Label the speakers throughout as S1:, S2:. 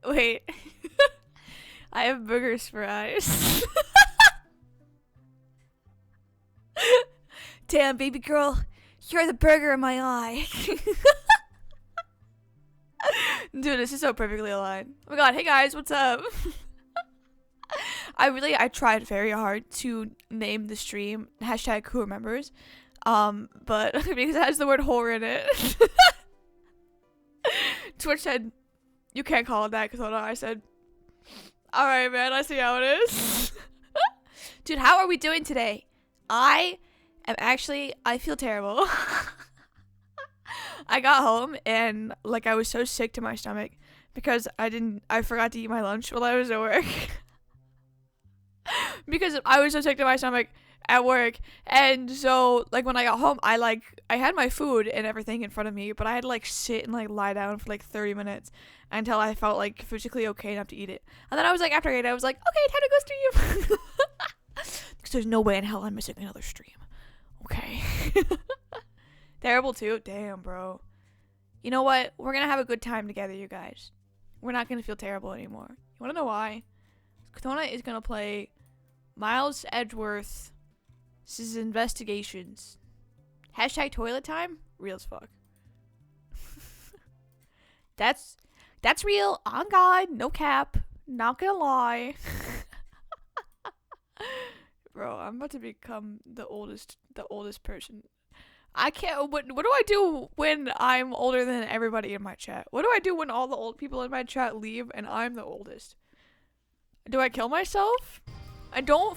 S1: Wait. I have boogers for eyes. Damn, baby girl. You're the burger in my eye. Dude, this is so perfectly aligned. Oh my god, hey guys, what's up? I tried very hard to name the stream hashtag who remembers. But because it has the word horror in it. Twitch said, you can't call it that, because I said, alright man, I see how it is. Dude, how are we doing today? I feel terrible. I got home and like I was so sick to my stomach because I forgot to eat my lunch while I was at work. Because I was so sick to my stomach at work, and so like when I got home I had my food and everything in front of me, but I had to like sit and like lie down for like 30 minutes until I felt like physically okay enough to eat it. And then I was like, after I ate it, I was like, okay, time to go stream. Because there's no way in hell I'm missing another stream. Okay. Terrible too? Damn, bro. You know what? We're gonna have a good time together, you guys. We're not gonna feel terrible anymore. You wanna know why? Katona is gonna play Miles Edgeworth's Investigations. Hashtag toilet time? Real as fuck. That's real. On God. No cap. Not gonna lie. Bro, I'm about to become the oldest person. I can't. What do I do when I'm older than everybody in my chat? What do I do when all the old people in my chat leave and I'm the oldest? Do I kill myself? I don't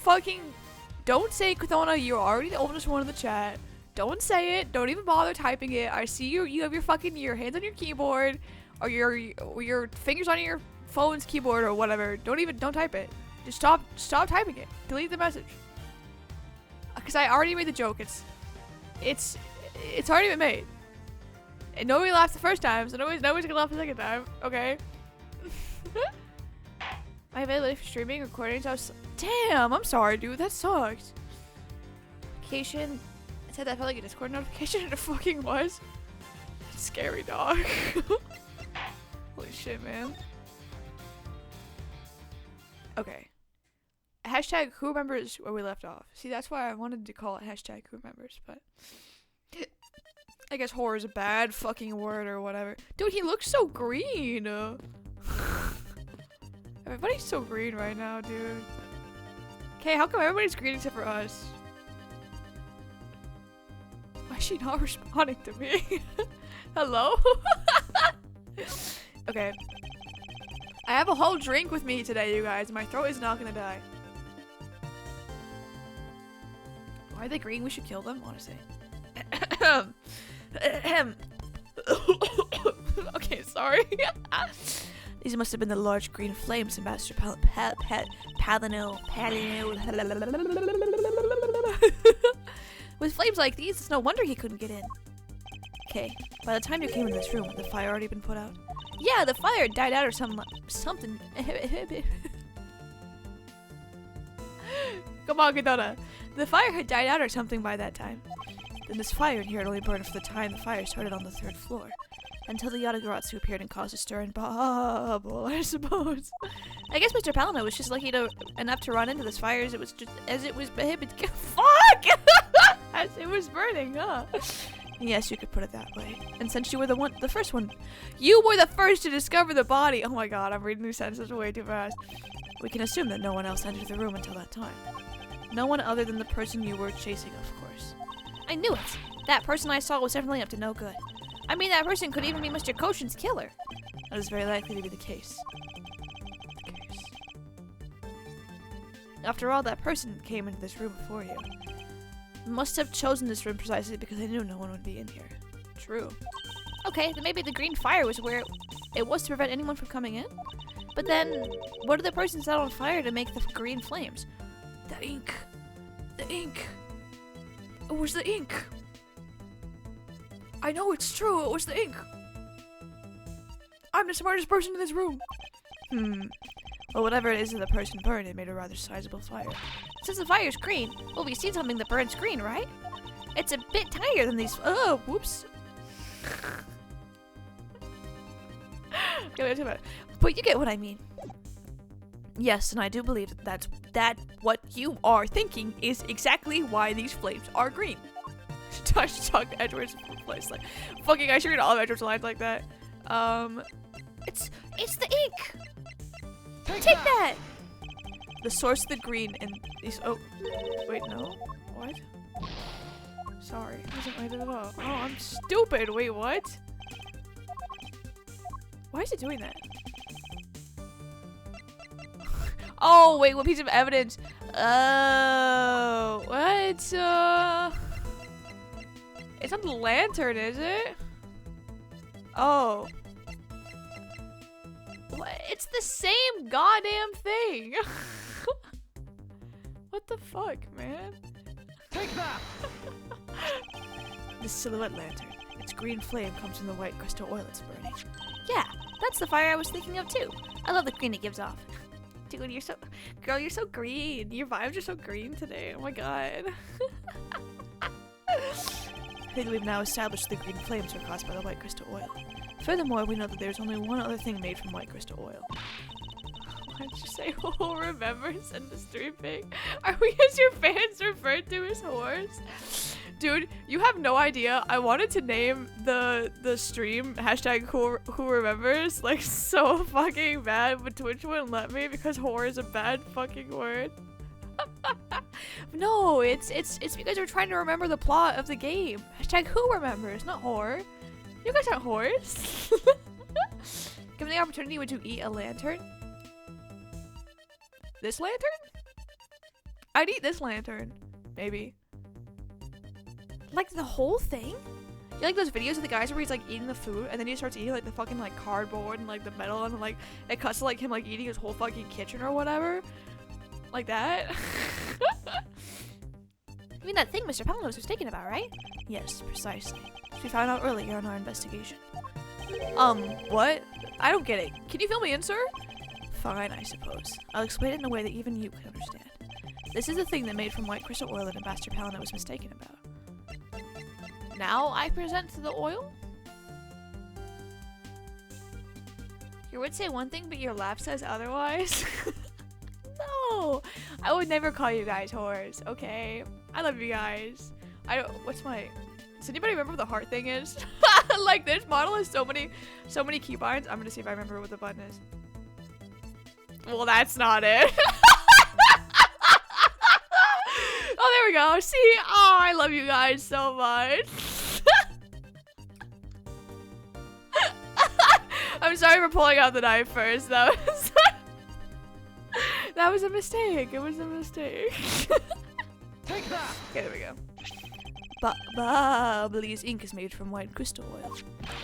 S1: say, Kathona, you're already the oldest one in the chat. Don't say it. Don't even bother typing it. I see you have your hands on your keyboard or your fingers on your phone's keyboard or whatever. Don't type it. Just stop typing it. Delete the message. Because I already made the joke. It's already been made. And nobody laughed the first time, so nobody's gonna laugh the second time. Okay. My availability for streaming, recordings, damn, I'm sorry, dude. That sucked. Notification. I said that felt like a Discord notification and it fucking was. Scary dog. Holy shit, man. Okay. Hashtag who remembers where we left off. See, that's why I wanted to call it hashtag who remembers, but I guess horror is a bad fucking word or whatever. Dude, he looks so green. Everybody's so green right now, dude. Okay, how come everybody's green except for us? Why is she not responding to me? Hello? Okay. I have a whole drink with me today, you guys. My throat is not gonna die. Why are they green? We should kill them, honestly. Okay, sorry. These must have been the large green flames in Master Paladino. With flames like these, it's no wonder he couldn't get in. Okay, by the time you came in this room, had the fire already been put out? Yeah, the fire died out or something. Come on, Kadona. The fire had died out or something by that time. Then this fire in here had only burned for the time the fire started on the 3rd floor. Until the Yatagarasu appeared and caused a stir and bubble, I suppose. I guess Mr. Palino was just lucky enough to run into this fire as it was fuck! As it was burning, huh? Yes, you could put it that way. And since you were the first one, you were the first to discover the body. Oh my god, I'm reading these sentences way too fast. We can assume that no one else entered the room until that time. No one other than the person you were chasing, of course. I knew it. That person I saw was definitely up to no good. I mean, that person could even be Mr. Koshin's killer. That is very likely to be the case. After all, that person came into this room before you. Must have chosen this room precisely because they knew no one would be in here. True. Okay, then maybe the green fire was where it was to prevent anyone from coming in? But then, what did the person set on fire to make the green flames? The ink. The ink. It was the ink. I know it's true, it was the ink. I'm the smartest person in this room. Well, whatever it is that the person burned, it made a rather sizable fire. Since the fire's green, well, we've seen something that burns green, right? It's a bit tinier than these. Oh, whoops. But you get what I mean. Yes, and I do believe that what you are thinking is exactly why these flames are green. Touch Edward's place like fucking. I should read all of Edward's lines like that. It's the ink. Take that. The source of the green in these. Oh, wait, no. What? Sorry, I wasn't right at all. Oh, I'm stupid. Wait, what? Why is it doing that? Oh, wait, what piece of evidence? Oh, what? It's not the lantern, is it? Oh. What? It's the same goddamn thing. What the fuck, man?
S2: Take that!
S1: The silhouette lantern. Its green flame comes from the white crystal oil it's burning. Yeah, that's the fire I was thinking of too. I love the green it gives off. Dude, you're so green. Your vibes are so green today. Oh my god. I think we've now established the green flames are caused by the white crystal oil. Furthermore, we know that there's only one other thing made from white crystal oil. Why did you say who remembers in the stream thing? Are we as your fans referred to as whores? Dude, you have no idea. I wanted to name the stream hashtag who remembers like so fucking bad, but Twitch wouldn't let me because whore is a bad fucking word. No, it's because we're trying to remember the plot of the game. Hashtag who remembers, not whore. You guys aren't whores. Given the opportunity, would you eat a lantern? This lantern? I'd eat this lantern. Maybe. Like the whole thing? You like those videos of the guys where he's like eating the food and then he starts eating like the fucking like cardboard and like the metal and like it cuts to like him like eating his whole fucking kitchen or whatever? Like that? You mean that thing Mr. Palinose was thinking about, right? Yes, precisely. Which we found out earlier in our investigation. What? I don't get it. Can you fill me in, sir? Fine, I suppose. I'll explain it in a way that even you can understand. This is the thing that made from white crystal oil that Ambassador Palinose was mistaken about. Now I present the oil? Your words say one thing, but your laugh says otherwise. No! I would never call you guys whores, okay? I love you guys. What's my... Does anybody remember what the heart thing is? Like, this model has so many keybinds. I'm gonna see if I remember what the button is. Well, that's not it. Oh, there we go. See? Oh, I love you guys so much. I'm sorry for pulling out the knife first. That was a mistake. It was a mistake.
S2: Take that!
S1: Okay, there we go. Bubbly's ink is made from white crystal oil.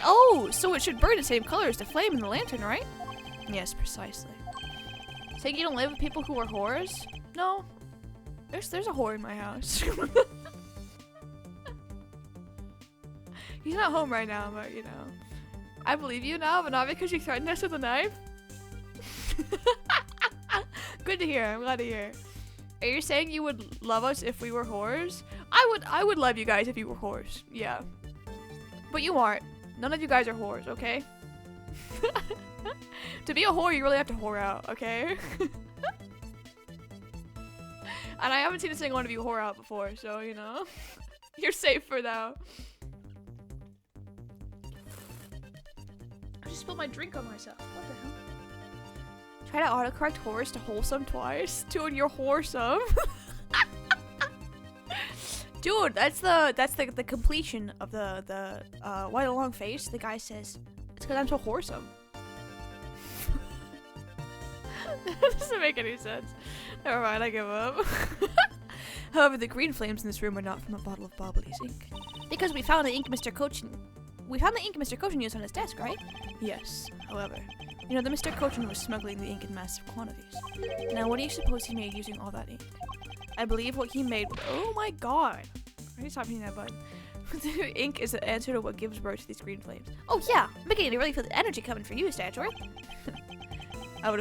S1: Oh, so it should burn the same color as the flame in the lantern, right? Yes, precisely. Saying you don't live with people who are whores? No. There's a whore in my house. He's not home right now, but you know. I believe you now, but not because you threatened us with a knife. Good to hear. I'm glad to hear. Are you saying you would love us if we were whores? I would love you guys if you were whores. Yeah. But you aren't. None of you guys are whores, okay? To be a whore, you really have to whore out, okay? And I haven't seen a single one of you whore out before, so, you know. You're safe for now. I just spilled my drink on myself. What the hell? Try to autocorrect whores to wholesome twice? Dude, you're whoresome. Dude, that's the completion of the white long face. The guy says, it's because I'm so wholesome. That doesn't make any sense. Never mind, I give up. However, the green flames in this room are not from a bottle of Bubbly's ink. Because we found the ink Mr. Cochin used on his desk, right? Yes. However, you know that Mr. Cochin was smuggling the ink in massive quantities. Now, what do you suppose he made using all that ink? I believe what he made. Oh my god! I need to stop hitting that button. The ink is the answer to what gives birth to these green flames. Oh yeah, I'm beginning to really feel the energy coming for you, Statchworth. I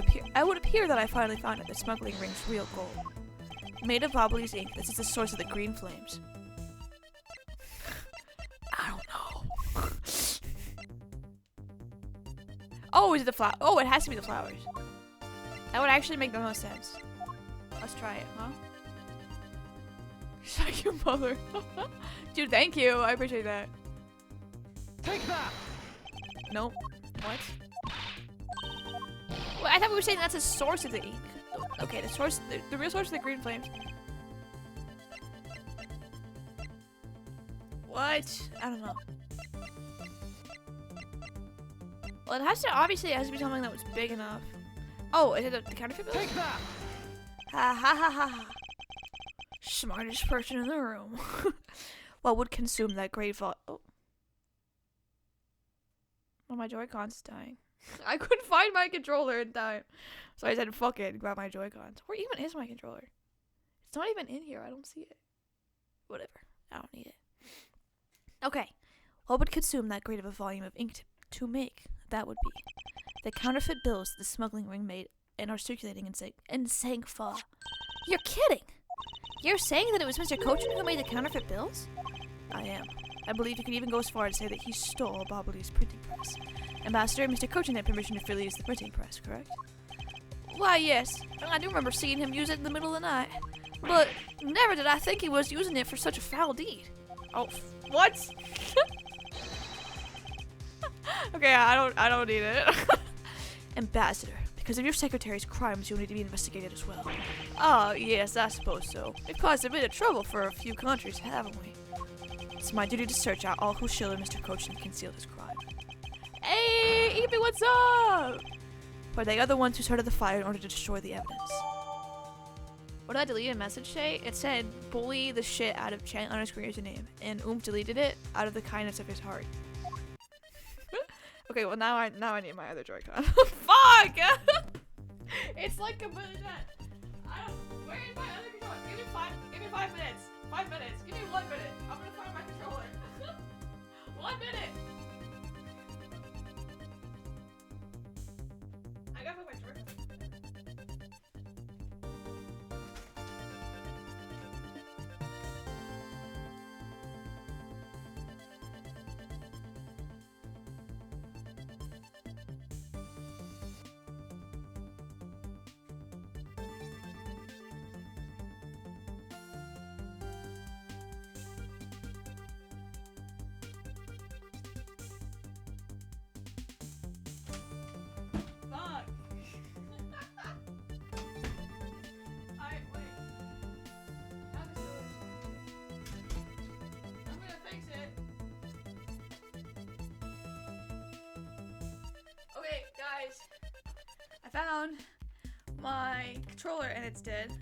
S1: would appear that I finally found out that smuggling rings real gold. Made of Bubbly's ink, this is the source of the green flames. I don't know. Oh, is it the flower? Oh, it has to be the flowers. That would actually make the most sense. Let's try it, huh? Thank you, mother. Dude, thank you. I appreciate that.
S2: Take that!
S1: Nope. What? Well, I thought we were saying that's the source of the ink. Okay, the source, the real source of the green flames. What? I don't know. Well, it has to, obviously it has to be something that was big enough. Oh, is it the counterfeit bill?
S2: Take that!
S1: Ha ha ha ha ha. Smartest person in the room. What would consume that great vault? Oh. Oh, my Joy-Con's dying. I couldn't find my controller in time. So I said, fuck it, and grab my Joy-Cons. Where even is my controller? It's not even in here. I don't see it. Whatever. I don't need it. Okay. What would consume that great of a volume of ink to make? That would be the counterfeit bills the smuggling ring made and are circulating in Sangfa. You're kidding! You're saying that it was Mr. Cochin who made the counterfeit bills? I am. I believe you could even go as far as to say that he stole Bobbly's printing press. Ambassador, Mr. Cochin had permission to freely use the printing press, correct? Why, yes. I do remember seeing him use it in the middle of the night. But never did I think he was using it for such a foul deed. Oh, what? Okay, I don't need it. Ambassador, because of your secretary's crimes, you'll need to be investigated as well. Oh, yes, I suppose so. We've caused a bit of trouble for a few countries, haven't we? It's my duty to search out all who shielded Mr. Cochin and concealed his crime. Hey, Evie, what's up? But they are the ones who started the fire in order to destroy the evidence. What did I delete a message say? It said, bully the shit out of Chan underscore username. And deleted it out of the kindness of his heart. Okay, well now I need my other Joy-Con. Fuck! It's like completely dead. Where is my other controller? Give me 5 minutes. 5 minutes. Give me 1 minute. I'm gonna find my controller. 1 minute. I gotta put my Joy-Con. Fuck. Alright, wait. Now the solution. I'm gonna fix it. Okay, guys. I found my controller and it's dead.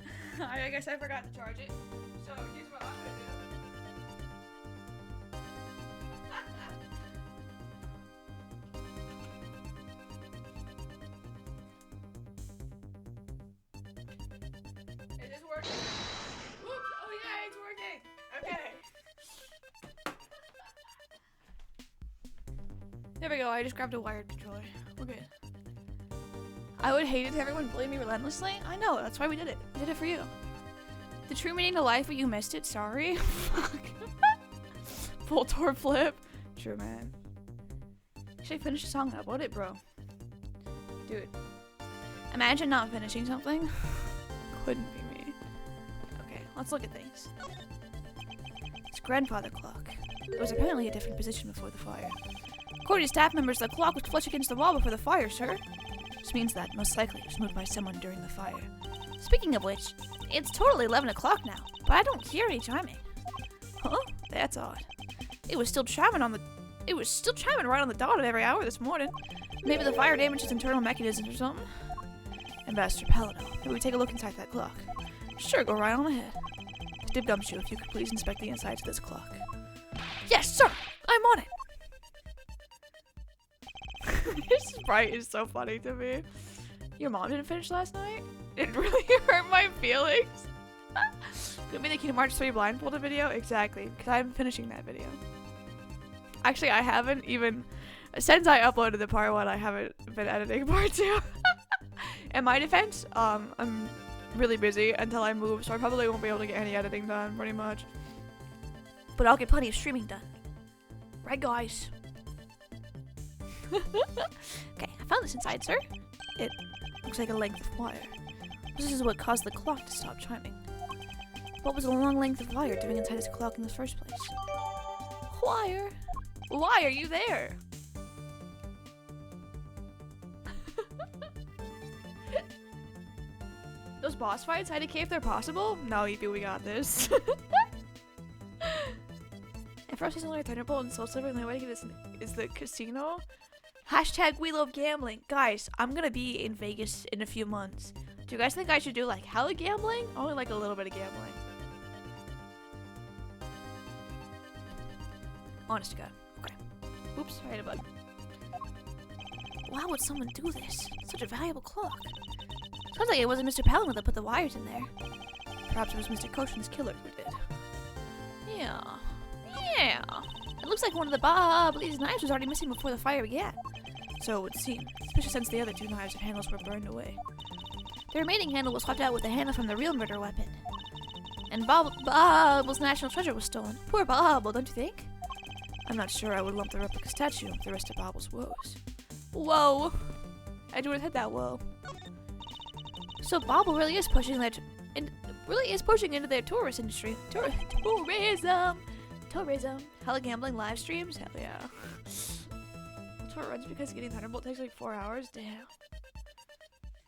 S1: I guess I forgot to charge it. So here's what I'm gonna do. Is this working? Oops! Oh yeah, it's working! Okay. There we go, I just grabbed a wired controller. We're good. I would hate it if everyone bullied me relentlessly. I know, that's why we did it. We did it for you. The true meaning to life, but you missed it, sorry. Fuck. Full tour flip. True, man. Should I finish the song? How about it, bro? Dude. Imagine not finishing something. Couldn't be me. Okay, let's look at things. It's grandfather clock. It was apparently a different position before the fire. According to staff members, the clock was flush against the wall before the fire, sir. This means that, most likely, it was moved by someone during the fire. Speaking of which, it's totally 11 o'clock now, but I don't hear any chiming. Huh? That's odd. It was still chiming right on the dot of every hour this morning. Maybe the fire damaged its internal mechanisms or something. Ambassador Paladin, can we take a look inside that clock? Sure, go right on ahead. Dib Gumshoe, if you could please inspect the insides of this clock. Yes, sir! I'm on it! This sprite is so funny to me. Your mom didn't finish last night? It really hurt my feelings. Could be the Kingdom Hearts 3 blindfolded video? Exactly, because I'm finishing that video. Actually, I haven't even, since I uploaded the part 1, I haven't been editing part 2. In my defense, I'm really busy until I move, so I probably won't be able to get any editing done, pretty much. But I'll get plenty of streaming done. Right, guys? Okay, I found this inside, sir. It looks like a length of wire. This is what caused the clock to stop chiming. What was the long length of wire doing inside his clock in the first place? Wire? Why are you there? Those boss fights, hide a cave if they're possible? No, Eevee, we got this. And first season only Thunderbolt and Soul Silver, and the only way to get this is the casino. Hashtag we love gambling. Guys, I'm gonna be in Vegas in a few months. Do you guys think I should do like hella gambling? Only like a little bit of gambling. Honest to God. Okay. Oops, I hit a button. Why would someone do this? Such a valuable clock. Sounds like it wasn't Mr. Paloma that put the wires in there. Perhaps it was Mr. Koshin's killer who did. Yeah. Yeah. It looks like one of the Bobbly's knives was already missing before the fire began. So it would seem, especially since the other two knives and handles were burned away. The remaining handle was swapped out with the handle from the real murder weapon. And Bobble's national treasure was stolen. Poor Bobble, don't you think? I'm not sure I would lump the replica statue with the rest of Bobble's woes. Whoa! I would have hit that whoa. So Bobble really is pushing that, into their tourist industry. Tourism. Hella gambling live streams. Hell yeah. Tour runs because getting Thunderbolt takes like 4 hours. Damn.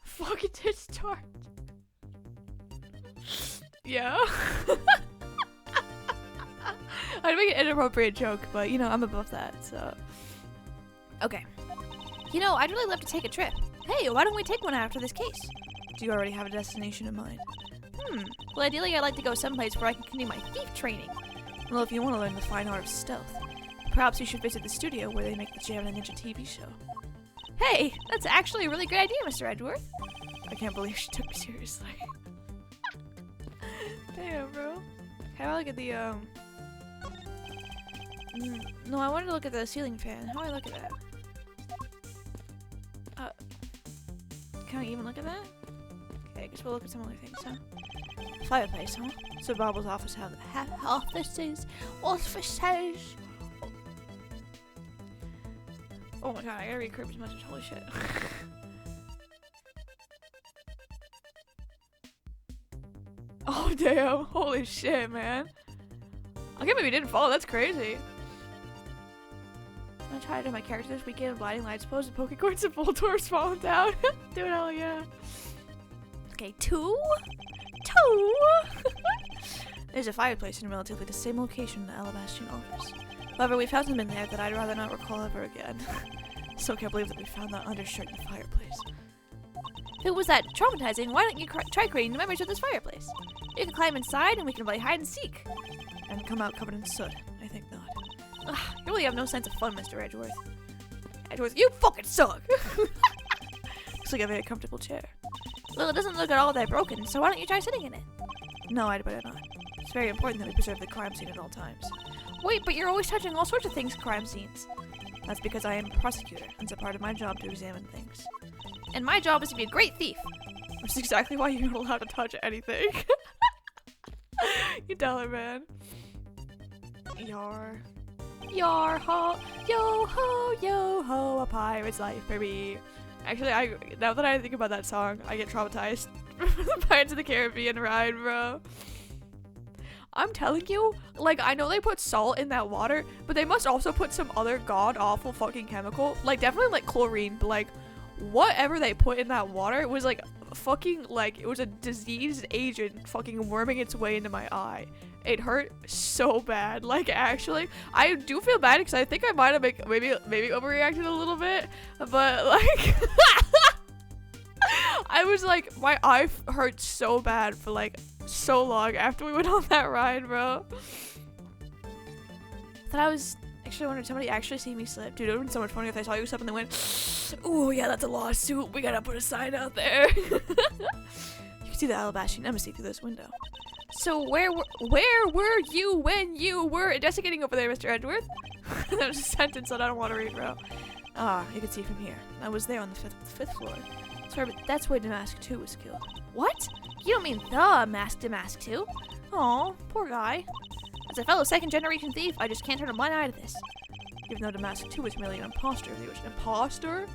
S1: Fucking did start. Yeah. I'd make an inappropriate joke, but you know I'm above that. So. Okay. You know, I'd really love to take a trip. Hey, why don't we take one after this case? Do you already have a destination in mind? Well, ideally I'd like to go someplace where I can continue my thief training. Well, if you want to learn the fine art of stealth, perhaps you should visit the studio where they make the Jam and Ninja TV show. Hey, that's actually a really great idea, Mr. Edgeworth. I can't believe she took me seriously. Damn, bro. How do I look at the, No, I wanted to look at the ceiling fan. How do I look at that? Can I even look at that? Okay, I guess we'll look at some other things, huh? Fireplace, huh? So Bobble's office offices. Oh my god, I gotta read Kirby's message. Holy shit. Oh damn, holy shit, man. Okay, maybe didn't follow, that's crazy. I'm gonna try to do my character this weekend of Blinding Lights pose and Pokecoins and Voltor's falling down. Dude, hell yeah. Okay, two. There's a fireplace in relatively the same location in the Alabastian office. However, we found them in there that I'd rather not recall ever again. Still can't believe that we found that undershirt in the fireplace. If it was that traumatizing, why don't you try creating the memories of this fireplace? You can climb inside and we can play hide and seek. And come out covered in soot. I think not. Ugh, you really have no sense of fun, Mr. Edgeworth. Edgeworth, you fucking suck! Looks like a very comfortable chair. Well, it doesn't look at all that broken, so why don't you try sitting in it? No, I'd better not. It's very important that we preserve the crime scene at all times. Wait, but you're always touching all sorts of things crime scenes. That's because I am a prosecutor, and it's a part of my job to examine things. And my job is to be a great thief! Which is exactly why you're not allowed to touch anything. You tell her, man. Yar ho, yo ho, a pirate's life, baby. Actually, now that I think about that song, I get traumatized from the Pirates of the Caribbean ride, bro. I'm telling you, like, I know they put salt in that water, but they must also put some other god-awful fucking chemical. Like, definitely, like, chlorine, but, like, whatever they put in that water was, like, fucking, like, it was a diseased agent fucking worming its way into my eye. It hurt so bad. Like, actually, I do feel bad because I think I might have maybe overreacted a little bit, but, like, I was, like, my eye hurt so bad for, like, so long after we went on that ride, bro. Thought I was actually wondering, somebody actually see me slip. Dude, it would have been so much funny if they saw you slip and they went, ooh, yeah, that's a lawsuit. We gotta put a sign out there. You can see the Alabastian embassy through this window. So where were you when you were investigating over there, Mr. Edgeworth? That was a sentence that I don't want to read, bro. Ah, you can see from here. I was there on the fifth floor. That's where Damask 2 was killed. What? You don't mean the Damask 2? Aw, poor guy. As a fellow second-generation thief, I just can't turn a blind eye to this. even though Damask 2 was merely an imposter of the original. Imposter?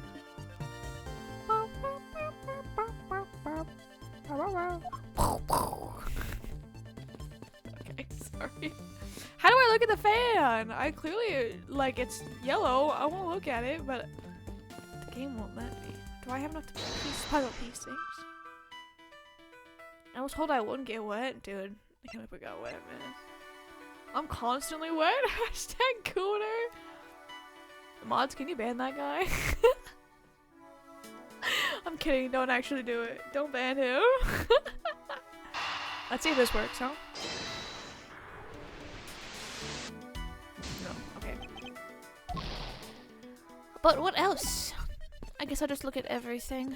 S1: Okay, sorry. How do I look at the fan? I clearly, like, it's yellow. I won't look at it, but the game won't let me. Do I have enough puzzle pieces? I was told I wouldn't get wet, dude. I can't believe I got wet, man. I'm constantly wet. Hashtag cooler. Mods, can you ban that guy? I'm kidding. Don't actually do it. Don't ban him. Let's see if this works, huh? No. Okay. But what else? I guess I'll just look at everything.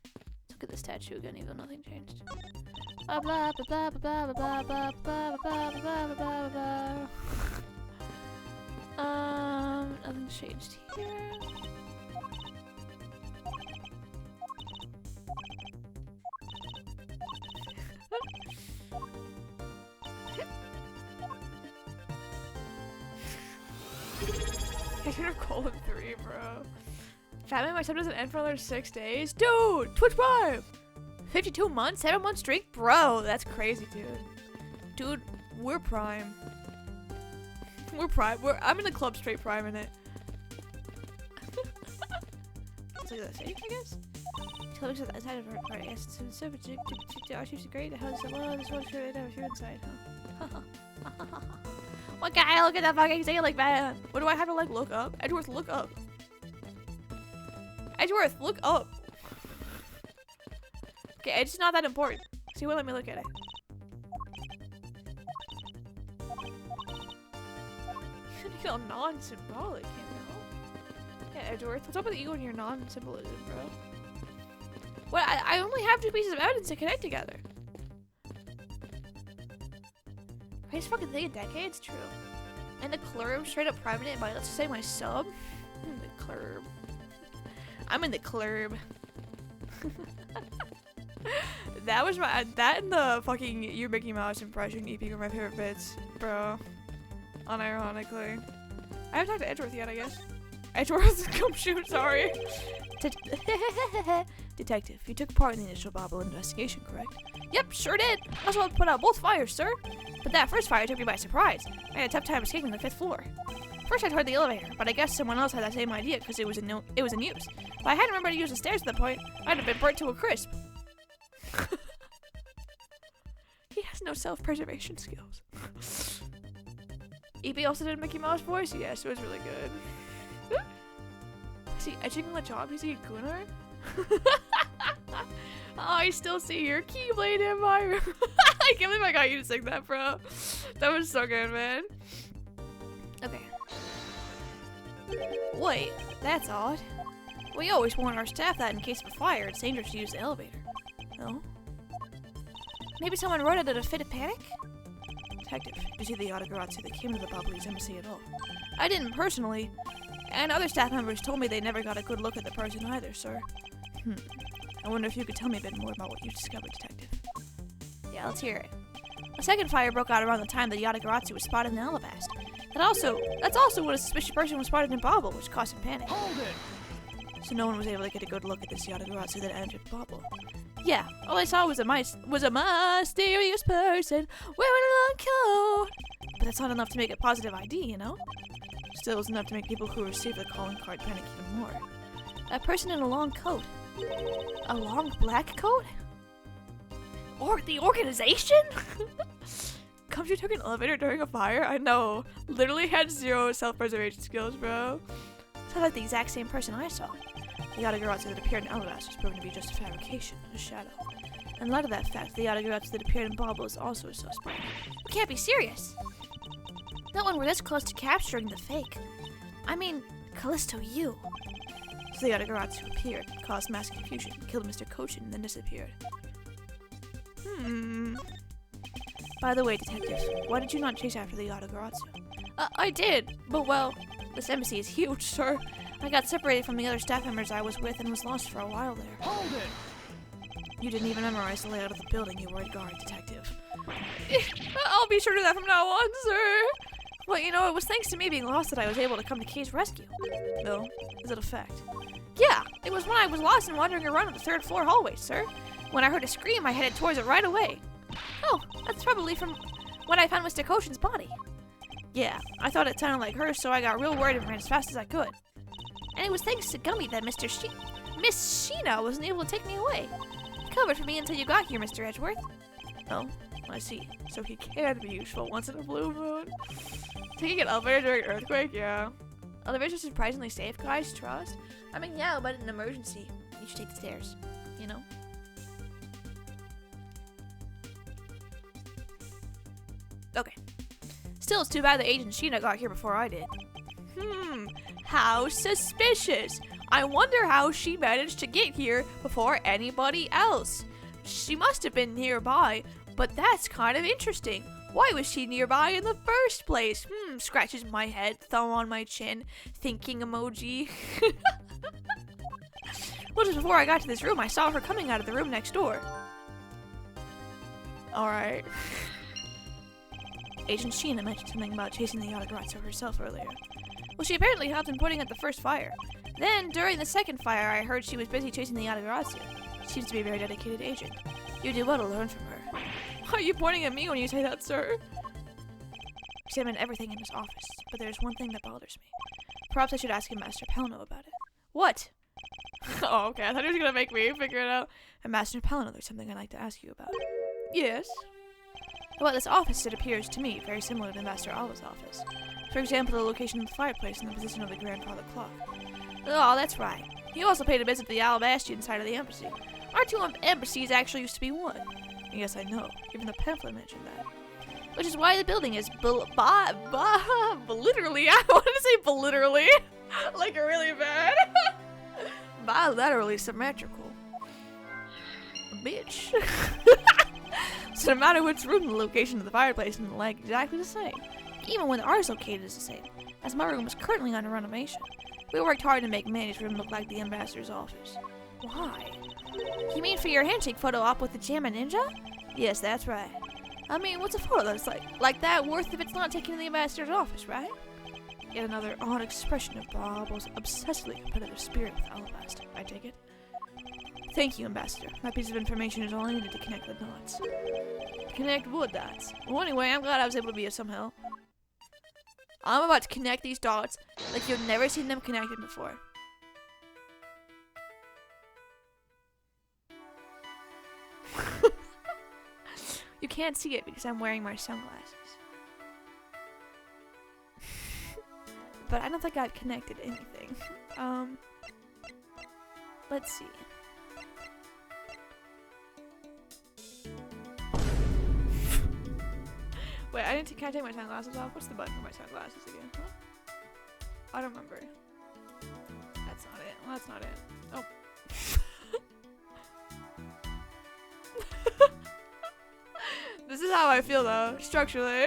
S1: Let's look at the statue again, even though nothing changed. Blah blah blah blah blah blah blah blah blah blah blah blah. Nothing's changed here. You're colon 3, bro. Fatman, my sub doesn't end for another 6 days. Dude, Twitch Prime! 52 months? 7 months streak? Bro, that's crazy, dude. Dude, we're Prime. We're Prime. I'm in the club straight Prime in it. Let's look at this, I guess? She looks at the side of her part. Yes, it's so she's great. How does it? Well, this one's sure if you're inside, huh? What guy? Look at that fucking ceiling, man. What do I have to, like, look up? Edgeworth, look up. Edgeworth, look up. Okay, it's not that important. See what? Let me look at it. You feel non-symbolic, you know? Yeah, Edgeworth, what's up with you and your non-symbolism, bro? What? I only have 2 pieces of evidence to connect together. Greatest fucking thing in decades? True. And the club straight up prominent by, let's just say, my sub. The club. I'm in the club. That was my, that and the fucking Your Mickey Mouse impression EP were my favorite bits, bro. Unironically. I haven't talked to Edgeworth yet, I guess. Edgeworth, come shoot, sorry. Detective, you took part in the initial Bobble investigation, correct? Yep, sure did. I was able to put out both fires, sir. But that first fire took me by surprise. I had a tough time escaping the 5th floor. First I tried the elevator, but I guess someone else had that same idea because it was in use. If I hadn't remembered to use the stairs at that point, I'd have been burnt to a crisp. He has no self-preservation skills. EP also did a Mickey Mouse voice? Yes, it was really good. Is he etching the job? Is he a gooner? Oh, I still see your Keyblade Empire. I can't believe I got you to sing that, bro. That was so good, man. Okay. Wait, that's odd. We always warn our staff that in case of a fire, it's dangerous to use the elevator. No? Maybe someone wrote it in a fit of panic? Detective, did you see the Yatagarasu that came to the Bubbly's embassy at all? I didn't personally, and other staff members told me they never got a good look at the person either, sir. I wonder if you could tell me a bit more about what you discovered, Detective. Yeah, let's hear it. A second fire broke out around the time the Yatagarasu was spotted in Alabast. That's also when a suspicious person was spotted in Bobble, which caused him panic. Hold it! So no one was able to get a good look at this Yatagarasu that entered Bobble. Yeah, all I saw was a mysterious person wearing a long coat. But that's not enough to make a positive ID, you know? Still, it's enough to make people who receive the calling card panic even more. That person in a long coat. A long black coat? Or the organization? Comes you took an elevator during a fire? I know. Literally had 0 self-preservation skills, bro. Sounds like the exact same person I saw. The Yatagarasu that appeared in Alabast was proven to be just a fabrication, a shadow. In light of that fact, the Yatagarasu that appeared in Bobble is also a suspect. You can't be serious! Not when we're this close to capturing the fake. I mean, Callisto, you. So the Yatagarasu appeared, caused mass confusion, killed Mr. Kochin, and then disappeared. By the way, Detective, why did you not chase after the Yatagarasu? I did, but well, this embassy is huge, sir. I got separated from the other staff members I was with and was lost for a while there. Hold it! You didn't even memorize the layout of the building you were a guard, Detective. I'll be sure to do that from now on, sir. Well, you know, it was thanks to me being lost that I was able to come to Kay's rescue. No? Is it a fact? Yeah, it was when I was lost and wandering around in the 3rd floor hallway, sir. When I heard a scream, I headed towards it right away. Oh, that's probably from when I found Mr. Koshin's body. Yeah, I thought it sounded like her, so I got real worried and ran as fast as I could. And it was thanks to Gummy that Miss Sheena wasn't able to take me away. He covered for me until you got here, Mr. Edgeworth. Oh, I see. So he can be useful once in a blue moon. Taking an elevator during an earthquake, yeah. Elevators are surprisingly safe, guys, trust. I mean, yeah, but in an emergency, you should take the stairs, you know? Okay. Still, it's too bad that Agent Sheena got here before I did. How suspicious. I wonder how she managed to get here before anybody else. She must have been nearby, but that's kind of interesting. Why was she nearby in the first place? Scratches my head, thumb on my chin, thinking emoji. Well, just before I got to this room, I saw her coming out of the room next door. Alright. Agent Sheena mentioned something about chasing the Yatagarasu herself earlier. Well, she apparently helped in putting out the first fire. Then, during the second fire, I heard she was busy chasing the Yatagarasu. She seems to be a very dedicated agent. You do well to learn from her. Why are you pointing at me when you say that, sir? Examine everything in his office, but there's one thing that bothers me. Perhaps I should ask Master Pelno about it. What? Oh, okay, I thought he was gonna make me figure it out. And Master Pelno, there's something I'd like to ask you about. Yes? About this office, it appears to me very similar to Master Alla's office. For example, the location of the fireplace and the position of the grandfather clock. Oh, that's right. He also paid a visit to the Alabastion side of the embassy. Our two embassies actually used to be one. Yes, I know. Even the pamphlet mentioned that. Which is why the building is literally, I wanted to say literally, like really bad. Bilaterally symmetrical. Bitch. So no matter which room, the location of the fireplace is like exactly the same. Even when ours located is the same, as my room is currently under renovation. We worked hard to make Manny's room look like the ambassador's office. Why? You mean for your handshake photo op with the Jamma Ninja? Yes, that's right. I mean, what's a photo that's like that worth if it's not taken in the ambassador's office, right? Yet another odd expression of Bob's obsessively competitive spirit with Alabasta, I take it. Thank you, Ambassador. That piece of information is all I needed to connect the dots. Connect what dots? Well, anyway, I'm glad I was able to be of some help. I'm about to connect these dots like you've never seen them connected before. You can't see it because I'm wearing my sunglasses. But I don't think I've connected anything. Let's see. Wait, can I take my sunglasses off? What's the button for my sunglasses again? Huh? I don't remember. That's not it. Well, that's not it. Oh. This is how I feel though, structurally.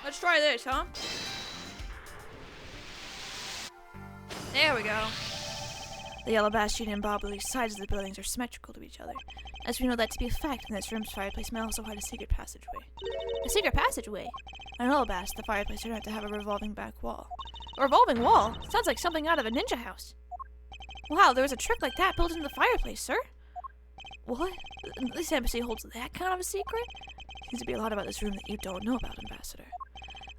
S1: Let's try this, huh? There we go. The Yellow Bastion and Bobbly sides of the buildings are symmetrical to each other. As we know that to be a fact, in this room's fireplace may also hide a secret passageway. A secret passageway? In Alabast, the fireplace turned out to have a revolving back wall. A revolving wall? Sounds like something out of a ninja house. Wow, there was a trick like that built into the fireplace, sir? What? This embassy holds that kind of a secret? Seems to be a lot about this room that you don't know about, Ambassador.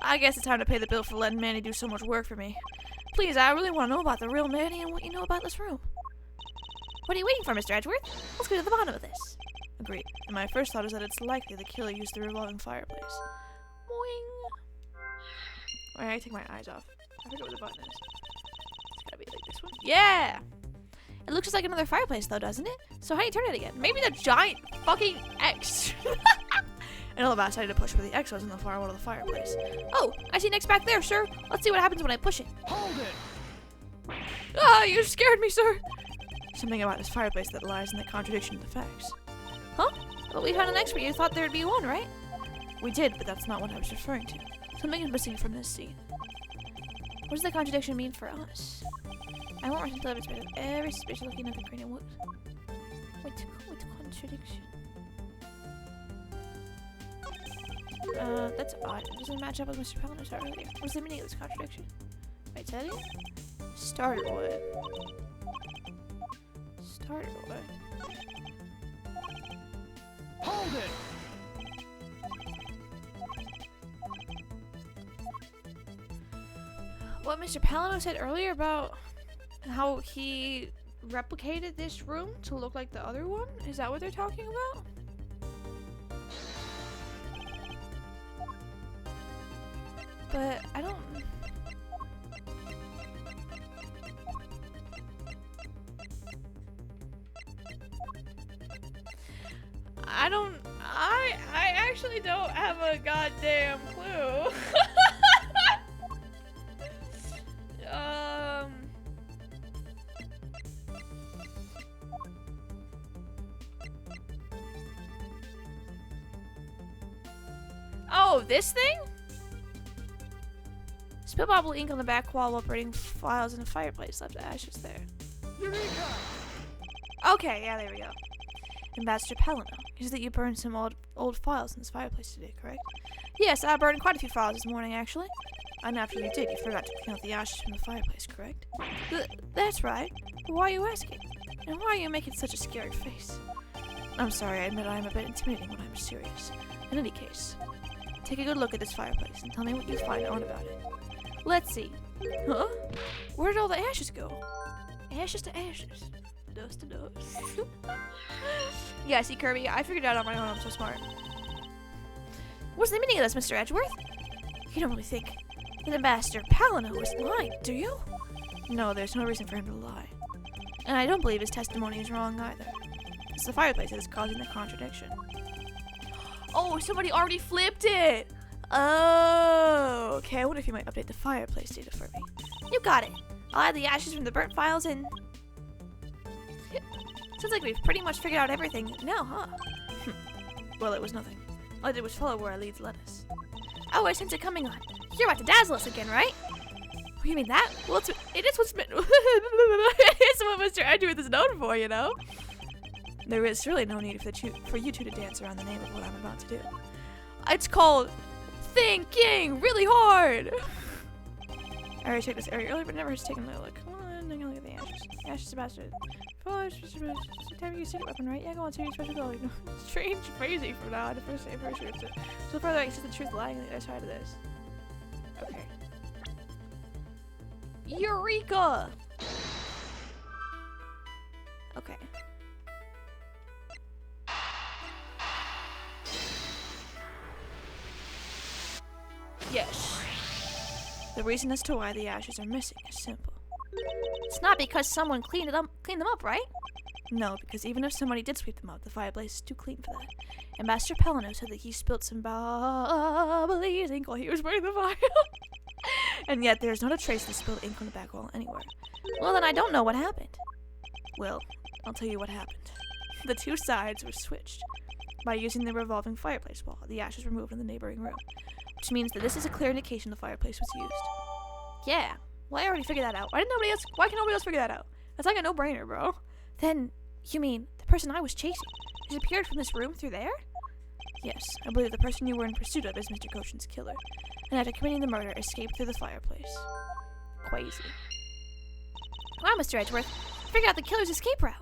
S1: I guess it's time to pay the bill for letting Manny do so much work for me. Please, I really want to know about the real Manny and what you know about this room. What are you waiting for, Mr. Edgeworth? Let's get to the bottom of this. Agreed. And my first thought is that it's likely the killer used the revolving fireplace. Boing. Wait, I take my eyes off. I forget what the button is. It's gotta be like this one. Yeah! It looks just like another fireplace though, doesn't it? So how do you turn it again? Maybe the giant fucking X. In Alabasta, I had to push where the X was in the far wall of the fireplace. Oh, I see an X back there, sir. Let's see what happens when I push it.
S2: Hold it!
S1: Ah, you scared me, sir. Something about this fireplace that lies in the contradiction of the facts. Huh? Well, we found an X where you thought there'd be one, right? We did, but that's not what I was referring to. Something is missing from this scene. What does the contradiction mean for us? I won't rest until every suspicious looking at the cranium woods. What contradiction? That's odd. It doesn't match up with Mr. Palino's earlier. What's the meaning of this contradiction? I tell you? Starter wood. Starter wood.
S2: Hold it!
S1: What Mr. Palino said earlier about how he replicated this room to look like the other one? Is that what they're talking about? But I don't... I actually don't have a goddamn clue. Oh, this thing? Spill bobble ink on the back wall while burning files in the fireplace. Left ashes there.
S2: Eureka!
S1: Okay, yeah, there we go. Ambassador Palino, is that you burned some old files in this fireplace today, correct? Yes, I burned quite a few files this morning, actually. And after you did, you forgot to clean out the ashes from the fireplace, correct? That's right. But why are you asking? And why are you making such a scared face? I'm sorry, I admit I am a bit intimidating when I'm serious. In any case, take a good look at this fireplace and tell me what you find out about it. Let's see. Huh? Where did all the ashes go? Ashes to ashes. Dust to dust. Yeah, see, Kirby, I figured it out on my own. I'm so smart. What's the meaning of this, Mr. Edgeworth? You don't really think that Ambassador Palino was lying, do you? No, there's no reason for him to lie. And I don't believe his testimony is wrong either. It's the fireplace that is causing the contradiction. Oh, somebody already flipped it! Oh, okay. I wonder if you might update the fireplace data for me. You got it. I'll add the ashes from the burnt files in. Sounds like we've pretty much figured out everything now, huh? Well, it was nothing. All I did was follow where our leads led us. Oh, I sense it coming on. You're about to dazzle us again, right? Oh, you mean that? Well, it is what's it's what Mr. Edgeworth is known for, you know? There is really no need for you two to dance around the name of what I'm about to do. It's called thinking really hard. I already checked this area earlier, but never has taken a look. Come on, take a look at the ashes. Ashes Sebastian. Time to use secret weapon, right? Yeah, go on, to your special ability. Strange phrasing from now on. First say first. So further, I see the truth lying on the other side of this. Okay. Eureka! Okay. Yes. The reason as to why the ashes are missing is simple. It's not because someone cleaned them up, right? No, because even if somebody did sweep them up, the fireplace is too clean for that. Ambassador Palino said that he spilled some bubbly ink while he was burning the fire. And yet there's not a trace of the spilled ink on the back wall anywhere. Well, then I don't know what happened. Well, I'll tell you what happened. The two sides were switched. By using the revolving fireplace wall, the ashes were moved in the neighboring room. Which means that this is a clear indication the fireplace was used. Yeah. Well, I already figured that out. Why can nobody else figure that out? That's like a no-brainer, bro. Then, you mean the person I was chasing disappeared from this room through there? Yes, I believe the person you were in pursuit of is Mr. Goshen's killer, and after committing the murder, escaped through the fireplace. Crazy. Wow, Mr. Edgeworth, figure out the killer's escape route.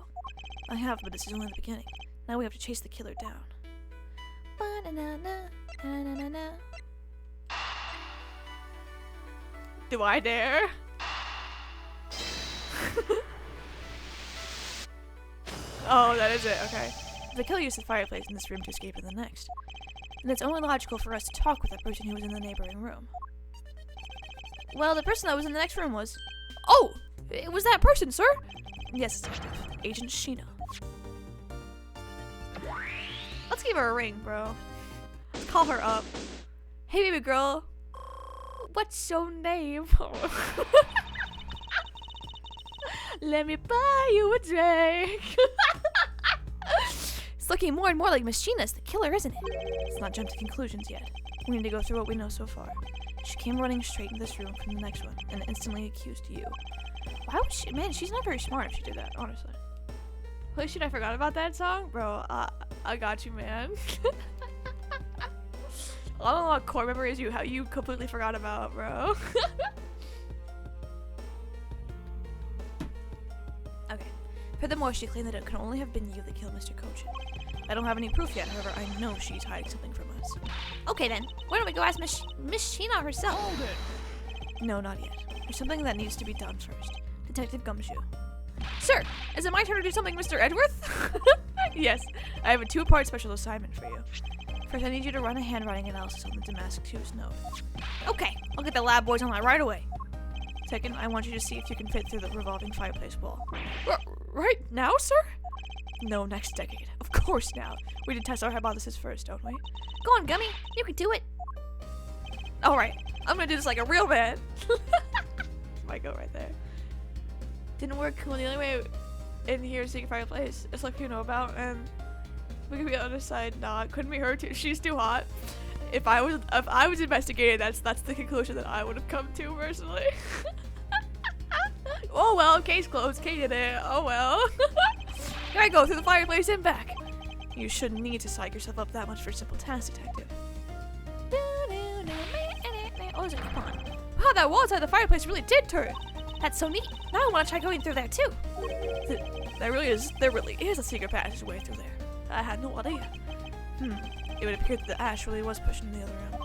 S1: I have, but this is only the beginning. Now we have to chase the killer down. Ba-na-na-na, na-na-na-na. Do I dare? Oh, that is it. Okay. The killer used the fireplace in this room to escape in the next. And it's only logical for us to talk with that person who was in the neighboring room. Well, the person that was in the next room was... Oh! It was that person, sir! Yes, Detective. Agent Sheena. Let's give her a ring, bro. Let's call her up. Hey, baby girl. What's your name? Let me buy you a drink. It's looking more and more like Miss Sheena's the killer, isn't it? Let's not jump to conclusions yet. We need to go through what we know so far. She came running straight into this room from the next one and instantly accused you. Why would she? Man, she's not very smart if she did that, honestly. Holy shit, I forgot about that song? Bro, I got you, man. I'll unlock core memories how you completely forgot about, bro. Okay. Furthermore, she claimed that it could only have been you that killed Mr. Kochin. I don't have any proof yet, however, I know she's hiding something from us. Okay then, why don't we go ask Miss Sheena herself?
S2: Hold it.
S1: No, not yet. There's something that needs to be done first. Detective Gumshoe. Sir, is it my turn to do something, Mr. Edgeworth? Yes, I have a 2-part special assignment for you. First, I need you to run a handwriting analysis on the Damask 2's note. Okay, I'll get the lab boys on that right away. Second, I want you to see if you can fit through the revolving fireplace wall. Right now, sir? No, next decade. Of course now. We did test our hypothesis first, don't we? Go on, Gummy. You can do it. Alright, I'm gonna do this like a real man. Might go right there. Didn't work. Well, the only way in here is seeing fireplace. It's like you know about, and we could be on the side. Nah, it couldn't be her too. She's too hot. If I was investigating, that's the conclusion that I would have come to personally. Oh well, case closed. Kay did it. Oh well. Here I go through the fireplace and back. You shouldn't need to psych yourself up that much for a simple task, detective. Oh, is it? Come on. Wow, that wall outside the fireplace really did turn. That's so neat. Now I want to try going through there too. There really is a secret passageway through there. I had no idea. It would appear that the ash really was pushing the other end.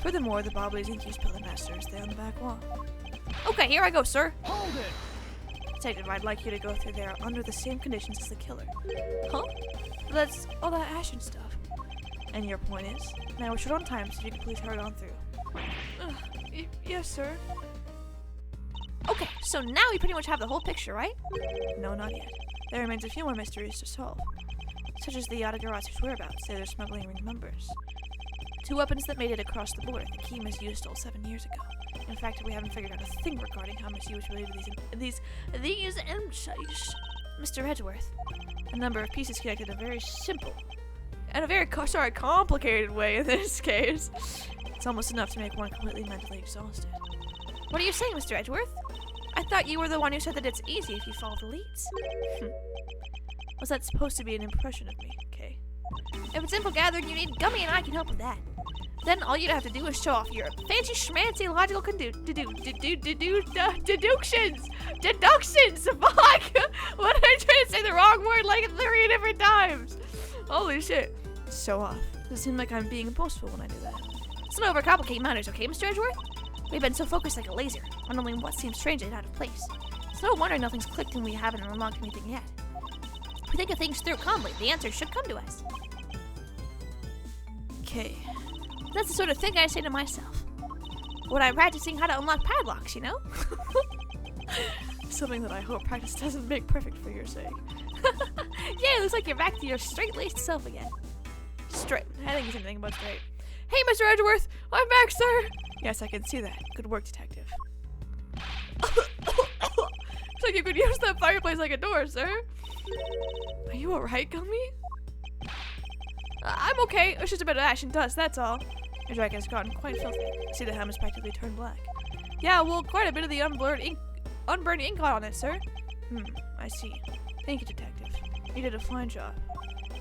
S1: Furthermore, the Bobbly's ink use pillar masters stay on the back wall. Okay, here I go, sir.
S2: Hold it.
S1: Detective, I'd like you to go through there under the same conditions as the killer. Huh? That's all that ash and stuff. And your point is? Now we're short on time, so you can please hurry on through. Yes, sir. Okay, so now we pretty much have the whole picture, right? No, not yet. There remains a few more mysteries to solve, such as the Yatagarazu's whereabouts, say their smuggling ring members. 2 weapons that made it across the border. The key Miss Yu stole 7 years ago. In fact, we haven't figured out a thing regarding how Miss Yu was related to these insights. Mr. Edgeworth. A number of pieces connected in a very simple and a very complicated way in this case. It's almost enough to make one completely mentally exhausted. What are you saying, Mr. Edgeworth? I thought you were the one who said that it's easy if you follow the leads. Was that supposed to be an impression of me, Kay? If it's info gathering you need, Gummy and I can help with that. Then all you'd have to do is show off your fancy schmancy logical deductions! Deductions! Fuck! What did I try to say the wrong word like 3 different times? Holy shit. Show off. Does it seem like I'm being boastful when I do that? Let's not overcomplicate matters, okay, Mr. Edgeworth? We've been so focused like a laser on only what seems strange and out of place. It's no wonder nothing's clicked and we haven't unlocked anything yet. If we think of things through calmly, the answer should come to us. Okay. That's the sort of thing I say to myself. When I'm practicing how to unlock padlocks, you know? Something that I hope practice doesn't make perfect for your sake. Yeah, it looks like you're back to your straight-laced self again. Straight. I think it's anything but straight. Hey, Mr. Edgeworth! I'm back, sir! Yes, I can see that. Good work, detective. Looks like you could use that fireplace like a door, sir. Are you alright, Gummy? I'm okay. It's just a bit of ash and dust, that's all. Your jacket has gotten quite filthy. I see the hem has practically turned black. Yeah, well, quite a bit of the unburned ink got on it, sir. I see. Thank you, detective. You did a fine job.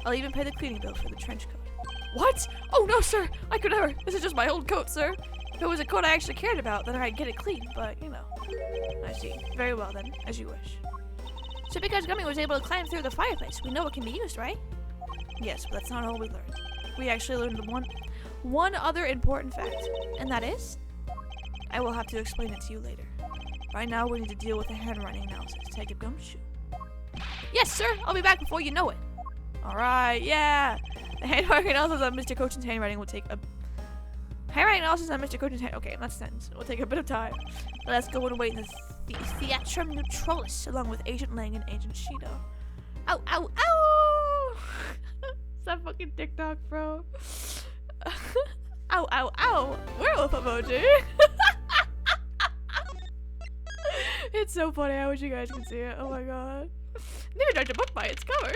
S1: I'll even pay the cleaning bill for the trench coat. What? Oh no, sir! I could never! This is just my old coat, sir! If it was a coat I actually cared about, then I'd get it clean, but, you know. I see. Very well, then. As you wish. So because Gummy was able to climb through the fireplace, we know it can be used, right? Yes, but that's not all we learned. We actually learned one other important fact, and that is? I will have to explain it to you later. Right now, we need to deal with the handwriting analysis. Detective Gumshoe. Yes, sir! I'll be back before you know it! Alright, yeah! The handwriting analysis on Mr. Kochin's handwriting will take a... Handwriting analysis on Mr. Kochin's hand... Okay, that's sentence. It will take a bit of time. Let's go and wait in the Theatrum Neutralis, along with Agent Lang and Agent Shido. Ow, ow, ow! Is that fucking TikTok, bro? Ow, ow, ow! Werewolf emoji! It's so funny. I wish you guys could see it. Oh my god. Never judge a book by its cover.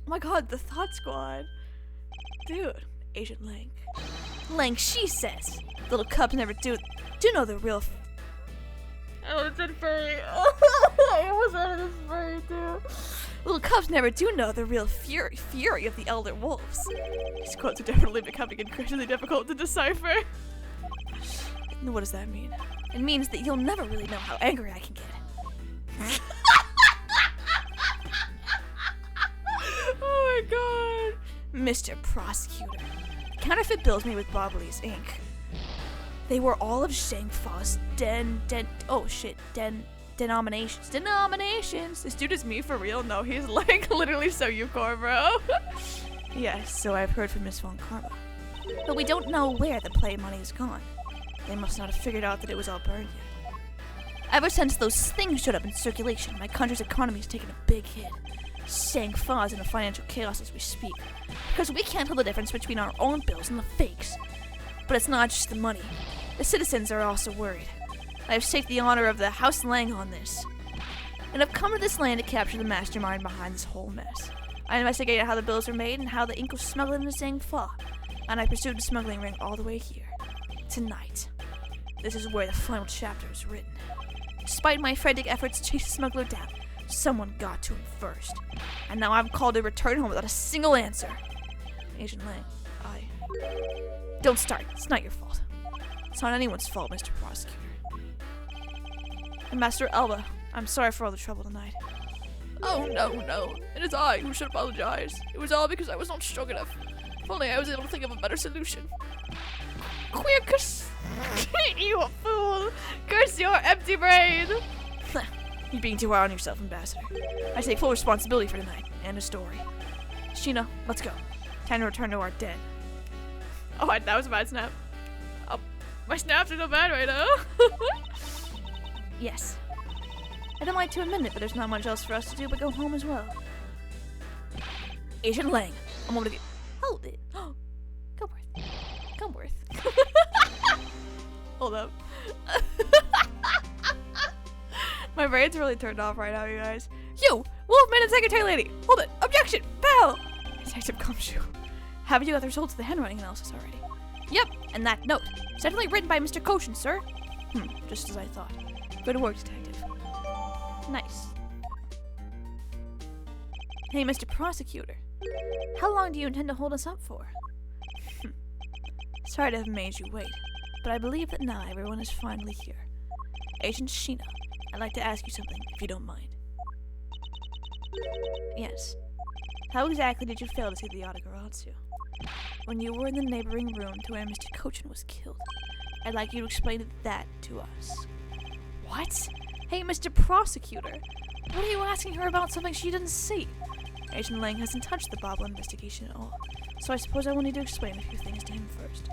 S1: Oh my god, the Thought Squad. Dude, Agent Lang. Lang, she says. Little cubs never do do know the real... Oh, it's in furry. I almost added this furry, too. Little cubs never do know the real fury of the elder wolves. These quotes are definitely becoming increasingly difficult to decipher. What does that mean? It means that you'll never really know how angry I can get. Oh my god. Mr. Prosecutor. Counterfeit bills made with Bobbly's ink. They were all of Shang Fa's denominations. This dude is me for real? No, he's like literally so Yukor, bro. Yes, so I've heard from Miss Von Karma. But we don't know where the play money is gone. They must not have figured out that it was all burned yet. Ever since those things showed up in circulation, my country's economy has taken a big hit. Shang Fa's in a financial chaos as we speak. Because we can't tell the difference between our own bills and the fakes. But it's not just the money. The citizens are also worried. I have staked the honor of the House Lang on this. And I've come to this land to capture the mastermind behind this whole mess. I investigated how the bills were made and how the ink was smuggled into Shang Fa. And I pursued the smuggling ring all the way here. Tonight. This is where the final chapter is written. Despite my frantic efforts to chase the smuggler down, someone got to him first. And now I'm called to return home without a single answer. Agent Lang, Don't start. It's not your fault. It's not anyone's fault, Mr. Prosecutor. And Master Elba, I'm sorry for all the trouble tonight. Oh, no. It is I who should apologize. It was all because I was not strong enough. If only I was able to think of a better solution. Queer curse. You a fool. Curse your empty brain. You're being too hard on yourself, Ambassador. I take full responsibility for tonight and the story. Sheena, let's go. Time to return to our den. Oh, that was a bad snap. Oh, my snaps are so bad right now. Yes. I don't like to admit it, but there's not much else for us to do but go home as well. Agent Lang, I'm over to you. Hold it. Gumworth. Hold up. My brain's really turned off right now, you guys. You, Wolfman and Secretary Lady, hold it. Objection. Bell. Detective Gumshoe. Have you got the results of the handwriting analysis already? Yep, and that note. It's definitely written by Mr. Koshin, sir. Just as I thought. Good work, Detective. Nice. Hey, Mr. Prosecutor. How long do you intend to hold us up for? Sorry to have made you wait, but I believe that now everyone is finally here. Agent Sheena, I'd like to ask you something, if you don't mind. Yes. How exactly did you fail to see the Yatagarasu? When you were in the neighboring room to where Mr. Kochin was killed, I'd like you to explain that to us. What? Hey, Mr. Prosecutor, what are you asking her about something she didn't see? Agent Lang hasn't touched the Bobble investigation at all, so I suppose I will need to explain a few things to him first.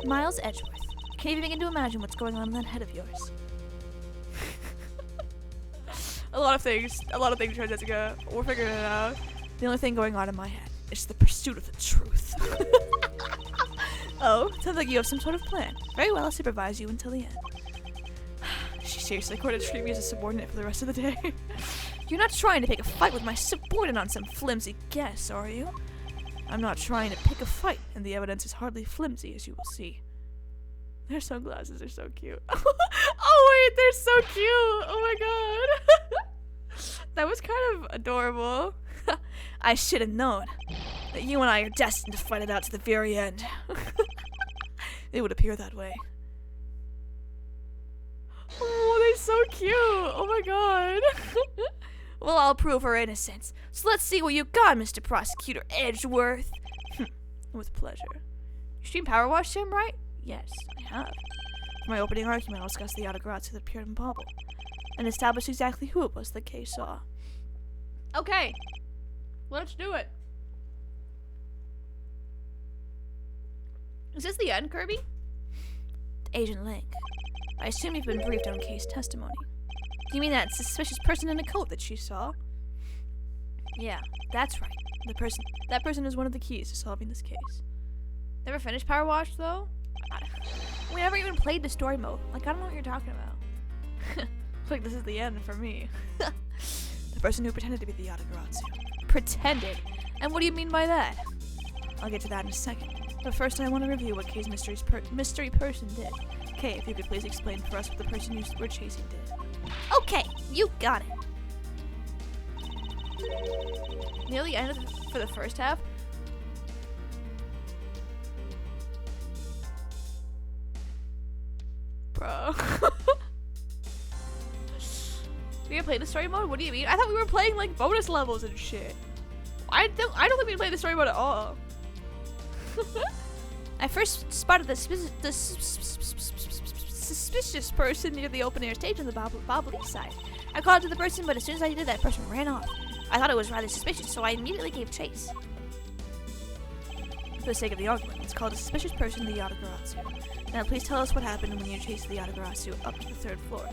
S1: Miles Edgeworth, can you begin to imagine what's going on in that head of yours? A lot of things, Jessica. We're figuring it out. The only thing going on in my head is the pursuit of the truth. Oh, sounds like you have some sort of plan. Very well, I'll supervise you until the end. She seriously going to treat me as a subordinate for the rest of the day. You're not trying to pick a fight with my subordinate on some flimsy guess, are you? I'm not trying to pick a fight, and the evidence is hardly flimsy, as you will see. Their sunglasses are so cute. Oh wait, they're so cute! Oh my god! That was kind of adorable. I should have known that you and I are destined to fight it out to the very end. It would appear that way. Oh, they're so cute! Oh my god! Well, I'll prove her innocence. So let's see what you got, Mr. Prosecutor Edgeworth. With pleasure. You stream Power Wash him, right? Yes, I have. For my opening argument, I'll discuss the Yatagarasu that appeared in Bobble, and establish exactly who it was that Kay saw. Okay, let's do it. Is this the end, Kirby? Agent Lang, I assume you've been briefed on Kay's testimony. Do you mean that suspicious person in a coat that she saw? Yeah, that's right. That person is one of the keys to solving this case. Never finished Power Wash, though? We never even played the story mode. Like, I don't know what you're talking about. Looks like this is the end for me. The person who pretended to be the Yatagarasu. Pretended? And what do you mean by that? I'll get to that in a second. But first I want to review what Kay's mystery person did. Okay, if you could please explain for us what the person you were chasing did. Okay, you got it. Near the end for the first half. Bro. We gonna play the story mode? What do you mean? I thought we were playing like bonus levels and shit. I don't think we play the story mode at all. I first spotted the suspicious person near the open air stage on the Bobbly side. I called to the person, but as soon as I did, that person ran off. I thought it was rather suspicious, so I immediately gave chase. For the sake of the argument, let's call the suspicious person the Yatagarasu. Now please tell us what happened when you chased the Yatagarasu up to the 3rd floor.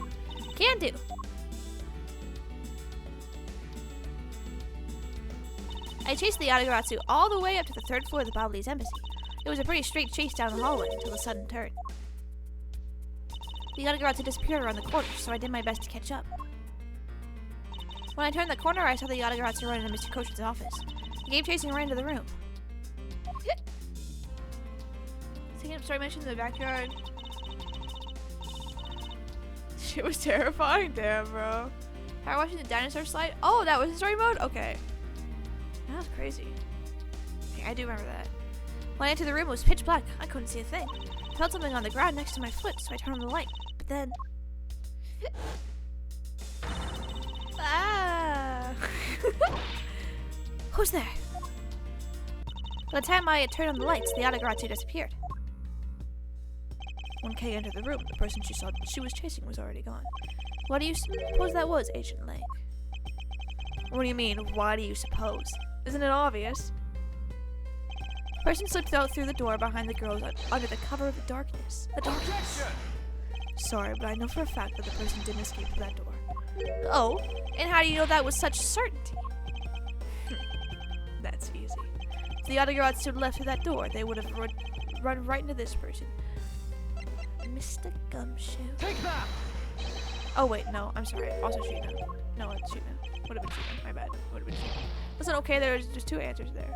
S1: Can do. I chased the Yatagarasu all the way up to the 3rd floor of the Bobbly's embassy. It was a pretty straight chase down the hallway until a sudden turn. The Yatagarasu disappeared around the corner, so I did my best to catch up. When I turned the corner, I saw the Yatagarasu run into Mr. Koshin's office. He gave chase and ran into the room. Taking up story mission in the backyard. Shit was terrifying. Damn, bro. How watching the dinosaur slide? Oh, that was the story mode? Okay. That was crazy. Okay, I do remember that. When I entered the room, it was pitch black. I couldn't see a thing. I felt something on the ground next to my foot, so I turned on the light. But then... ah! Who's there? By the time I had turned on the lights, the Yatagarasu disappeared. When Kay entered the room, the person she was chasing was already gone. What do you suppose that was, Agent Lang? What do you mean, why do you suppose? Isn't it obvious? The person slipped out through the door behind the girls under the cover of the darkness. Sorry, but I know for a fact that the person didn't escape through that door. Oh, and how do you know that with such certainty? That's easy. If the Yatagarasu had left through that door, they would have run right into this person. Mr. Gumshoe.
S2: Take that!
S1: Oh wait, no, I'm sorry. Also Sheena. No, it's Sheena. Would have been Sheena. My bad. Would have been Sheena. Listen, okay, there's just 2 answers there.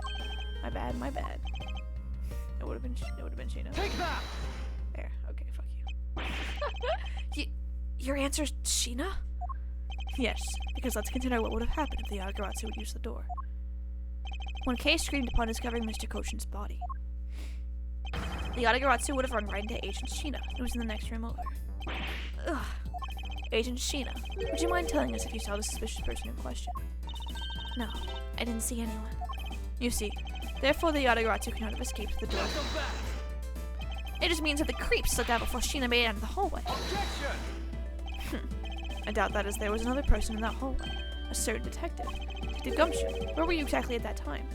S1: My bad, my bad. It would have been Sheena.
S2: Take that!
S1: There. Okay, fuck you. Your answer's Sheena? Yes, because let's consider what would have happened if the Yatagarasu would use the door. When Kay screamed upon discovering Mr. Koshin's body, the Yatagarasu would have run right into Agent Sheena, who was in the next room over. Ugh. Agent Sheena, would you mind telling us if you saw the suspicious person in question? No, I didn't see anyone. You see, therefore the Yatagarasu could not have escaped the door. It just means that the creep slipped out before Sheena made it out of the hallway. I doubt that, as there was another person in that hallway. A certain detective. Detective Gumshoe. Where were you exactly at that time?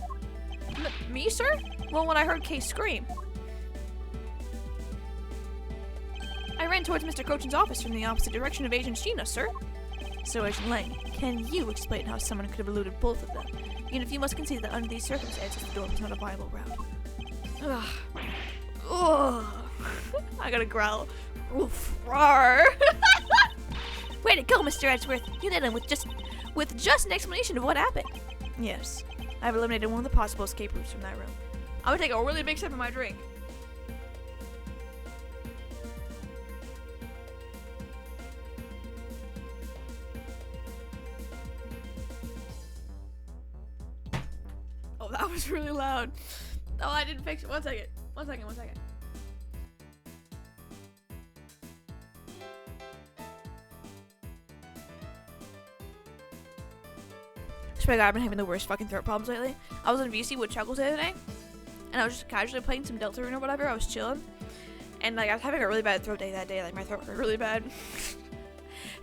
S1: Me, sir? Well, when I heard Kay scream. I ran towards Mr. Koshin's office from the opposite direction of Agent Sheena, sir. So, Agent Lang, can you explain how someone could have eluded both of them? Even if you must concede that under these circumstances, the door was not a viable route. Ugh. Ugh. I gotta growl. Oof. Rawr. Way to go, Mr. Edgeworth. You did it with just an explanation of what happened. Yes. I've eliminated one of the possible escape routes from that room. I'm gonna take a really big sip of my drink. Oh, that was really loud. Oh, I didn't fix it. One second. Swear to God, I've been having the worst fucking throat problems lately. I was in VC with Chuckles the other day, and I was just casually playing some Deltarune or whatever. I was chilling, and like I was having a really bad throat day that day. Like my throat hurt really bad,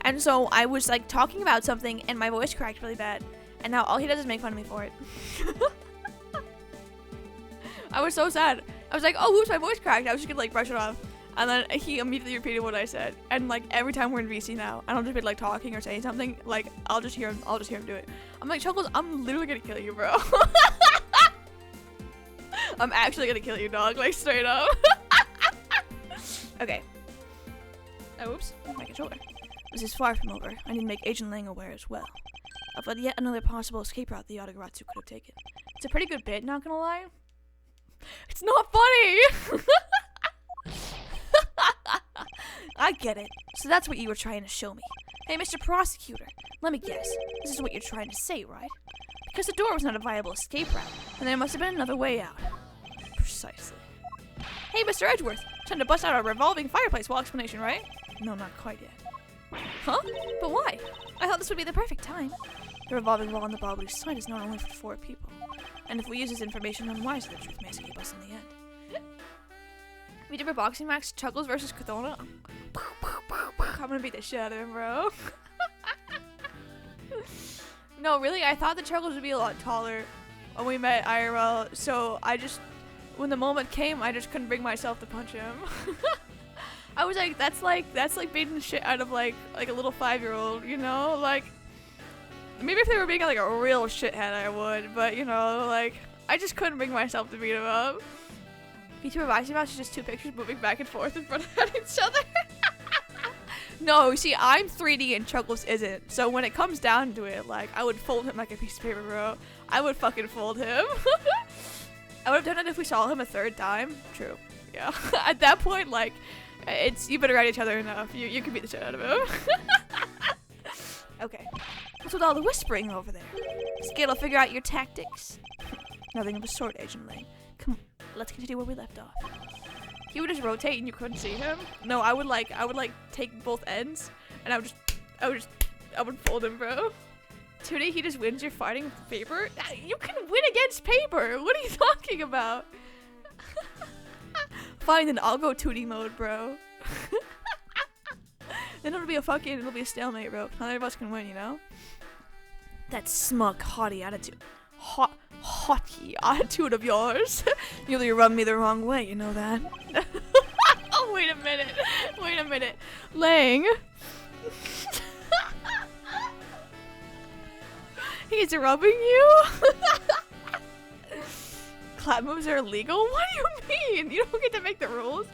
S1: and so I was like talking about something, and my voice cracked really bad. And now all he does is make fun of me for it. I was so sad. I was like, oh, whoops, my voice cracked. I was just gonna like brush it off. And then he immediately repeated what I said. And like every time we're in VC now, I don't just be like talking or saying something, like I'll just hear him do it. I'm like, Chuckles, I'm literally gonna kill you, bro. I'm actually gonna kill you, dog, like straight up. Okay. Oh, whoops, my controller. This is far from over. I need to make Agent Lang aware as well of yet another possible escape route the Yatagarasu could have taken. It's a pretty good bit, not gonna lie. It's not funny! I get it. So that's what you were trying to show me. Hey, Mr. Prosecutor, let me guess. This is what you're trying to say, right? Because the door was not a viable escape route, and there must have been another way out. Precisely. Hey, Mr. Edgeworth, time to bust out our revolving fireplace wall explanation, right? No, not quite yet. Huh? But why? I thought this would be the perfect time. The revolving wall on the Bobbly side is not only for 4 people. And if we use this information unwisely, the truth may escape us in the end. We did a boxing match, Chuckles versus Chthona. I'm gonna beat the shit out of him, bro. No, really, I thought the Chuckles would be a lot taller when we met IRL, so when the moment came, I just couldn't bring myself to punch him. I was like, that's like beating the shit out of like a little 5-year-old, you know? Like, maybe if they were being like a real shithead, I would, but you know, like, I just couldn't bring myself to beat him up. VTuber boxing match is just 2 pictures moving back and forth in front of each other. No, see, I'm 3D and Chuckles isn't. So when it comes down to it, like, I would fold him like a piece of paper, bro. I would fucking fold him. I would have done it if we saw him a 3rd time. True. Yeah. At that point, like, you better ride each other enough. You can beat the shit out of him. Okay. What's with all the whispering over there? Scale will figure out your tactics. Nothing of the sort, Agent Lang. Come on, let's continue where we left off. He would just rotate and you couldn't see him. No, I would take both ends and I would fold him, bro. Tootie, he just wins your fighting with paper? You can win against paper! What are you talking about? Fine, then I'll go Tootie mode, bro. Then it'll be a stalemate, bro. Neither of us can win, you know? That smug, haughty attitude. Haughty attitude of yours. You really rub me the wrong way, you know that? Oh, wait a minute. Lang. He's rubbing you? Clap moves are illegal? What do you mean? You don't get to make the rules?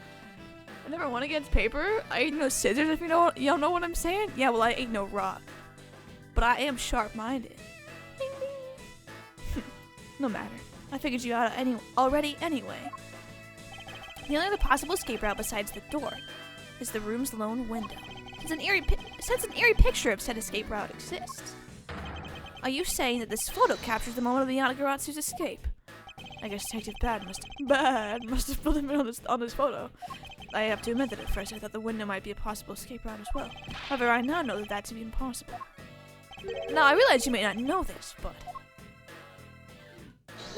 S1: I never won against paper. I ain't no scissors if you don't know what I'm saying? Yeah, well, I ain't no rock. But I am sharp-minded. Ding, ding. No matter. I figured you out already anyway. The only other possible escape route besides the door is the room's lone window. Since an eerie picture of said escape route exists. Are you saying that this photo captures the moment of the Yatagarazu's escape? I guess Detective Bad must have put him in on this photo. I have to admit that at first I thought the window might be a possible escape route as well. However, I now know that to be impossible. Now, I realize you may not know this, but...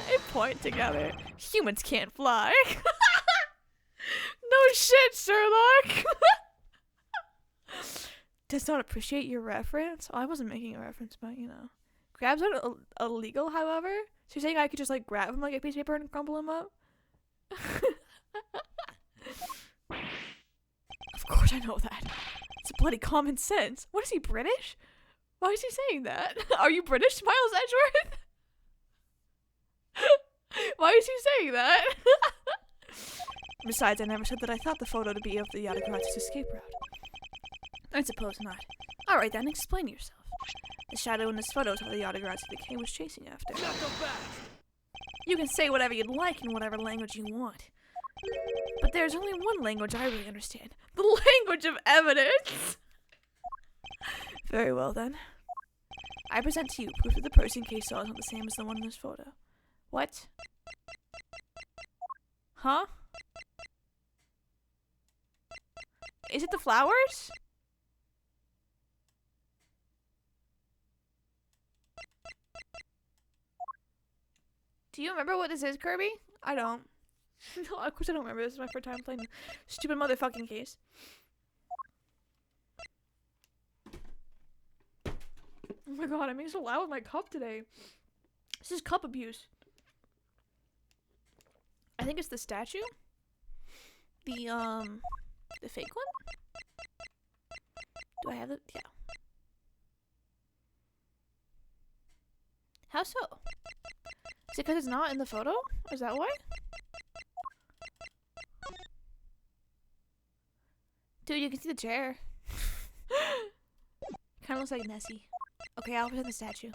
S1: They point together. Humans can't fly. No shit, Sherlock! Does not appreciate your reference? Oh, I wasn't making a reference, but you know. Grabs aren't illegal, however. So you're saying I could just like grab him like a piece of paper and crumple him up? Of course I know that. It's bloody common sense. What is he, British? Why is he saying that? Are you British, Miles Edgeworth? Why is he saying that? Besides, I never said that I thought the photo to be of the Yatagarazu's escape route. I suppose not. Alright then, explain yourself. The shadow in this photo is how the Yatagarazu the K was chasing after. You can say whatever you'd like in whatever language you want. But there's only one language I really understand. The language of evidence! Very well then. I present to you proof that the person K saw is not the same as the one in this photo. What? Huh? Is it the flowers? Do you remember what this is, Kirby? I don't. No, of course I don't remember. This is my first time playing the stupid motherfucking case. Oh my god, I'm being so loud with my cup today. This is cup abuse. I think it's the statue. The fake one? Do I have it? Yeah. How so? Is it because it's not in the photo? Is that why? Dude, you can see the chair. Kind of looks like Nessie. Okay, I'll present the statue.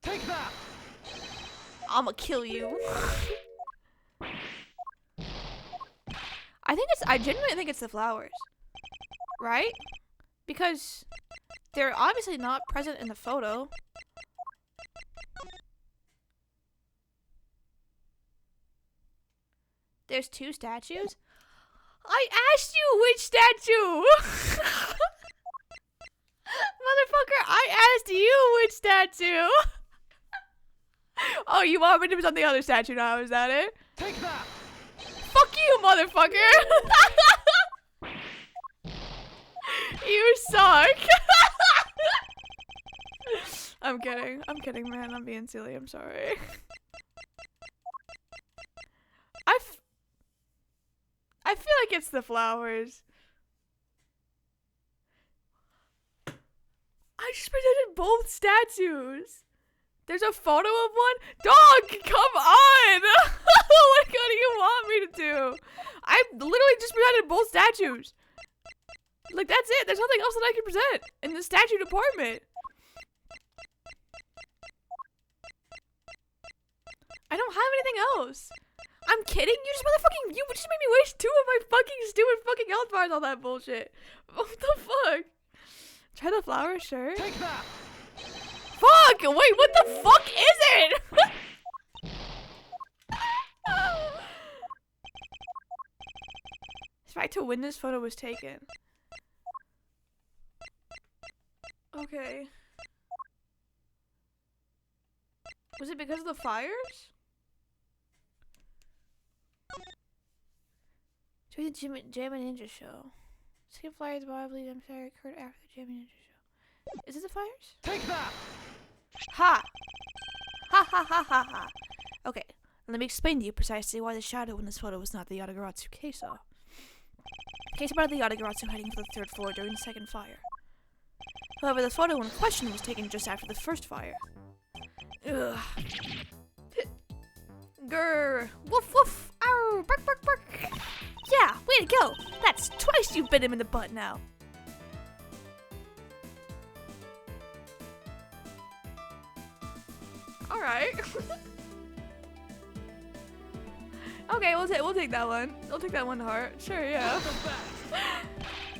S2: Take that!
S1: I'ma kill you. I I genuinely think it's the flowers. Right? Because they're obviously not present in the photo. There's 2 statues? I asked you which statue! Motherfucker, I asked you which statue! Oh, you want me to be on the other statue now, is that it?
S2: Take that!
S1: Fuck you, motherfucker! You suck! I'm kidding, man. I'm being silly. I'm sorry. I feel like it's the flowers. I just presented both statues. There's a photo of one? Dog, come on! What do you want me to do? I literally just presented both statues. Like, that's it. There's nothing else that I can present in the statue department. I don't have anything else. I'm kidding? You just made me waste 2 of my fucking stupid fucking health bars on that bullshit. What the fuck? Try the flower, sure.
S2: Take that!
S1: Fuck! Wait, what the fuck is it? It's right to when this photo was taken. Okay. Was it because of the fires? Join the Jammin' Ninja show. Skip flyers, Bobbly, I'm sorry, occurred after the Jammin' Ninja show. Is it the fires?
S2: Take that!
S1: Ha! Ha ha ha ha ha. Okay, let me explain to you precisely why the shadow in this photo was not the Yatagarasu Keiso. Keiso spotted the Yatagarasu heading for the 3rd floor during the 2nd fire. However, the photo in question was taken just after the 1st fire. Ugh. Grr. Woof woof. Ow. Bark bark bark. Yeah, way to go. That's twice you've bit him in the butt now. Alright. Okay, we'll take that one. We'll take that one to heart. Sure, yeah.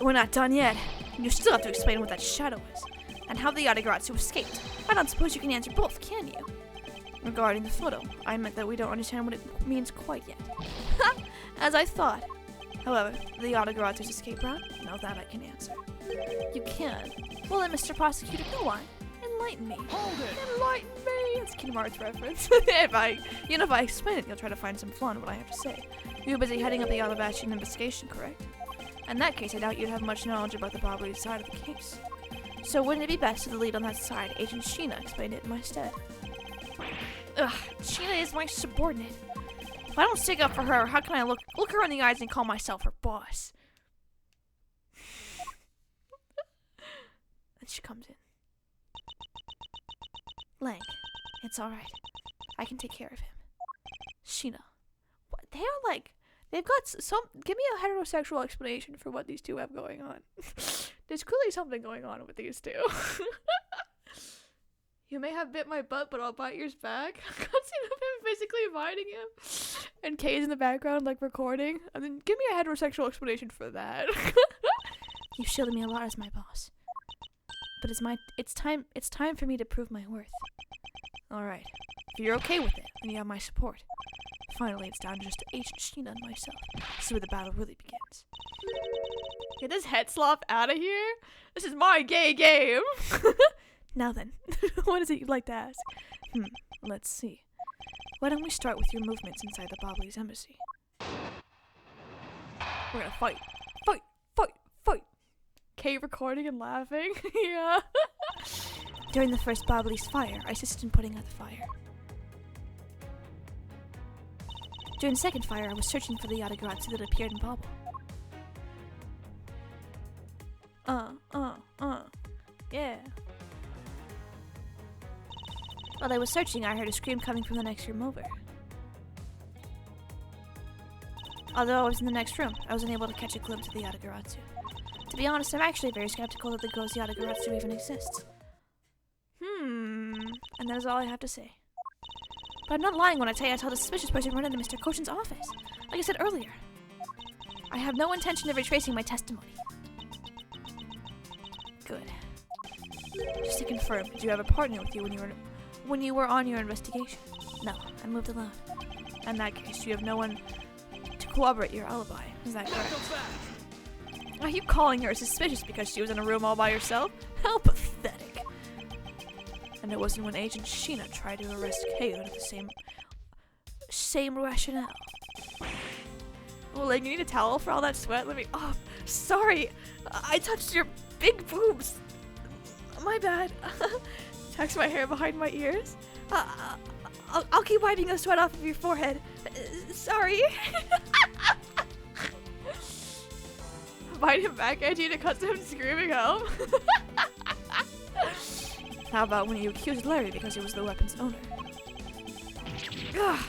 S1: We're not done yet. You still have to explain what that shadow is, and how the Yatagarasu escaped. I don't suppose you can answer both, can you? Regarding the photo, I meant that we don't understand what it means quite yet. As I thought. However, the Yatagarasu's escape route? No, that I can answer. You can? Well then, Mr. Prosecutor, go on. Enlighten me.
S2: Hold it!
S1: Enlighten me! It's a Kingdom Hearts reference. if I explain it, you'll try to find some flaw in what I have to say. You're busy heading up the Yalabashian investigation, correct? In that case, I doubt you'd have much knowledge about the Bobbly side of the case. So wouldn't it be best if the lead on that side, Agent Sheena, explained it in my stead? Ugh, Sheena is my subordinate. If I don't stick up for her, how can I look her in the eyes and call myself her boss? Then she comes in. Lang, it's alright. I can take care of him. Sheena. What? They are like... They've got some... Give me a heterosexual explanation for what these two have going on. There's clearly something going on with these two. You may have bit my butt, but I'll bite yours back. Cutscene of him physically biting him. And Kay's in the background, like, recording. And then give me a heterosexual explanation for that. You've shielded me a lot as my boss. But it's time for me to prove my worth. Alright. If you're okay with it, then you have my support. Finally, it's down to just Agent Sheena and myself. This is where the battle really begins. Get this head slop out of here. This is my gay game. Now then, what is it you'd like to ask? Let's see. Why don't we start with your movements inside the Bobbly's embassy? We're gonna fight. Fight! Fight! Fight! Kay recording and laughing. Yeah. During the first Bobbly's fire, I assisted in putting out the fire. During the second fire, I was searching for the Yatagarasu that appeared in Bobble. Yeah. While I was searching, I heard a scream coming from the next room over. Although I was in the next room, I was unable to catch a glimpse of the Yatagarasu. To be honest, I'm actually very skeptical that the ghost Yatagarasu even exists. And that is all I have to say. But I'm not lying when I tell you I saw the suspicious person run into Mr. Koshin's office. Like I said earlier. I have no intention of retracing my testimony. Good. Just to confirm, did you have a partner with you when you were on your investigation? No, I moved alone. In that case, you have no one to corroborate your alibi. Is that correct? Are you calling her suspicious because she was in a room all by herself? How pathetic. And it wasn't when Agent Sheena tried to arrest Kayo under the same rationale. Well, like, you need a towel for all that sweat? Let me. Oh, sorry. I touched your big boobs. My bad. Tucks my hair behind my ears. I'll keep wiping the sweat off of your forehead. Sorry. Bite him back at you to cut him screaming home. How about when you accused Larry because he was the weapon's owner? Ugh.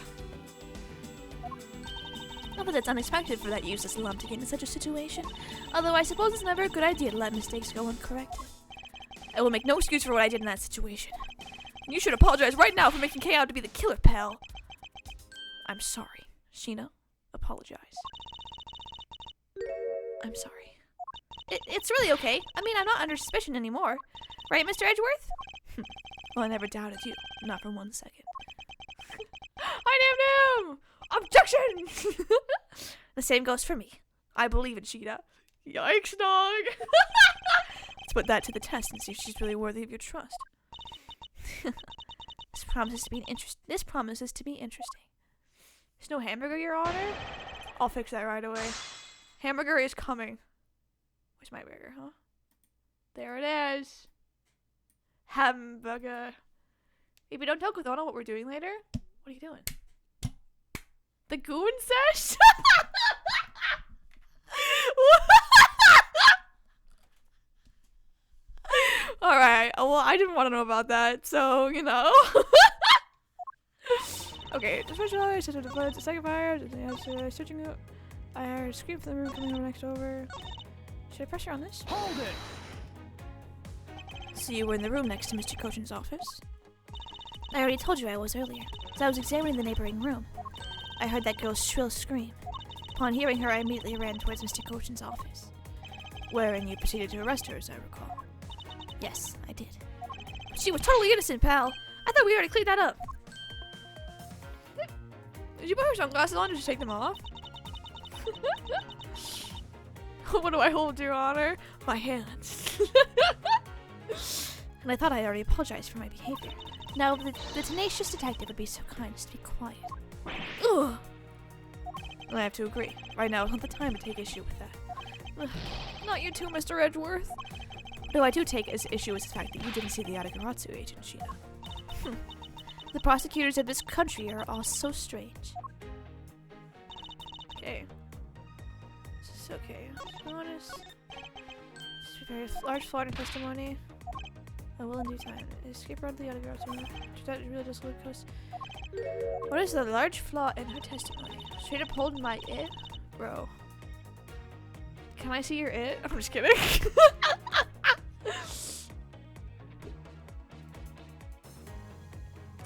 S1: Not that it's unexpected for that useless lump to get in such a situation, although I suppose it's never a good idea to let mistakes go uncorrected. I will make no excuse for what I did in that situation. You should apologize right now for making Kay out to be the killer, pal. I'm sorry. Sheena, apologize. I'm sorry. It's really okay. I mean, I'm not under suspicion anymore. Right, Mr. Edgeworth? Well, I never doubted you. Not for 1 second. I named him! Objection! The same goes for me. I believe in Sheena. Yikes, dog. Let's put that to the test and see if she's really worthy of your trust. This promises to be interesting. There's no hamburger, Your Honor? I'll fix that right away. Hamburger is coming. Where's my burger, huh? There it is. Hamburger. If you don't tell Kothona what we're doing later, what are you doing? The goon sesh? Alright, well, I didn't want to know about that, so, you know. Okay, the first fire, the second fire, searching out. I heard a scream from the room coming over next over. Should I pressure on this?
S2: Hold it!
S1: So you were in the room next to Mr. Kochin's office? I already told you I was earlier, so I was examining the neighboring room. I heard that girl's shrill scream. Upon hearing her, I immediately ran towards Mr. Kochin's office. Wherein you proceeded to arrest her, as I recall. Yes, I did. She was totally innocent, pal. I thought we already cleared that up. Did you put her sunglasses on or just take them off? What do I hold, Your Honor? My hands. And I thought I already apologized for my behavior. Now, the tenacious detective would be so kind as to be quiet. Ugh. I have to agree. Right now is not the time to take issue with that. Ugh. Not you too, Mr. Edgeworth. Though I do take as issue with the fact that you didn't see the Yatagarasu, Agent Sheena. The prosecutors of this country are all so strange. Okay. This is okay. To be honest, it's a very large flaw in testimony. I will in due time. Escape around the Yatagarasu. That really just look close. What is the large flaw in her testimony? Straight up holding my it? Bro. Can I see your it? I'm just kidding.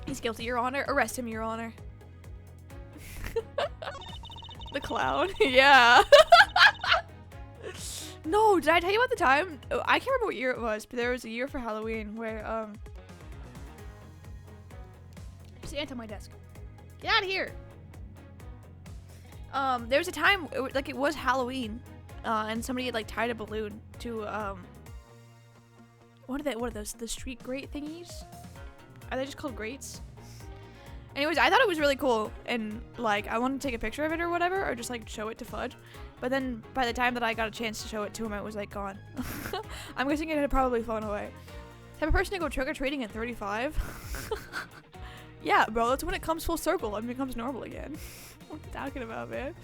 S1: He's guilty, Your Honor. Arrest him, Your Honor. The clown. Yeah. No, did I tell you about the time? Oh, I can't remember what year it was, but there was a year for Halloween where, there's an ant on my desk. Get out of here. There was a time, it was Halloween, and somebody had, like, tied a balloon to, what are those, the street grate thingies? Are they just called grates? Anyways, I thought it was really cool, and, like, I wanted to take a picture of it or whatever, or just, like, show it to Fudge. But then, by the time that I got a chance to show it to him, it was, like, gone. I'm guessing it had probably flown away. Type of person to go trick-or-treating at 35? Yeah, bro, that's when it comes full circle and becomes normal again. What are you talking about, man?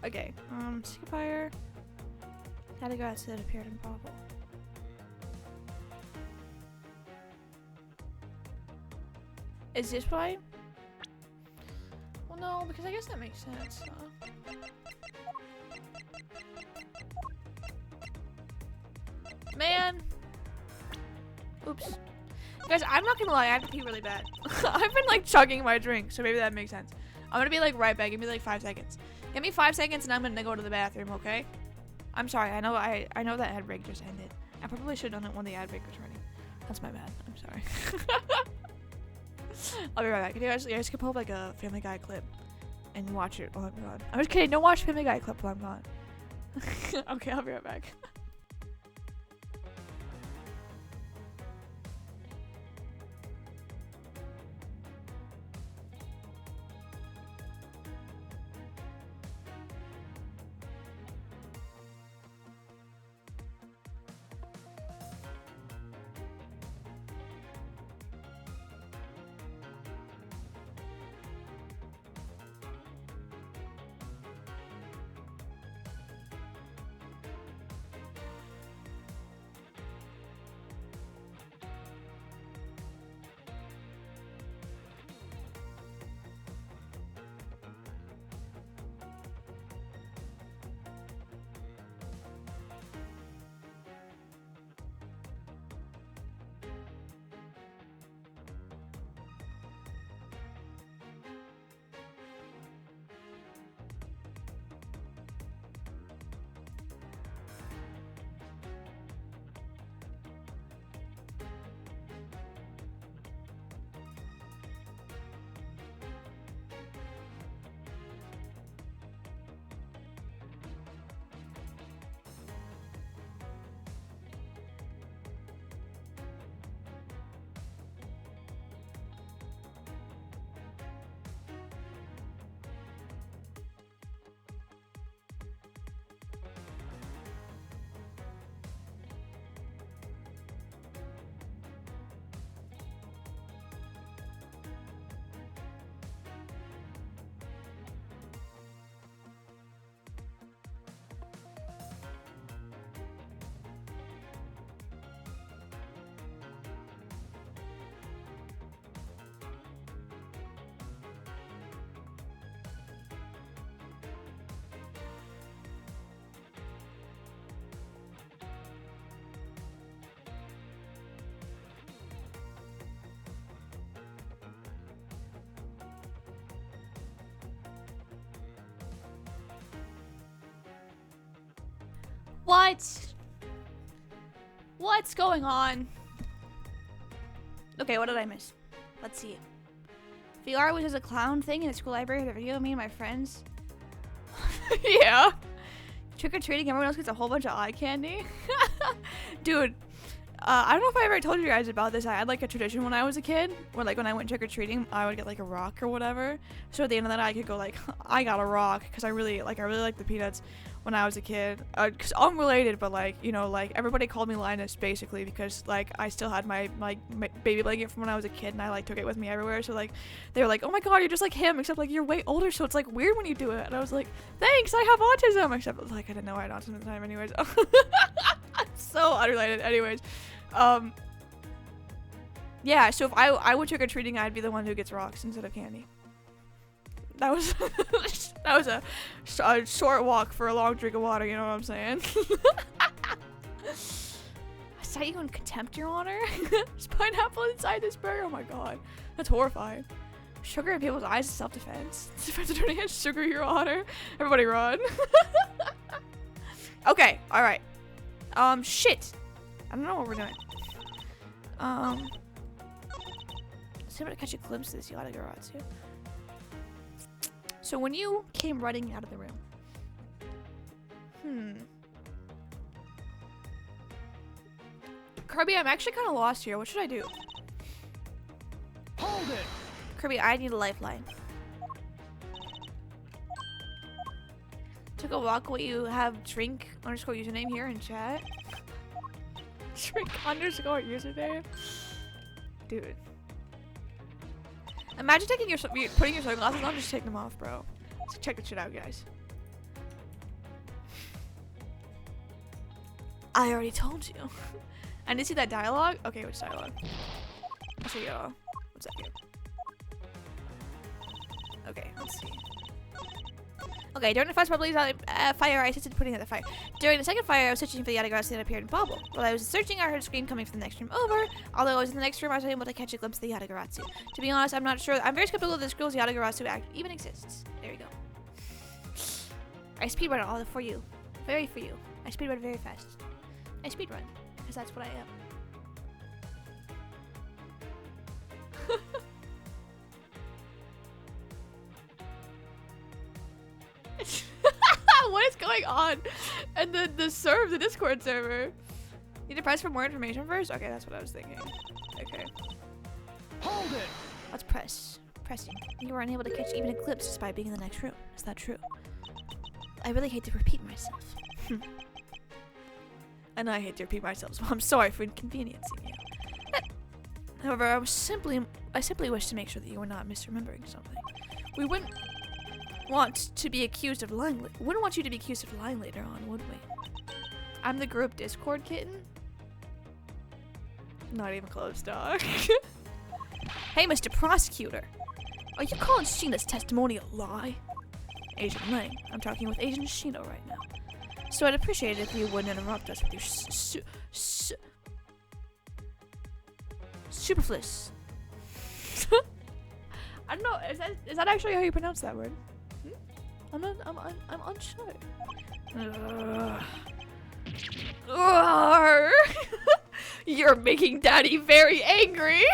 S1: Okay, Seafire. Yatagarasu that appeared in Bobble. Is this why? Well, no, because I guess that makes sense. Man. Oops. Guys, I'm not gonna lie, I have to pee really bad. I've been like chugging my drink, so maybe that makes sense. I'm gonna be like right back, give me like 5 seconds. Give me 5 seconds and I'm gonna go to the bathroom, okay? I'm sorry. I know that ad break just ended. I probably should have done it when the ad break was running. That's my bad. I'm sorry. I'll be right back. You guys can pull up like a Family Guy clip and watch it while I'm gone. I'm just kidding. Don't watch Family Guy clip while I'm gone. Okay, I'll be right back. What? What's going on? Okay, what did I miss? Let's see. VR was just a clown thing in the school library. The video of me and my friends. Yeah. Trick-or-treating, everyone else gets a whole bunch of eye candy. Dude, I don't know if I ever told you guys about this. I had like a tradition when I was a kid where like when I went trick-or-treating, I would get like a rock or whatever. So at the end of the night, I could go like, I got a rock, because I really like the Peanuts when I was a kid. Because unrelated, but like, you know, like everybody called me Linus basically because like I still had my baby blanket from when I was a kid and I like took it with me everywhere. So like they were like, oh my god, you're just like him, except like you're way older, so it's like weird when you do it. And I was like, thanks, I have autism. Except like I didn't know I had autism at the time anyways. So unrelated anyways. Yeah, so if I would trick-or-treating, I'd be the one who gets rocks instead of candy. That was that was a short walk for a long drink of water, you know what I'm saying? I saw you in contempt, Your Honor. There's pineapple inside this burger. Oh my god, that's horrifying. Sugar in people's eyes is self-defense. Defense attorney has sugar, Your Honor. Everybody run. Okay, all right. Shit. I don't know what we're doing. So I'm gonna catch a glimpse of this Yata-Garatsu. So when you came running out of the room, Kirby, I'm actually kind of lost here. What should I do?
S2: Hold it!
S1: Kirby, I need a lifeline. Took a walk. What you have? Drink underscore username here in chat. Drink underscore username. Dude. Imagine taking putting your sunglasses on, just take them off, bro. Let's check this shit out, guys. I already told you. I didn't see that dialogue. Okay, which dialogue? I'll show you all. What's that here? Okay, let's see. Okay, during the first fire, I assisted putting out the fire. During the second fire, I was searching for the Yata-Garatsu that appeared in Bobble. While I was searching, I heard a scream coming from the next room over. Although I was in the next room, I was able to catch a glimpse of the Yata-Garatsu. To be honest, I'm not sure. I'm very skeptical that this girl's Yata-Garatsu even exists. There we go. I speedrun all for you. Very for you. I speedrun very fast. I speedrun, because that's what I am. What is going on? And the Discord server. Need to press for more information first? Okay, that's what I was thinking. Okay.
S2: Hold it!
S1: Let's press. Pressing. You were unable to catch even a glimpse despite being in the next room. Is that true? I really hate to repeat myself. And I hate to repeat myself, so I'm sorry for inconveniencing you. However, I simply wish to make sure that you were not misremembering something. We wouldn't want to be accused of lying. Wouldn't want you to be accused of lying later on, would we? I'm the group Discord kitten. Not even close, dog. Hey, Mr. Prosecutor. Are you calling Sheena's testimony a lie? Agent Lang, I'm talking with Agent Sheena right now. So I'd appreciate it if you wouldn't interrupt us with your superfluous. I don't know. Is that actually how you pronounce that word? I'm unsure. You're making Daddy very angry.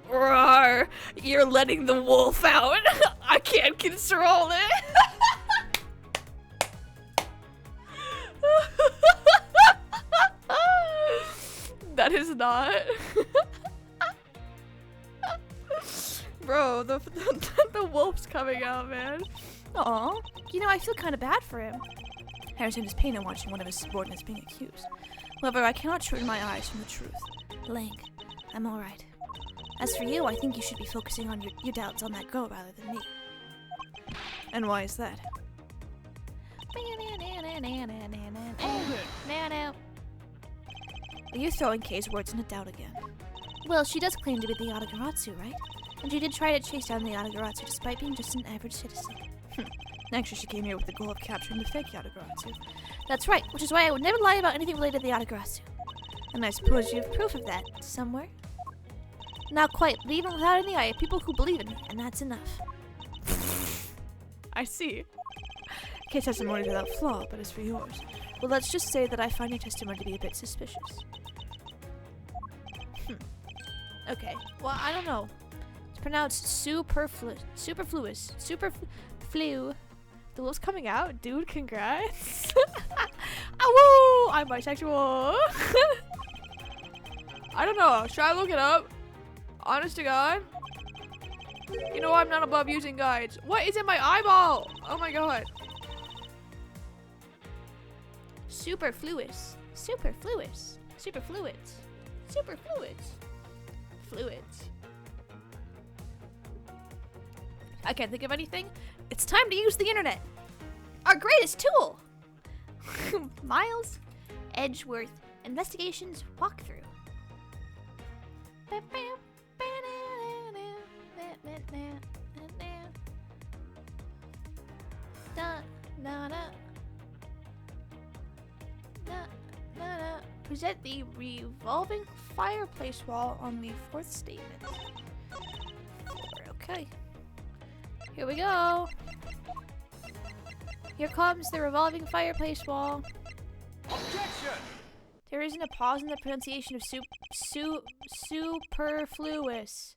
S1: Roar! You're letting the wolf out. I can't control it. That is not. Bro, the wolf's coming out, man. Aw. You know, I feel kind of bad for him. Harrison is pain in watching one of his subordinates being accused. However, I cannot turn my eyes from the truth. Lang, I'm alright. As for you, I think you should be focusing on your doubts on that girl rather than me. And why is that? Are you throwing Kei's words into doubt again? Well, she does claim to be the Yatagarasu, right? And she did try to chase down the Yatagarasu despite being just an average citizen. Actually, she came here with the goal of capturing the fake Yatagarasu. That's right, which is why I would never lie about anything related to the Yatagarasu. And I suppose you have proof of that somewhere? Not quite, but even without any, I have people who believe in me, and that's enough. I see. Kei's testimony is without flaw, but as for yours, well, let's just say that I find your testimony to be a bit suspicious. Okay, well, I don't know. It's pronounced superfluous. Flu. The wolf's coming out? Dude, congrats. Woo! I'm bisexual. I don't know. Should I look it up? Honest to God. You know I'm not above using guides. What is in my eyeball? Oh my god. Superfluous. Superfluous. Superfluids. Superfluids. Fluids. I can't think of anything. It's time to use the internet. Our greatest tool. Miles Edgeworth Investigations Walkthrough. Present the revolving fireplace wall on the fourth statement. Okay. Here we go. Here comes the revolving fireplace wall.
S2: Objection!
S1: There isn't a pause in the pronunciation of superfluous.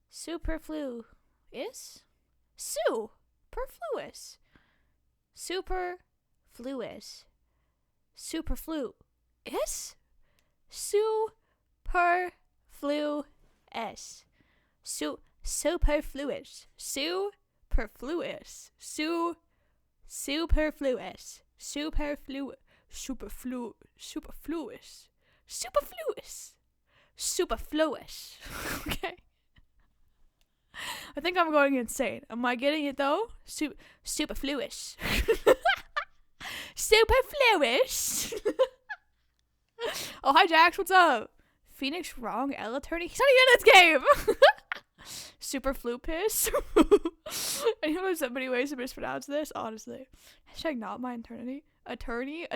S1: Superfluous? Superfluous. Superfluous. Superfluous? Superfluous. Superfluous. Superfluous. Superfluous. Superfluous. Okay. I think I'm going insane. Am I getting it though? Superfluous. Superfluous. Oh, hi Jax, what's up? Phoenix wrong, L attorney? He's not even in this game! Superflupus. I know there's so many ways to mispronounce this, honestly. Hashtag not my eternity. Eternity.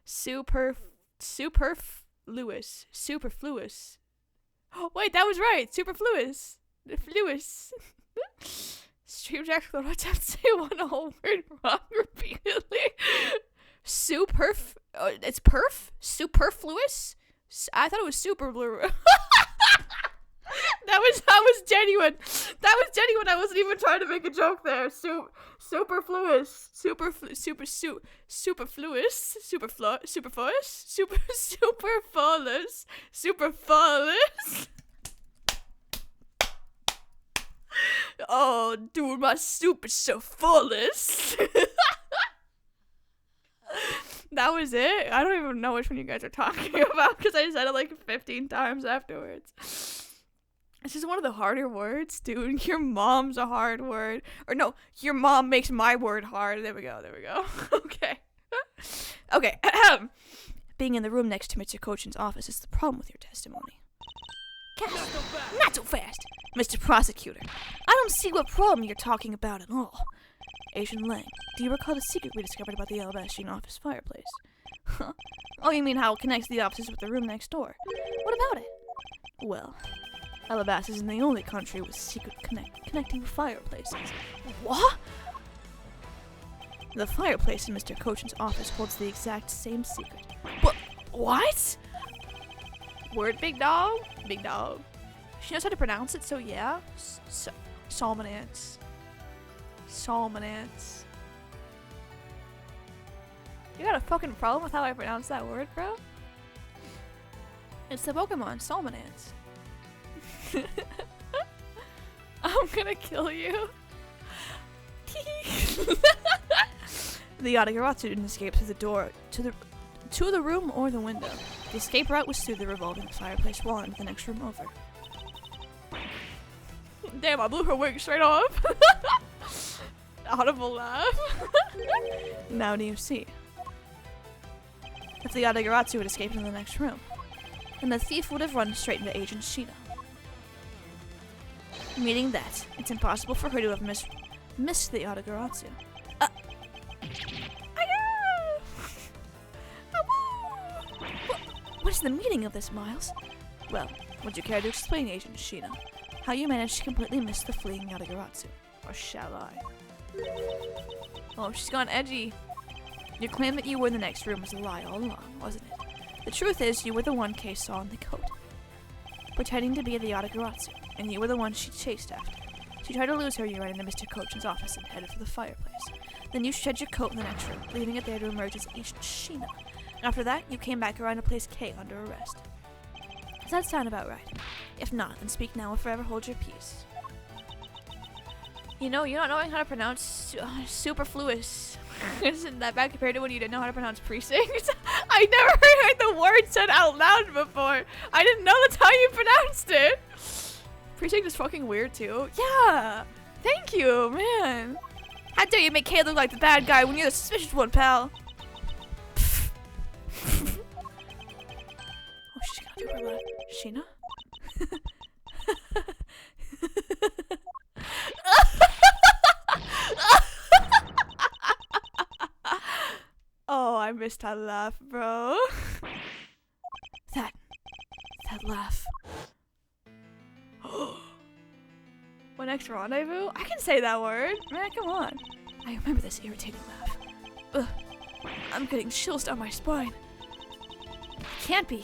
S1: Superfluous. Superfluous. Oh, wait, that was right. Superfluous. Fluous. Stream Jack will attempt to say one whole word wrong repeatedly. It's perf? Superfluous? I thought it was super blue. That was genuine. That was genuine. I wasn't even trying to make a joke there. Superfluous. Superfluous. Oh, dude, my soup is so fullest. That was it? I don't even know which one you guys are talking about because I said it like 15 times afterwards. This is one of the harder words, dude. Your mom's a hard word. Or no, your mom makes my word hard. There we go. Okay. Okay. Being in the room next to Mr. Cochin's office is the problem with your testimony. Not so fast, Mr. Prosecutor. I don't see what problem you're talking about at all. Asian Lang, do you recall the secret we discovered about the Alabastrian office fireplace? Huh? Oh, you mean how it connects the offices with the room next door? What about it? Well, Alabasta isn't the only country with secret connecting fireplaces. What? The fireplace in Mr. Cochin's office holds the exact same secret. But what? Word, big dog? Big dog. She knows how to pronounce it, so yeah. Salmonance. Salmonance. You got a fucking problem with how I pronounce that word, bro? It's the Pokemon, Salmonance. I'm gonna kill you. The Yatagarasu didn't escape through the door to the room or the window. The escape route was through the revolving fireplace wall into the next room over. Damn, I blew her wig straight off. Audible laugh. Now do you see? If the Yatagarasu had escaped in the next room, then the thief would have run straight into Agent Shina. Meaning that it's impossible for her to have missed the Yatagarasu. What is the meaning of this, Miles? Well, would you care to explain, Agent Shina, how you managed to completely miss the fleeing Yatagarasu? Or shall I? Oh, she's gone edgy. Your claim that you were in the next room was a lie all along, wasn't it? The truth is, you were the one Kay saw in the coat, pretending to be the Yatagarasu, and you were the one she chased after. She tried to lose her, you ran into Mr. Cochin's office and headed for the fireplace. Then you shed your coat in the next room, leaving it there to emerge as Agent Shina. After that, you came back around to place Kay under arrest. Does that sound about right? If not, then speak now or forever hold your peace. You know, you're not knowing how to pronounce superfluous. Isn't that bad compared to when you didn't know how to pronounce precinct? I never heard the word said out loud before. I didn't know that's how you pronounced it. Precinct is fucking weird too. Yeah. Thank you, man. How dare you make Kay look like the bad guy when you're the suspicious one, pal? Oh, she's gonna do her laugh. Shina? Oh, I missed that laugh, bro. That laugh. My next rendezvous? I can say that word. Man, come on. I remember this irritating laugh. Ugh. I'm getting chills down my spine. It can't be.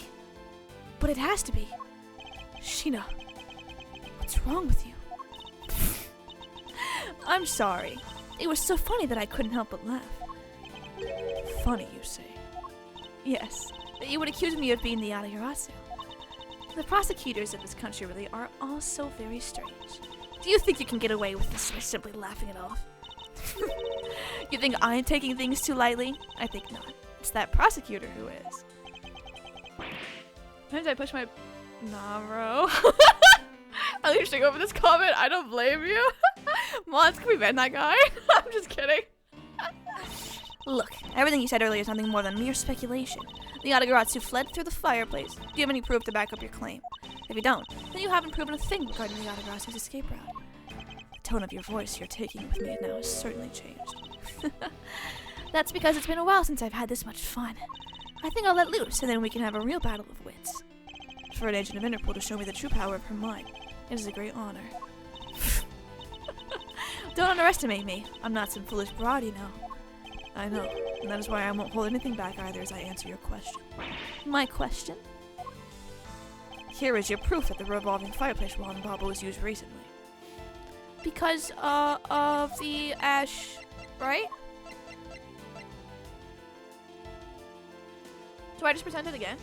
S1: But it has to be. Shina, what's wrong with you? I'm sorry. It was so funny that I couldn't help but laugh. Funny, you say? Yes, that you would accuse me of being the Yatagarasu. The prosecutors of this country really are all so very strange. Do you think you can get away with this by simply laughing it off? You think I'm taking things too lightly? I think not. It's that prosecutor who is. Sometimes I push my... Nah, bro. At least take over this comment. I don't blame you. Mods, can we ban that guy? I'm just kidding. Look, everything you said earlier is nothing more than mere speculation. The Yatagarasu fled through the fireplace. Do you have any proof to back up your claim? If you don't, then you haven't proven a thing regarding the Yatagarasu's escape route. The tone of your voice you're taking with me now has certainly changed. That's because it's been a while since I've had this much fun. I think I'll let loose, and then we can have a real battle of wits. For an agent of Interpol to show me the true power of her mind, it is a great honor. Don't underestimate me. I'm not some foolish broad, you know. I know, and that is why I won't hold anything back either as I answer your question. My question? Here is your proof that the revolving fireplace wall in Bauble was used recently. Because, of the ash, right? Do I just pretend it again?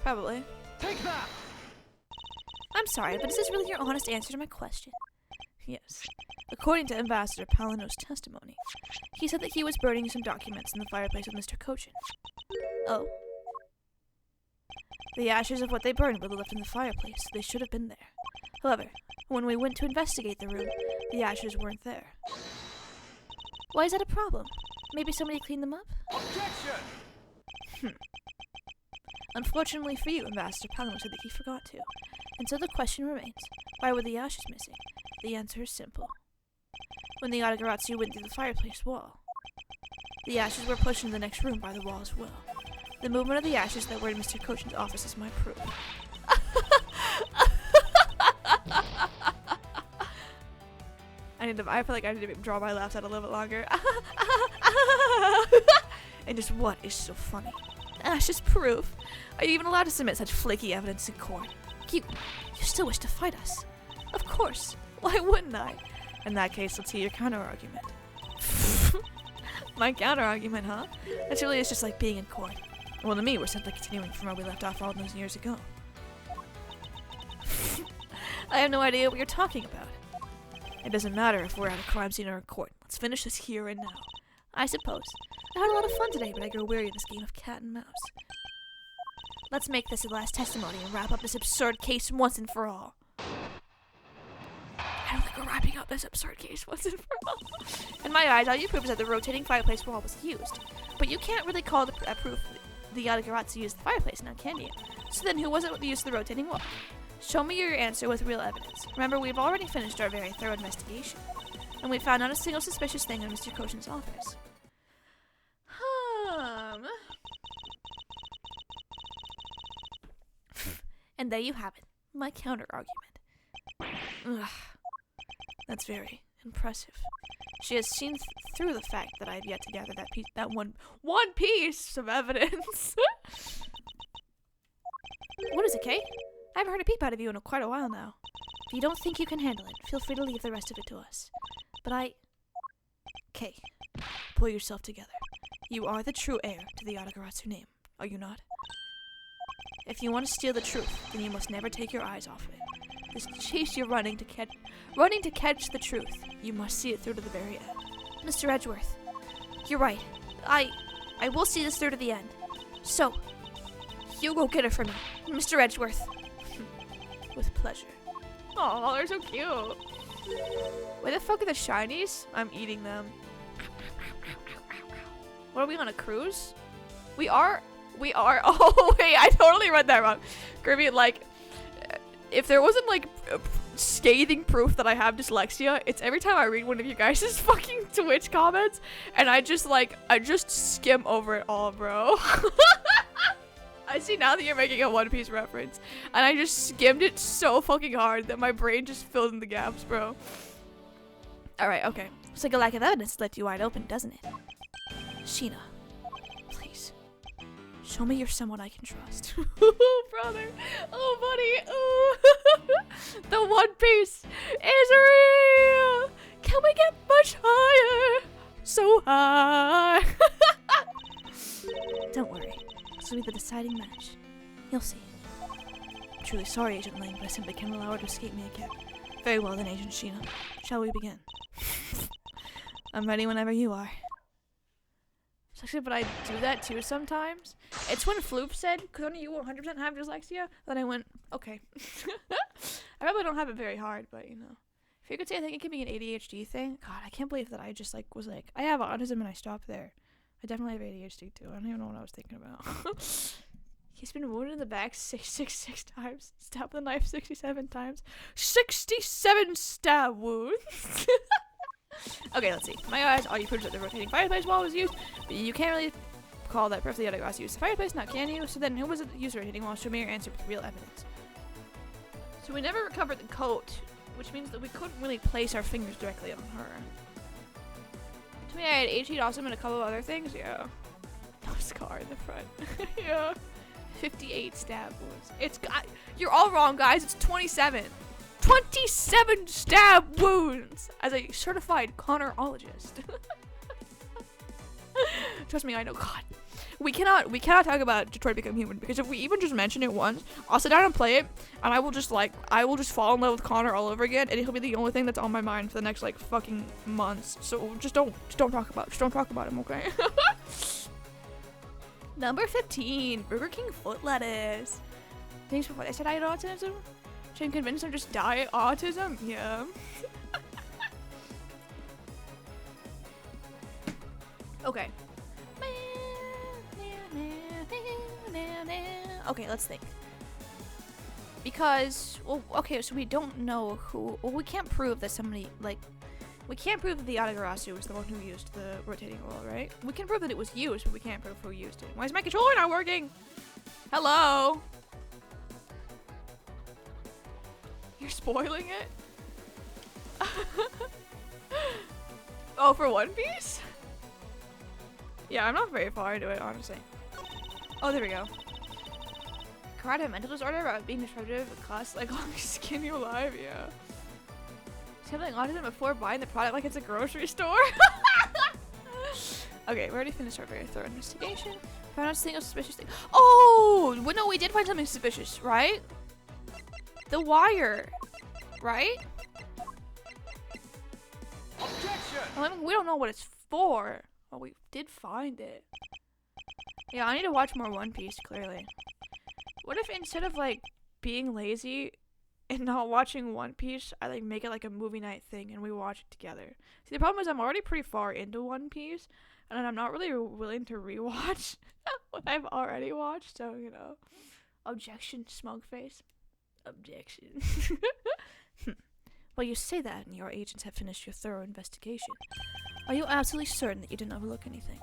S1: Probably.
S2: Take that!
S1: I'm sorry, but is this really your honest answer to my question? Yes. According to Ambassador Palino's testimony, he said that he was burning some documents in the fireplace with Mr. Cochin. Oh. The ashes of what they burned were left in the fireplace, so they should have been there. However, when we went to investigate the room, the ashes weren't there. Why is that a problem? Maybe somebody cleaned them up?
S2: Objection!
S1: Unfortunately for you, Ambassador Palino said that he forgot to. And so the question remains, why were the ashes missing? The answer is simple. When the Yatagarasu went through the fireplace wall, the ashes were pushed into the next room by the wall as well. The movement of the ashes that were in Mr. Cochin's office is my proof. I feel like I need to draw my laughs out a little bit longer. And just what is so funny? Ashes proof? Are you even allowed to submit such flaky evidence in court? You still wish to fight us? Of course. Why wouldn't I? In that case, let's hear your counter-argument. My counter-argument, huh? That really is just like being in court. Well, to me, we're simply continuing from where we left off all those years ago. I have no idea what you're talking about. It doesn't matter if we're at a crime scene or a court. Let's finish this here and now. I suppose. I had a lot of fun today, but I grow weary of this game of cat and mouse. Let's make this the last testimony and wrap up this absurd case once and for all. I don't think we're wrapping up this absurd case once and for all. In my eyes, all you prove is that the rotating fireplace wall was used. But you can't really call that proof the Yatagarasu used the fireplace, now can you? So then who was it that used the rotating wall? Show me your answer with real evidence. Remember, we've already finished our very thorough investigation. And we found not a single suspicious thing in Mr. Cochin's office. And there you have it. My counter-argument. That's very impressive. She has seen through the fact that I have yet to gather that one piece of evidence. What is it, Kay? I haven't heard a peep out of you in quite a while now. If you don't think you can handle it, feel free to leave the rest of it to us. But Kay, pull yourself together. You are the true heir to the Yatagarasu name, are you not? If you want to steal the truth, then you must never take your eyes off of it. This chase you're running to catch the truth, you must see it through to the very end. Mr. Edgeworth, you're right. I will see this through to the end. So, you go get it for me, Mr. Edgeworth. With pleasure. Oh, they're so cute. Where the fuck are the shinies? I'm eating them. What are we on, a cruise? We are. Oh wait, I totally read that wrong. Kirby, like, if there wasn't like scathing proof that I have dyslexia, it's every time I read one of you guys' fucking Twitch comments, and I just skim over it all, bro. I see now that you're making a One Piece reference, and I just skimmed it so fucking hard that my brain just filled in the gaps, bro. Alright, okay. Looks like a lack of evidence left you wide open, doesn't it? Sheena, please, show me you're someone I can trust. Oh, brother. Oh, buddy. Oh. The One Piece is real. Can we get much higher? So high. Don't worry. This will be the deciding match. You'll see. I'm truly sorry, Agent Lang, but I simply can't allow her to escape me again. Very well then, Agent Sheena. Shall we begin? I'm ready whenever you are. Actually, but I do that too sometimes. It's when Floop said, "Could only you 100% have dyslexia?" Then I went, okay. I probably don't have it very hard, but you know. If you could say, I think it could be an ADHD thing. God, I can't believe that I just was like, I have autism and I stopped there. I definitely have ADHD too. I don't even know what I was thinking about. He's been wounded in the back 666 times. Stabbed with a knife 67 times. 67 stab wounds. Okay, let's see. My eyes, all you prove that the rotating fireplace wall was used, but you can't really call that proof the Yatagarasu used the fireplace, now can you? So then who was it that used the rotating wall? Show me your answer with real evidence. So we never recovered the coat which means that we couldn't really place our fingers directly on her. To me, I had 18 awesome and a couple of other things, yeah. No scar in the front. Yeah. 58 stab wounds. It's got. You're all wrong, guys. It's 27. 27 stab wounds as a certified Connorologist. Trust me, I know. God, we cannot talk about Detroit Become Human, because if we even just mention it once, I'll sit down and play it, and I will just fall in love with Connor all over again, and he'll be the only thing that's on my mind for the next like fucking months. So just don't talk about him, okay? Number 15, Burger King foot lettuce. Thanks for what I said. I had autism. Should I convince them just diet autism? Yeah. Okay. Okay, let's think. Because, well, okay, so we don't know who. Well, we can't prove that somebody, like, we can't prove that the Yatagarasu was the one who used the rotating roll, right? We can prove that it was used, but we can't prove who used it. Why is my controller not working? Hello? You're spoiling it? Oh, for One Piece? Yeah, I'm not very far into it, honestly. Oh, there we go. Karate mental disorder about being disruptive with costs like on skin you alive, yeah. Something autism before buying the product like it's a grocery store. Okay, we already finished our very thorough investigation. Found out a single suspicious thing. Oh, well, no, we did find something suspicious, right? The wire, right?
S2: Objection!
S1: I mean, we don't know what it's for. Well, we did find it. Yeah, I need to watch more One Piece, clearly. What if instead of, like, being lazy and not watching One Piece, I, like, make it, like, a movie night thing and we watch it together? See, the problem is I'm already pretty far into One Piece, and I'm not really willing to rewatch what I've already watched, so, you know. Objection, smug face. Objection. Well, you say that, and your agents have finished your thorough investigation. Are you absolutely certain that you didn't overlook anything?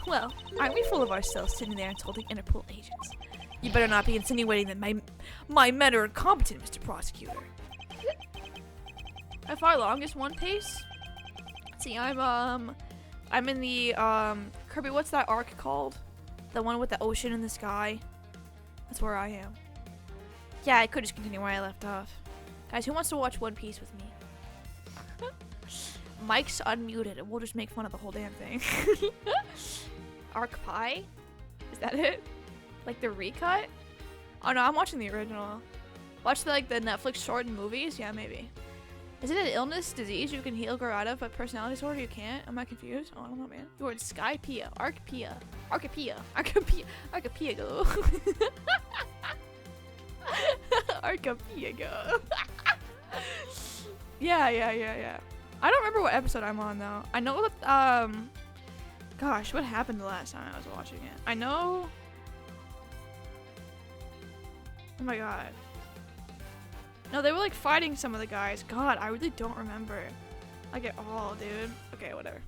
S1: Well, aren't we full of ourselves sitting there insulting Interpol agents? You better not be insinuating that my men are incompetent, Mr. Prosecutor. How far along is One Piece? See, I'm in the, Kirby, what's that arc called? The one with the ocean and the sky? That's where I am. Yeah, I could just continue where I left off. Guys, who wants to watch One Piece with me? Mike's unmuted, and we'll just make fun of the whole damn thing. Arc Pie? Is that it? Like the recut? Oh no, I'm watching the original. Watch the Netflix short and movies? Yeah, maybe. Is it an illness, disease you can heal or grow out of, but personality disorder you can't? Am I confused? Oh, I don't know, man. The word Skypea, Arcpea, Archipea, Archipea, Archipelago. Archipelago. Yeah. I don't remember what episode I'm on though. I know that gosh, what happened the last time I was watching it? I know. Oh my god. No, they were like fighting some of the guys. God, I really don't remember. Like at all, dude. Okay, whatever.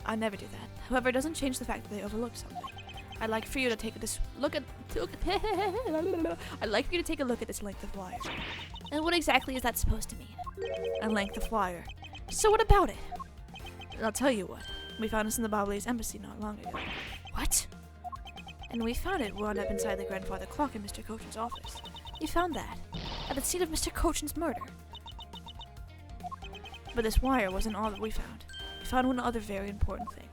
S1: I never do that. However, it doesn't change the fact that they overlooked something. I'd like for you to take a look at I'd like for you to take a look at this length of wire. And what exactly is that supposed to mean? A length of wire. So what about it? I'll tell you what. We found this in the Babalese embassy not long ago. What? And we found it wound up inside the grandfather clock in Mr. Cochin's office. You found that at the scene of Mr. Cochin's murder. But this wire wasn't all that we found. We found one other very important thing.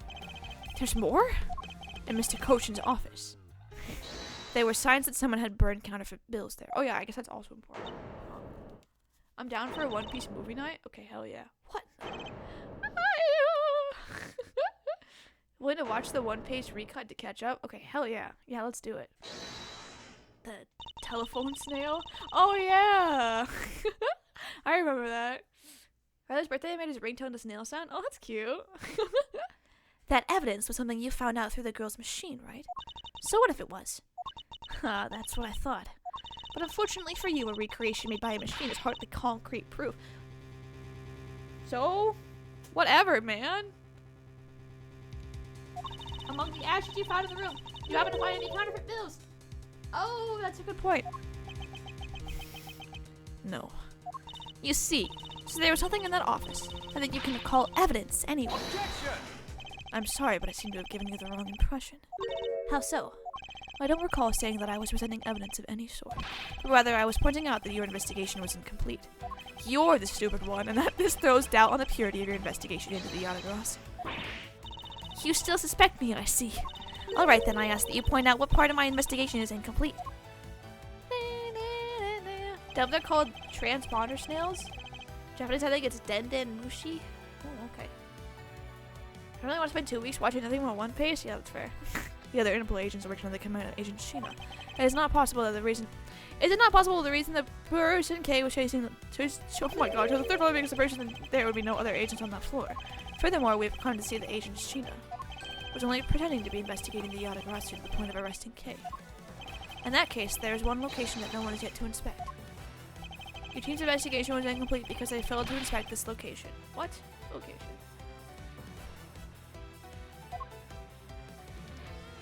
S1: There's more? In Mr. Cochin's office. They were signs that someone had burned counterfeit bills there. Oh yeah, I guess that's also important. I'm down for a One Piece movie night? Okay, hell yeah. What? Willing to watch the One Piece recut to catch up? Okay, hell yeah. Yeah, let's do it. The telephone snail? Oh yeah! I remember that. Riley's birthday, I made his ringtone the snail sound. Oh, that's cute. That evidence was something you found out through the girl's machine, right? So what if it was? That's what I thought. But unfortunately for you, a recreation made by a machine is hardly concrete proof. So, whatever, man. Among the ashes you found in the room, you happen to find any counterfeit bills? Oh, that's a good point. No. You see, so there was something in that office, and that you can call evidence anyway.
S2: Objection!
S1: I'm sorry, but I seem to have given you the wrong impression. How so? I don't recall saying that I was presenting evidence of any sort. Rather, I was pointing out that your investigation was incomplete. You're the stupid one, and that this throws doubt on the purity of your investigation into the Yatagarasu. You still suspect me, I see. Alright then, I ask that you point out what part of my investigation is incomplete. They're called transponder snails? Japanese, I think it's Denden Mushi. Oh, okay. I really want to spend 2 weeks watching nothing but One Piece? Yeah, that's fair. The other Interpol agents are working on the command Agent Shina. It is not possible that the reason... Is it not possible the reason that person K was chasing... Oh my god, to the third floor makes the person there would be no other agents on that floor. Furthermore, we've come to see that Agent Shina was only pretending to be investigating the Yatagarasu to the point of arresting K. In that case, there is one location that no one is yet to inspect. Your team's investigation was incomplete because they failed to inspect this location. What? Location.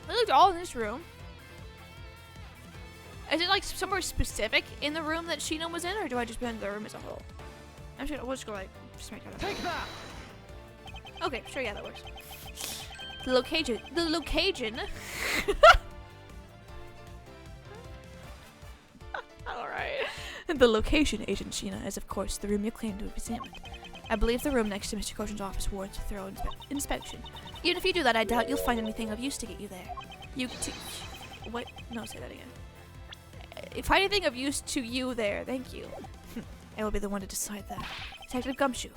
S1: They looked all in this room. Is it like somewhere specific in the room that Shino was in, or do I just blend the room as a whole? We'll just go like straight out of
S2: Take that!
S1: Okay, sure, yeah, that works. The location. Alright. The location, Agent Shina, is of course the room you claim to have examined. I believe the room next to Mr. Kojin's office warrants a thorough inspection. Even if you do that, I doubt you'll find anything of use to get you there. What? No, say that again. Find anything of use to you there, thank you. I will be the one to decide that. Detective Gumshoe.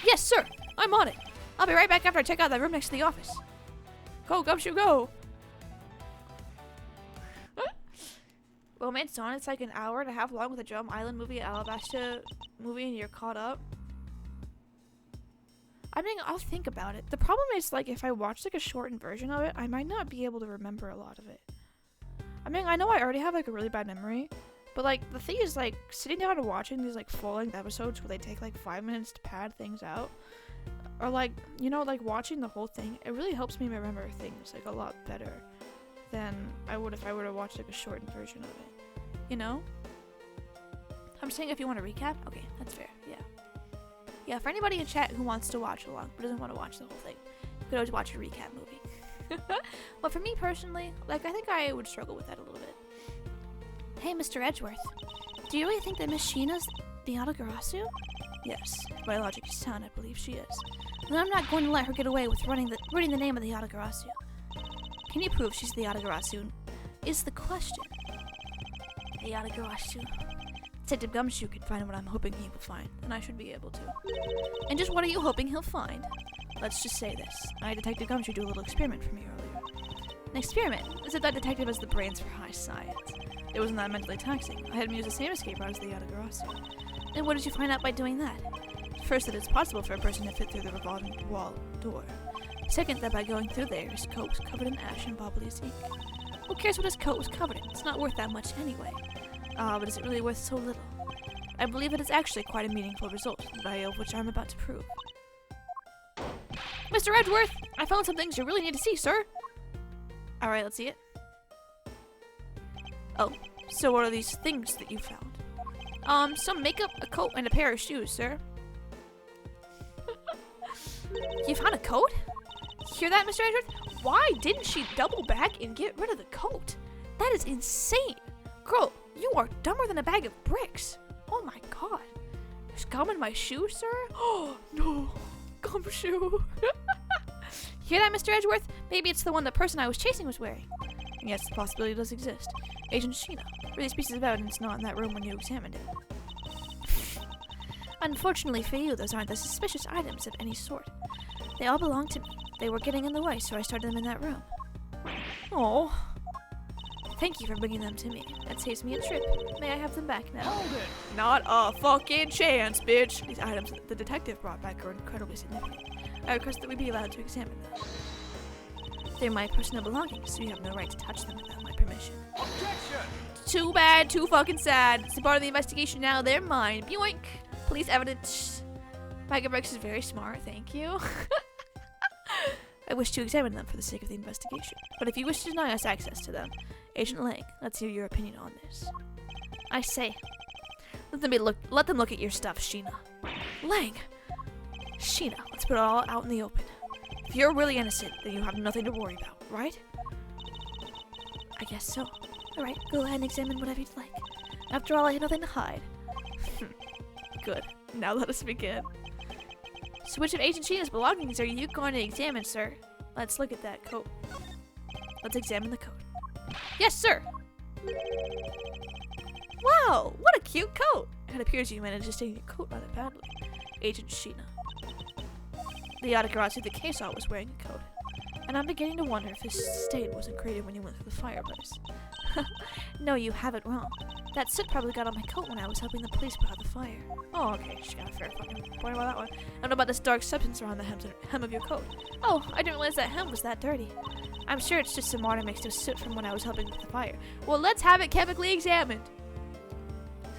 S1: Yes, sir! I'm on it! I'll be right back after I check out that room next to the office. Go, Gumshoe, go! Well, man, son, it's like an hour and a half long with a Drum Island movie, Alabasta movie, and you're caught up. I mean, I'll think about it. The problem is, like, if I watch, like, a shortened version of it, I might not be able to remember a lot of it. I mean, I know I already have, like, a really bad memory, but, like, the thing is, like, sitting down and watching these, like, full-length episodes where they take, like, 5 minutes to pad things out, or, like, you know, like, watching the whole thing, it really helps me remember things, like, a lot better than I would if I were to watch, like, a shortened version of it. You know? I'm saying if you want to recap, okay, that's fair, yeah. Yeah, for anybody in chat who wants to watch along but doesn't want to watch the whole thing, you could always watch a recap movie. But for me personally, like, I think I would struggle with that a little bit. Hey, Mr. Edgeworth, do you really think that Miss Shina's the Yatagarasu? Yes, by logic is sound, I believe she is. Then I'm not going to let her get away with reading the name of the Yatagarasu. Can you prove she's the Yatagarasu? Is the question. The Yatagarasu. Detective Gumshoe could find what I'm hoping he will find, and I should be able to. And just what are you hoping he'll find? Let's just say this. I had Detective Gumshoe do a little experiment for me earlier. An experiment? As if that detective has the brains for high science. It wasn't that mentally taxing. I had him use the same escape route as the Yatagarasu. And what did you find out by doing that? First, that it's possible for a person to fit through the revolving wall door. Second, that by going through there, his coat was covered in ash and bubbly ink. Who cares what his coat was covered in? It's not worth that much anyway. But is it really worth so little? I believe it is actually quite a meaningful result, the value of which I'm about to prove. Mr. Edgeworth, I found some things you really need to see, sir. Alright, let's see it. Oh, so what are these things that you found? Some makeup, a coat, and a pair of shoes, sir. You found a coat? Hear that, Mr. Edgeworth? Why didn't she double back and get rid of the coat? That is insane. Girl, you are dumber than a bag of bricks. Oh my god. There's gum in my shoe, sir? Oh, no. Gumshoe. Hear that, Mr. Edgeworth? Maybe it's the one the person I was chasing was wearing. Yes, the possibility does exist. Agent Shina, were these pieces of evidence not in that room when you examined it? Unfortunately for you, those aren't the suspicious items of any sort. They all belong to me. They were getting in the way, so I started them in that room. Oh. Thank you for bringing them to me. That saves me a trip. May I have them back now?
S2: Hold it!
S1: Not a fucking chance, bitch! These items that the detective brought back are incredibly significant. I request that we be allowed to examine them. They're my personal belongings, so you have no right to touch them without my permission.
S2: Objection!
S1: Too bad, too fucking sad. It's a part of the investigation now, they're mine. Boink! Police evidence. Megabricks is very smart, thank you. I wish to examine them for the sake of the investigation. But if you wish to deny us access to them, Agent Lang, let's hear your opinion on this. I say, Let them look at your stuff, Sheena. Lang! Sheena, let's put it all out in the open. If you're really innocent, then you have nothing to worry about, right? I guess so. Alright, go ahead and examine whatever you'd like. After all, I had nothing to hide. Good. Now let us begin. So which of Agent Sheena's belongings are you going to examine, sir? Let's look at that coat. Let's examine the coat. Yes, sir! Wow, what a cute coat! It appears you managed to stain your coat rather badly. Agent Sheena. The Yatagarasu the case saw was wearing a coat, and I'm beginning to wonder if this stain wasn't created when you went through the fireplace. No, you have it wrong. That soot probably got on my coat when I was helping the police put out the fire. Oh, okay, she got a fair fucking point about that one. I don't know about this dark substance around the hem of your coat. Oh, I didn't realize that hem was that dirty. I'm sure it's just some water mixed with soot from when I was helping with the fire. Well, let's have it chemically examined.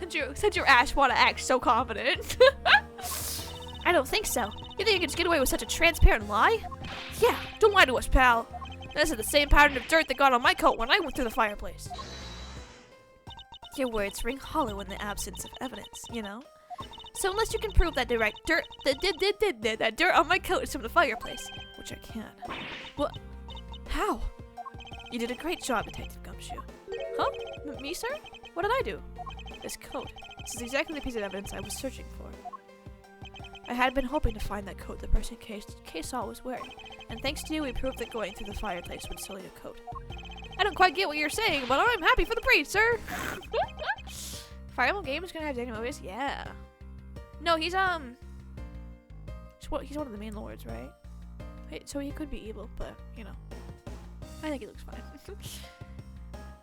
S1: Since your ass want to act so confident. I don't think so. You think you can just get away with such a transparent lie? Yeah, don't lie to us, pal. This is the same pattern of dirt that got on my coat when I went through the fireplace. Your words ring hollow in the absence of evidence, you know? So unless you can prove that that dirt on my coat is from the fireplace, which I can. What? How? You did a great job, Detective Gumshoe. Huh? Me, sir? What did I do? This coat. This is exactly the piece of evidence I was searching for. I had been hoping to find that coat the person case saw was wearing, and thanks to you, we proved that going through the fireplace would sully a coat. I don't quite get what you're saying, but I'm happy for the breed, sir. Fire Emblem Games gonna have Daniel Mobius? Yeah. No, he's one of the main lords, right? Wait, so he could be evil, but you know, I think he looks fine.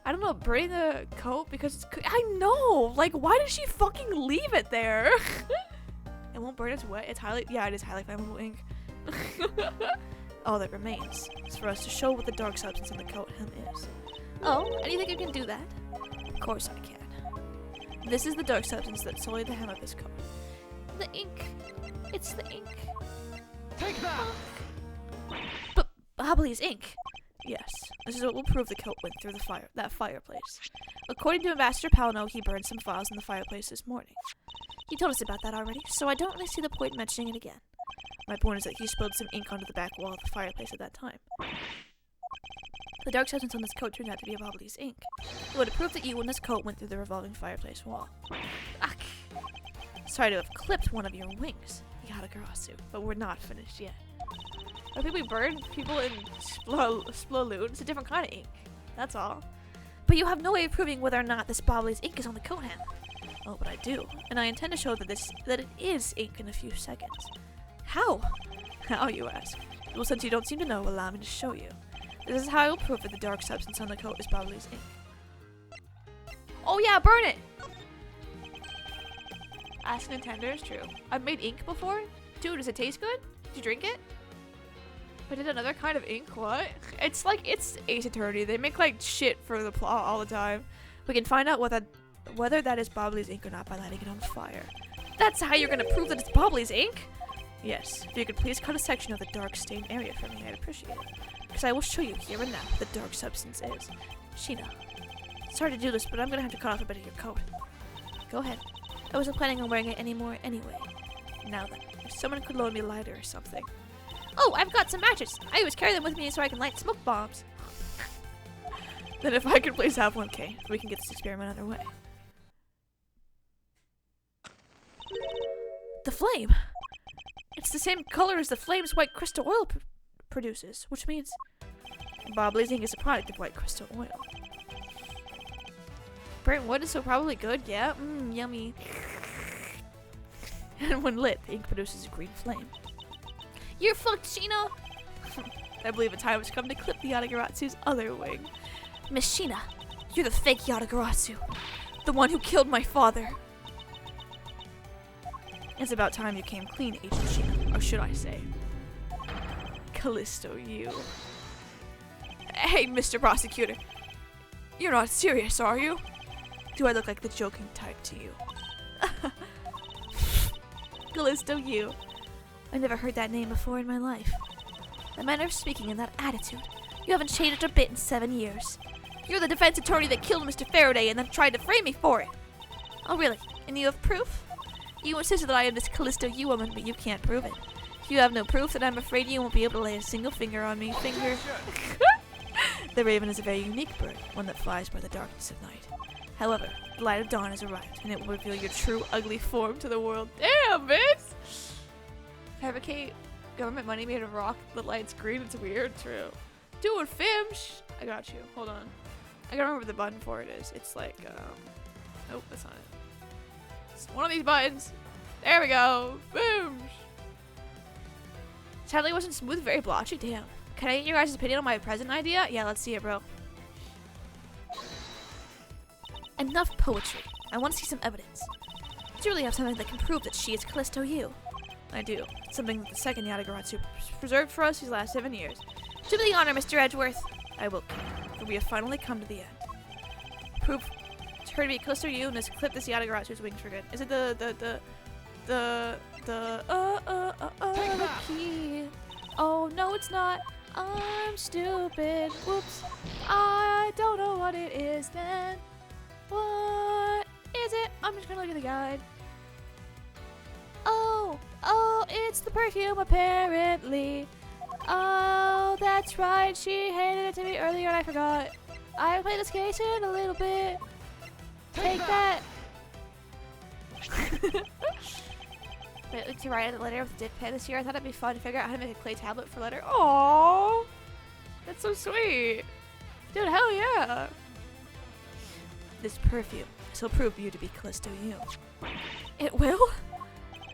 S1: I don't know, burning the coat because it's. I know, like, why did she fucking leave it there? It won't burn. It's wet. It's highly. Yeah, it is highly flammable ink. All that remains is for us to show what the dark substance in the coat hem is. Oh, and you think you can do that? Of course I can. This is the dark substance that sullied the hem of his coat. The ink. It's the ink.
S2: Take that!
S1: But Bobbly's ink. Yes, this is what will prove the coat went through that fireplace. According to Ambassador Palino, he burned some files in the fireplace this morning. He told us about that already, so I don't really see the point in mentioning it again. My point is that he spilled some ink onto the back wall of the fireplace at that time. The dark substance on this coat turned out to be Bobbly's ink. It would have proved that you and this coat went through the revolving fireplace wall. Ach. Sorry to have clipped one of your wings, Yatagarasu, but we're not finished yet. I think we burned people in Splaloon. It's a different kind of ink. That's all. But you have no way of proving whether or not this Bobbly's ink is on the coat hem. Oh, but I do, and I intend to show that it is ink in a few seconds. How? How, you ask? Well, since you don't seem to know, allow me to show you. This is how I will prove that the dark substance on the coat is Bobbly's ink. Oh yeah, burn it! Ask Nintendo is true. I've made ink before. Dude, does it taste good? Did you drink it? I did another kind of ink? What? It's like, it's Ace Attorney. They make like shit for the plot all the time. We can find out whether that is Bobbly's ink or not by lighting it on fire. That's how you're gonna prove that it's Bobbly's ink? Yes. If you could please cut a section of the dark stained area for me, I'd appreciate it. Because I will show you here and now what the dark substance is. Sheena. Sorry to do this, but I'm gonna have to cut off a bit of your coat. Go ahead. I wasn't planning on wearing it anymore anyway. Now then, if someone could loan me a lighter or something. Oh, I've got some matches. I always carry them with me so I can light smoke bombs. Then if I could please have one, Kay, we can get this experiment underway. The flame! It's the same color as the flame's white crystal oil produces, which means Bobbly's ink is a product of white crystal oil. Burnt wood is so probably good, yeah? Mmm, yummy. And when lit, the ink produces a green flame. You're fucked, Sheena! I believe a time has come to clip the Yatagaratsu's other wing. Miss Sheena, you're the fake Yatagaratsu. The one who killed my father. It's about time you came clean, Agent Sheena. Or should I say, Callisto, you. Hey, Mr. Prosecutor. You're not serious, are you? Do I look like the joking type to you? Callisto, you. I've never heard that name before in my life. That manner of speaking and that attitude. You haven't changed a bit in 7 years. You're the defense attorney that killed Mr. Faraday and then tried to frame me for it. Oh, really? And you have proof? You insisted that I am this Callisto U woman, but you can't prove it. If you have no proof, then I'm afraid you won't be able to lay a single finger on me. Finger. The raven is a very unique bird, one that flies by the darkness of night. However, the light of dawn has arrived, and it will reveal your true ugly form to the world. Damn, bitch! Fabricate government money made of rock that lights green. It's weird. True. Dude, Fimsh! I got you. Hold on. I gotta remember the button for it is. It's like, nope, that's not it. It's one of these buttons. There we go. Boom! Sadly, it wasn't smooth, very blotchy. Damn. Can I get your guys' opinion on my present idea? Yeah, let's see it, bro. Enough poetry. I want to see some evidence. Do you really have something that can prove that she is Callisto U? I do. Something that the second Yatagarasu preserved for us these last 7 years. To the honor, Mr. Edgeworth. I will, for we have finally come to the end. Proof to her to be Callisto U and has clipped this Yatagarasu's wings for good. Is it the key? Oh, no, it's not. I'm stupid. Whoops. I don't know what it is then. What is it? I'm just gonna look at the guide. Oh, it's the perfume apparently. Oh, that's right. She handed it to me earlier and I forgot. I played this case in a little bit. Take that. Wait, to write a letter with a dip pen this year. I thought it'd be fun to figure out how to make a clay tablet for letter. Aww, that's so sweet, dude. Hell yeah. This perfume will prove you to be Callisto U. It will?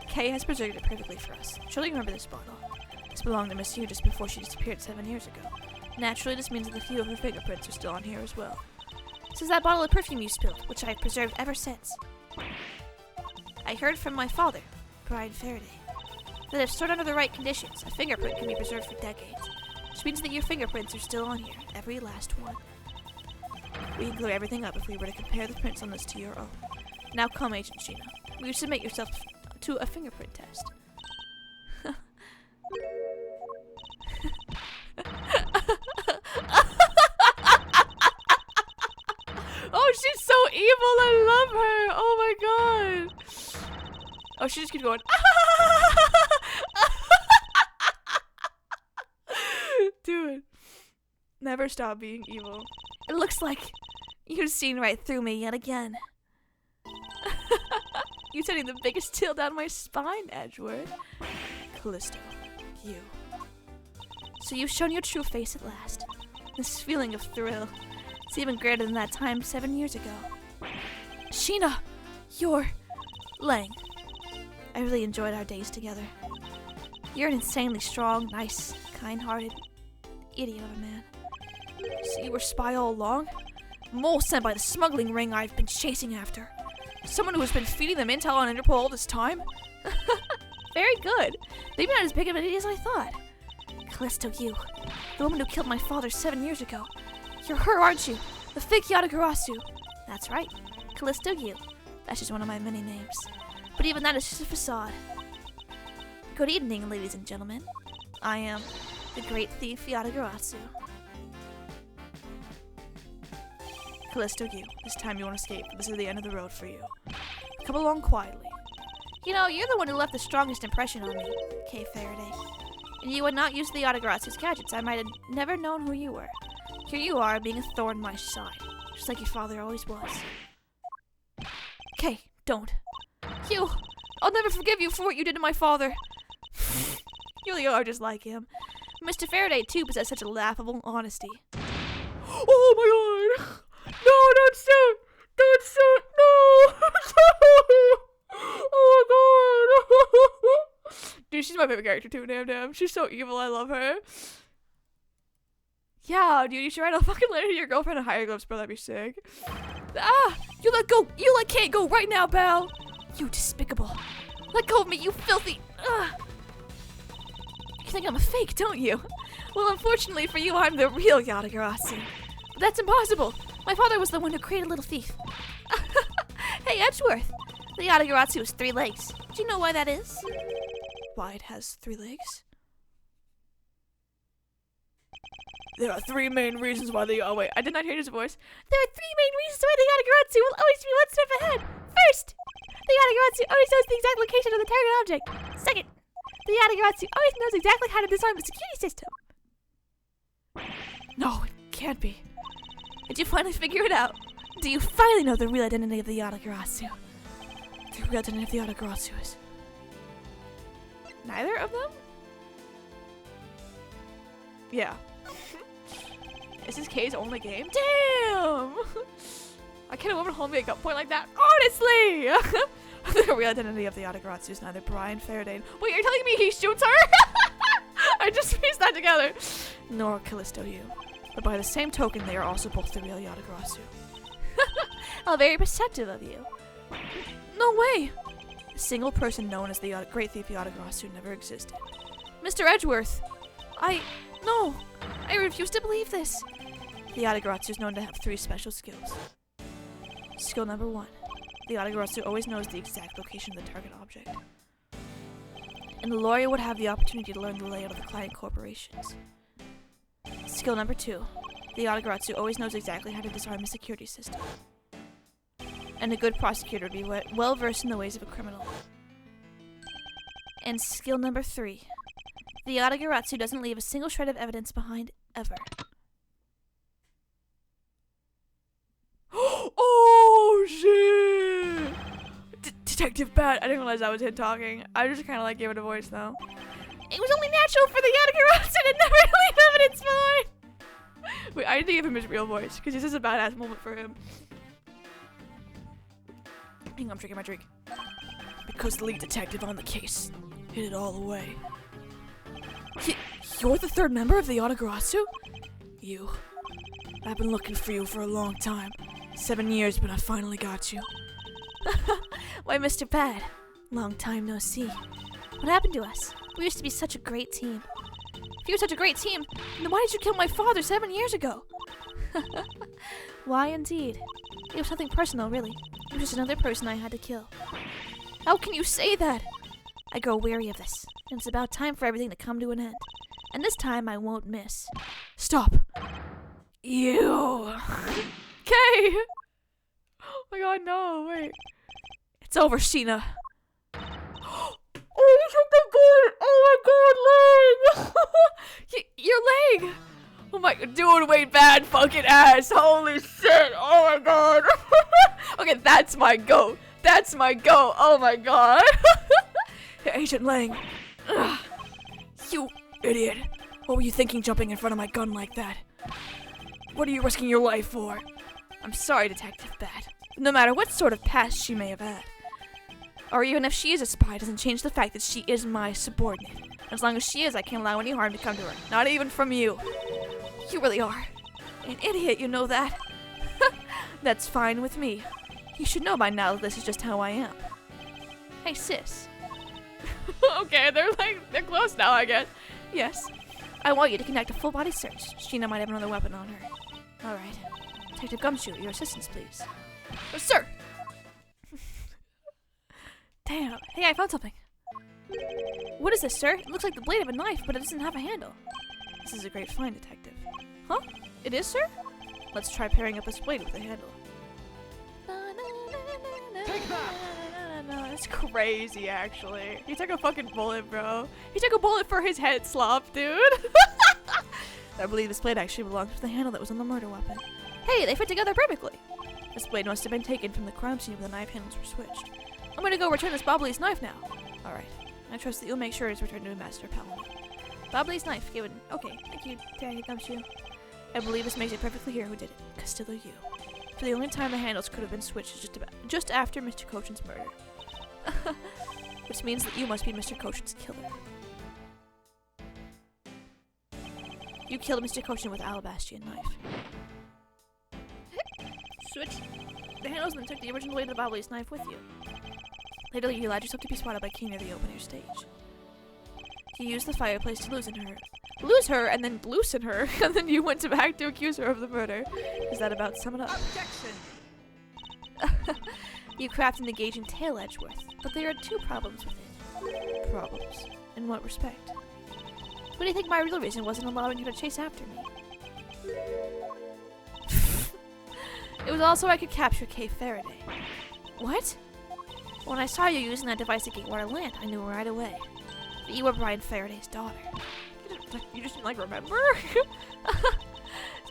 S1: Kay has preserved it perfectly for us. Surely you remember this bottle. This belonged to Miss Yu just before she disappeared 7 years ago. Naturally, this means that a few of her fingerprints are still on here as well. This is that bottle of perfume you spilled, which I have preserved ever since. I heard from my father, Brian Faraday, that if stored under the right conditions, a fingerprint can be preserved for decades, which means that your fingerprints are still on here, every last one. We can clear everything up if we were to compare the prints on this to your own. Now come, Agent Sheena. Will you submit yourself to a fingerprint test? Oh, she's so evil. I love her. Oh my god. Oh, she just keeps going. Dude. Never stop being evil. It looks like you've seen right through me yet again. You're sending the biggest chill down my spine, Edgeworth. Callisto, you. So you've shown your true face at last. This feeling of thrill. It's even greater than that time 7 years ago. Sheena, you're Lang. I really enjoyed our days together. You're an insanely strong, nice, kind-hearted idiot of a man. So you were spy all along? Mole sent by the smuggling ring I've been chasing after. Someone who has been feeding them intel on Interpol all this time? Very good. Maybe not as big of an idiot as I thought. Callisto, you. The woman who killed my father 7 years ago. You're her, aren't you? The fake Yatagarasu. That's right. Callisto, you. That's just one of my many names. But even that is just a facade. Good evening, ladies and gentlemen. I am the great thief Yatagarasu. Callisto, you. This time you won't escape. This is the end of the road for you. Come along quietly. You know, you're the one who left the strongest impression on me, Kay Faraday. And you had not used the Yatagarasu's gadgets, I might have never known who you were. Here you are, being a thorn in my side, just like your father always was. Kay, don't. You! I'll never forgive you for what you did to my father. You really are just like him. Mr. Faraday, too, possessed such a laughable honesty. Oh my god! No, don't shoot! Don't shoot! No! Oh my god! Dude, she's my favorite character too, damn. She's so evil, I love her. Yeah, dude, you should write a fucking letter to your girlfriend and hieroglyphs, bro, that'd be sick. Ah! You let go! You let Kate go right now, pal! You despicable. Let go of me, you filthy... Ugh. You think I'm a fake, don't you? Well, unfortunately for you, I'm the real Yatagarasu. But that's impossible. My father was the one who created Little Thief. Hey, Edgeworth. The Yatagarasu has 3 legs. Do you know why that is? Why it has 3 legs? There are 3 main reasons why the... Oh, wait. I did not hear his voice. There are 3 main reasons why the Yatagarasu will always be 1 step ahead. First, the Yatagarasu always knows the exact location of the target object. Second, the Yatagarasu always knows exactly how to disarm the security system. No, it can't be. Did you finally figure it out? Do you finally know the real identity of the Yatagarasu? The real identity of the Yatagarasu is... neither of them? Yeah. Is this K's only game? Damn! I can't woman hold me at gunpoint like that. Honestly! The real identity of the Yatagarasu is neither Brian Faraday. Wait, you're telling me he shoots her? I just pieced that together. Nor Callisto Yu. But by the same token, they are also both the real Yatagarasu. How very perceptive of you. No way! A single person known as the Great Thief Yatagarasu never existed. Mr. Edgeworth! No! I refuse to believe this! The Yatagarasu is known to have 3 special skills. Skill number 1. The Yatagarasu always knows the exact location of the target object. And the lawyer would have the opportunity to learn the layout of the client corporations. Skill number 2. The Yatagarasu always knows exactly how to disarm a security system. And a good prosecutor would be well versed in the ways of a criminal. And skill number 3. The Yatagarasu doesn't leave a single shred of evidence behind, ever. Oh shit! Detective Bat. I didn't realize that was him talking. I just kind of like gave it a voice though. It was only natural for the Yatagarasu to never leave evidence behind. Wait, I need to give him his real voice because this is a badass moment for him. Hang on, I'm drinking my drink. Because the lead detective on the case hid it all away. You're the 3rd member of the Yatagarasu? You. I've been looking for you for a long time. 7 years, but I finally got you. Why, Mr. Bad? Long time no see. What happened to us? We used to be such a great team. If you were such a great team, then why did you kill my father 7 years ago? Why, indeed. It was nothing personal, really. It was just another person I had to kill. How can you say that? I grow weary of this, and it's about time for everything to come to an end. And this time I won't miss. Stop! You! Okay! Oh my god, no, wait. It's over, Sheena. Oh, you took the bullet! Oh my god, leg! Your leg! Oh my god, dude, wait, bad fucking ass. Holy shit, oh my god. Okay, that's my go. That's my go. Oh my god. Agent Lang. Ugh. You idiot. What were you thinking jumping in front of my gun like that? What are you risking your life for? I'm sorry, Detective Bat. No matter what sort of past she may have had, or even if she is a spy, doesn't change the fact that she is my subordinate. As long as she is, I can't allow any harm to come to her. Not even from you. You really are an idiot, you know that? That's fine with me. You should know by now that this is just how I am. Hey, sis. Okay, they're close now, I guess. Yes. I want you to conduct a full-body search. Sheena might have another weapon on her. Alright. Detective Gumshoe, your assistance, please. Oh, sir! Damn. Hey, I found something. What is this, sir? It looks like the blade of a knife, but it doesn't have a handle. This is a great find, Detective. Huh? It is, sir? Let's try pairing up this blade with a handle.
S2: Take that!
S1: That's crazy, actually. He took a fucking bullet, bro. He took a bullet for his head slop, dude. I believe this blade actually belongs to the handle that was on the murder weapon. Hey, they fit together perfectly. This blade must have been taken from the crime scene where the knife handles were switched. I'm gonna go return this Bobbly's knife now. Alright. I trust that you'll make sure it's returned to Master Paladin. Bobbly's knife, given. Okay, thank you, Daddy Gumshoe. I believe this makes it perfectly clear who did it. Castillo Yu. For the only time the handles could have been switched is just after Mr. Cochin's murder. Which means that you must be Mr. Cochin's killer. You killed Mr. Cochin with Alabastian knife. Switch the handles and then took the original blade of the Bobbly's knife with you. Later, you allowed yourself to be spotted by King near the open air stage. You used the fireplace to lose her, and then loosen her, and then you went back to accuse her of the murder. Does that about sum it up?
S2: Objection!
S1: You crafted an engaging tale, Edgeworth, but there are 2 problems with it. Problems? In what respect? What do you think my real reason wasn't allowing you to chase after me? It was also I could capture Kay Faraday. What? When I saw you using that device at Gatewater Land, I knew right away that you were Brian Faraday's daughter. You just didn't, remember?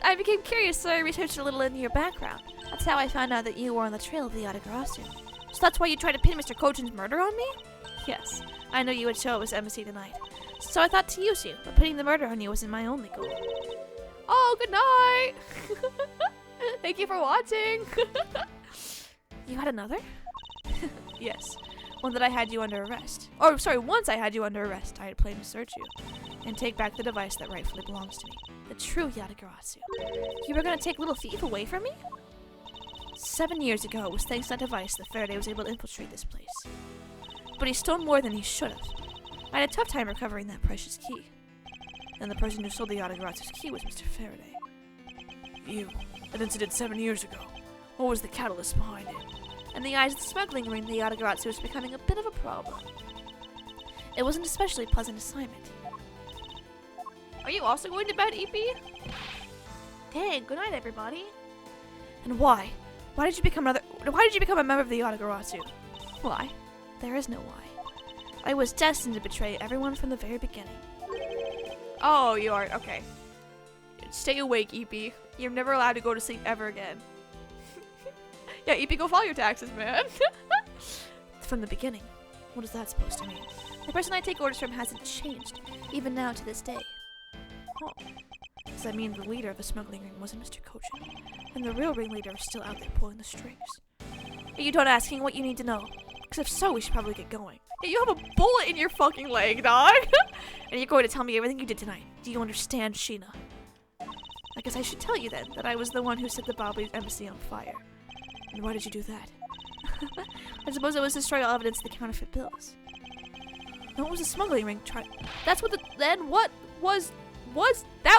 S1: I became curious, so I researched a little into your background. That's how I found out that you were on the trail of the Yatagarasu. So that's why you tried to pin Mr. Kojin's murder on me? Yes, I knew you would show up as embassy tonight. So I thought to use you, but pinning the murder on you wasn't my only goal. Oh, good night! Thank you for watching! You had another? Yes, one that I had you under arrest. Oh, sorry, once I had you under arrest, I had planned to search you and take back the device that rightfully belongs to me. The true Yatagarasu. You were gonna take little thief away from me? 7 years ago, it was thanks to that device that Faraday was able to infiltrate this place. But he stole more than he should have. I had a tough time recovering that precious key. Then the person who stole the Yatagarasu's key was Mr. Faraday. That incident 7 years ago. What was the catalyst behind it? In the eyes of the smuggling ring, the Yatagarasu was becoming a bit of a problem. It wasn't an especially pleasant assignment. Are you also going to bed, EP? Dang, good night, everybody. And why? Why did you become a member of the Yatagarasu? Why? There is no why. I was destined to betray everyone from the very beginning. Oh, you are. Okay. Stay awake, EP. You're never allowed to go to sleep ever again. Yeah, EP, go file your taxes, man. From the beginning. What is that supposed to mean? The person I take orders from hasn't changed, even now to this day. Oh. Does that mean the leader of the smuggling ring wasn't Mr. Kojin? And the real ringleader is still out there pulling the strings? Are you done asking what you need to know? Because if so, we should probably get going. Hey, you have a bullet in your fucking leg, dog! And you're going to tell me everything you did tonight. Do you understand, Sheena? I guess I should tell you then, that I was the one who set the Bobby's embassy on fire. And why did you do that? I suppose it was to destroy all evidence of the counterfeit bills. No, it was a smuggling ring trying... That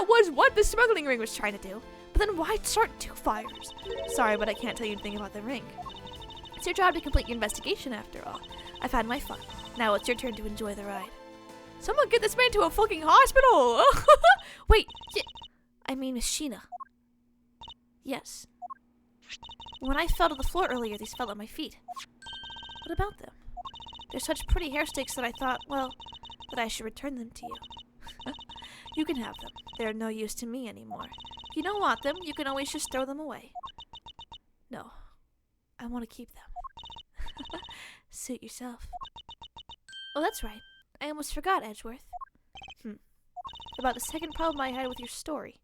S1: was what the smuggling ring was trying to do. But then why start two fires? Sorry, but I can't tell you anything about the ring. It's your job to complete your investigation after all. I've had my fun. Now it's your turn to enjoy the ride. Someone get this man to a fucking hospital! Wait, I mean Miss Sheena. Yes. When I fell to the floor earlier, these fell at my feet. What about them? They're such pretty hair sticks that I thought, well, that I should return them to you. You can have them. They're no use to me anymore. If you don't want them, you can always just throw them away. No. I want to keep them. Suit yourself. Oh, that's right. I almost forgot, Edgeworth. About the second problem I had with your story.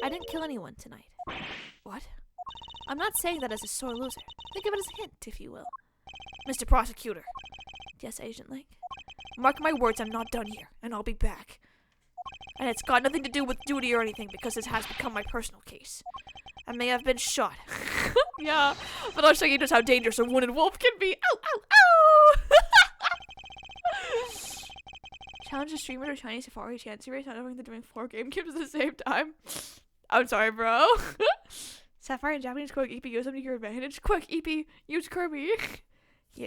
S1: I didn't kill anyone tonight. What? I'm not saying that as a sore loser. Think of it as a hint, if you will. Mr. Prosecutor. Yes, Agent Link. Mark my words, I'm not done here, and I'll be back. And it's got nothing to do with duty or anything, because this has become my personal case. I may have been shot. Yeah, but I'll show you just how dangerous a wounded wolf can be. Ow, ow, ow! Challenge a streamer to Chinese Safari Chancy Race, not knowing they're doing 4 game cubes at the same time. I'm sorry, bro. Sapphire and Japanese quick EP, use them to your advantage. Quick EP, use Kirby.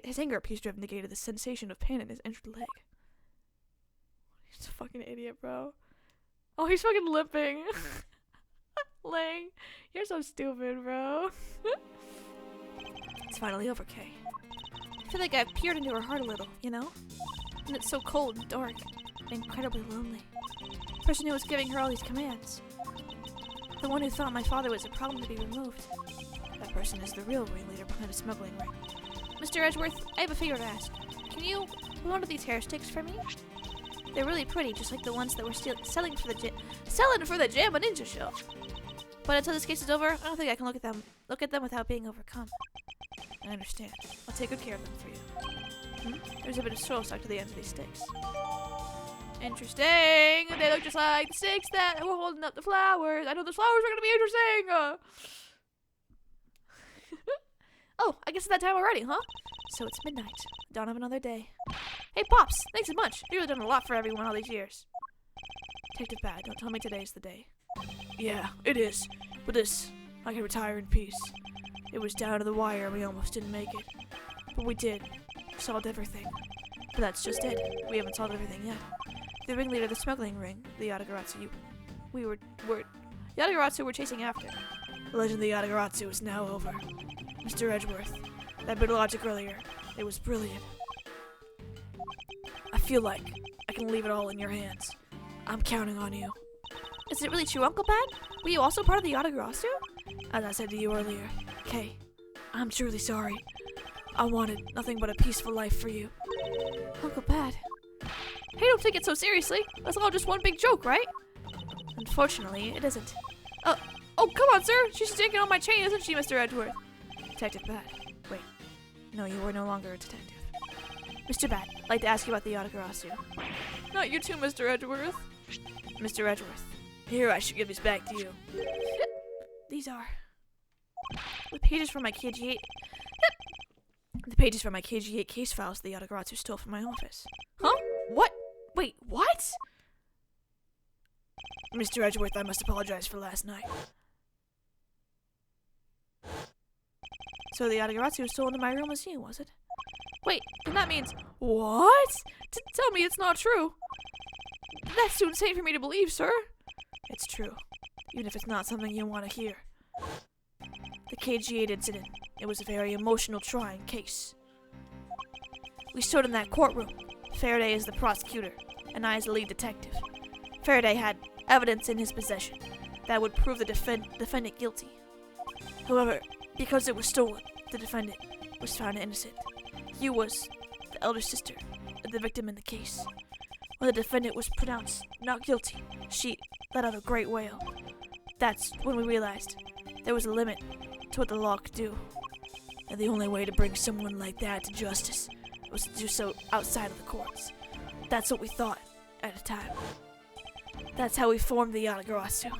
S1: His anger appears to have negated the sensation of pain in his injured leg. He's a fucking idiot, bro. Oh, he's fucking lipping. Lang, you're so stupid, bro. It's finally over, Kay. I feel like I've peered into her heart a little, you know? And it's so cold and dark and incredibly lonely. The person who was giving her all these commands. The one who thought my father was a problem to be removed. That person is the real ringleader behind the smuggling ring. Mr. Edgeworth, I have a favor to ask. Can you hold on to these hair sticks for me? They're really pretty, just like the ones that we're selling for the Jamma Ninja show. But until this case is over, I don't think I can look at them without being overcome. I understand. I'll take good care of them for you. There's a bit of straw stuck to the ends of these sticks. Interesting! They look just like the sticks that were holding up the flowers. I know the flowers are gonna be interesting! Oh, I guess it's that time already, huh? So it's midnight. Dawn of another day. Hey, Pops! Thanks a bunch. You've really done a lot for everyone all these years. Detective Bad, don't tell me today's the day. Yeah, it is. But this, I can retire in peace. It was down to the wire, we almost didn't make it. But we did. Solved everything. But that's just it. We haven't solved everything yet. The ringleader of the smuggling ring, the Yatagarasu, Yatagarasu we're chasing after. The legend of the Yatagarasu is now over. Mr. Edgeworth, that bit of logic earlier, It was brilliant. I feel like I can leave it all in your hands. I'm counting on you. Is it really true, Uncle Pat? Were you also part of the Yatagarasu? As I said to you earlier, Kay, I'm truly sorry. I wanted nothing but a peaceful life for you. Uncle Pat. Hey, don't take it so seriously. That's all just one big joke, right? Unfortunately, it isn't. Oh, come on, sir. She's taking on my chain, isn't she, Mr. Edgeworth? Detective Bat. Wait. No, you are no longer a detective. Mr. Bat, I'd like to ask you about the Yatagarasu. Not you too, Mr. Edgeworth. Mr. Edgeworth. Here, I should give this back to you. These are... the pages from my KG8... the pages from my KG8 case files the Yatagarasu stole from my office. Huh? What? Wait, what? Mr. Edgeworth, I must apologize for last night. So the Yatagarasu was stolen in my room as you, was it? Wait, then that means... What? Tell me it's not true. That's too insane for me to believe, sir. It's true, even if it's not something you want to hear. The KG8 incident, it was a very emotional, trying case. We stood in that courtroom. Faraday is the prosecutor, and I is the lead detective. Faraday had evidence in his possession that would prove the defendant guilty. However, because it was stolen, the defendant was found innocent. You was the elder sister of the victim in the case. When the defendant was pronounced not guilty, she let out a great wail. That's when we realized there was a limit to what the law could do, and the only way to bring someone like that to justice was to do so outside of the courts. That's what we thought at the time. That's how we formed the Yatagarasu,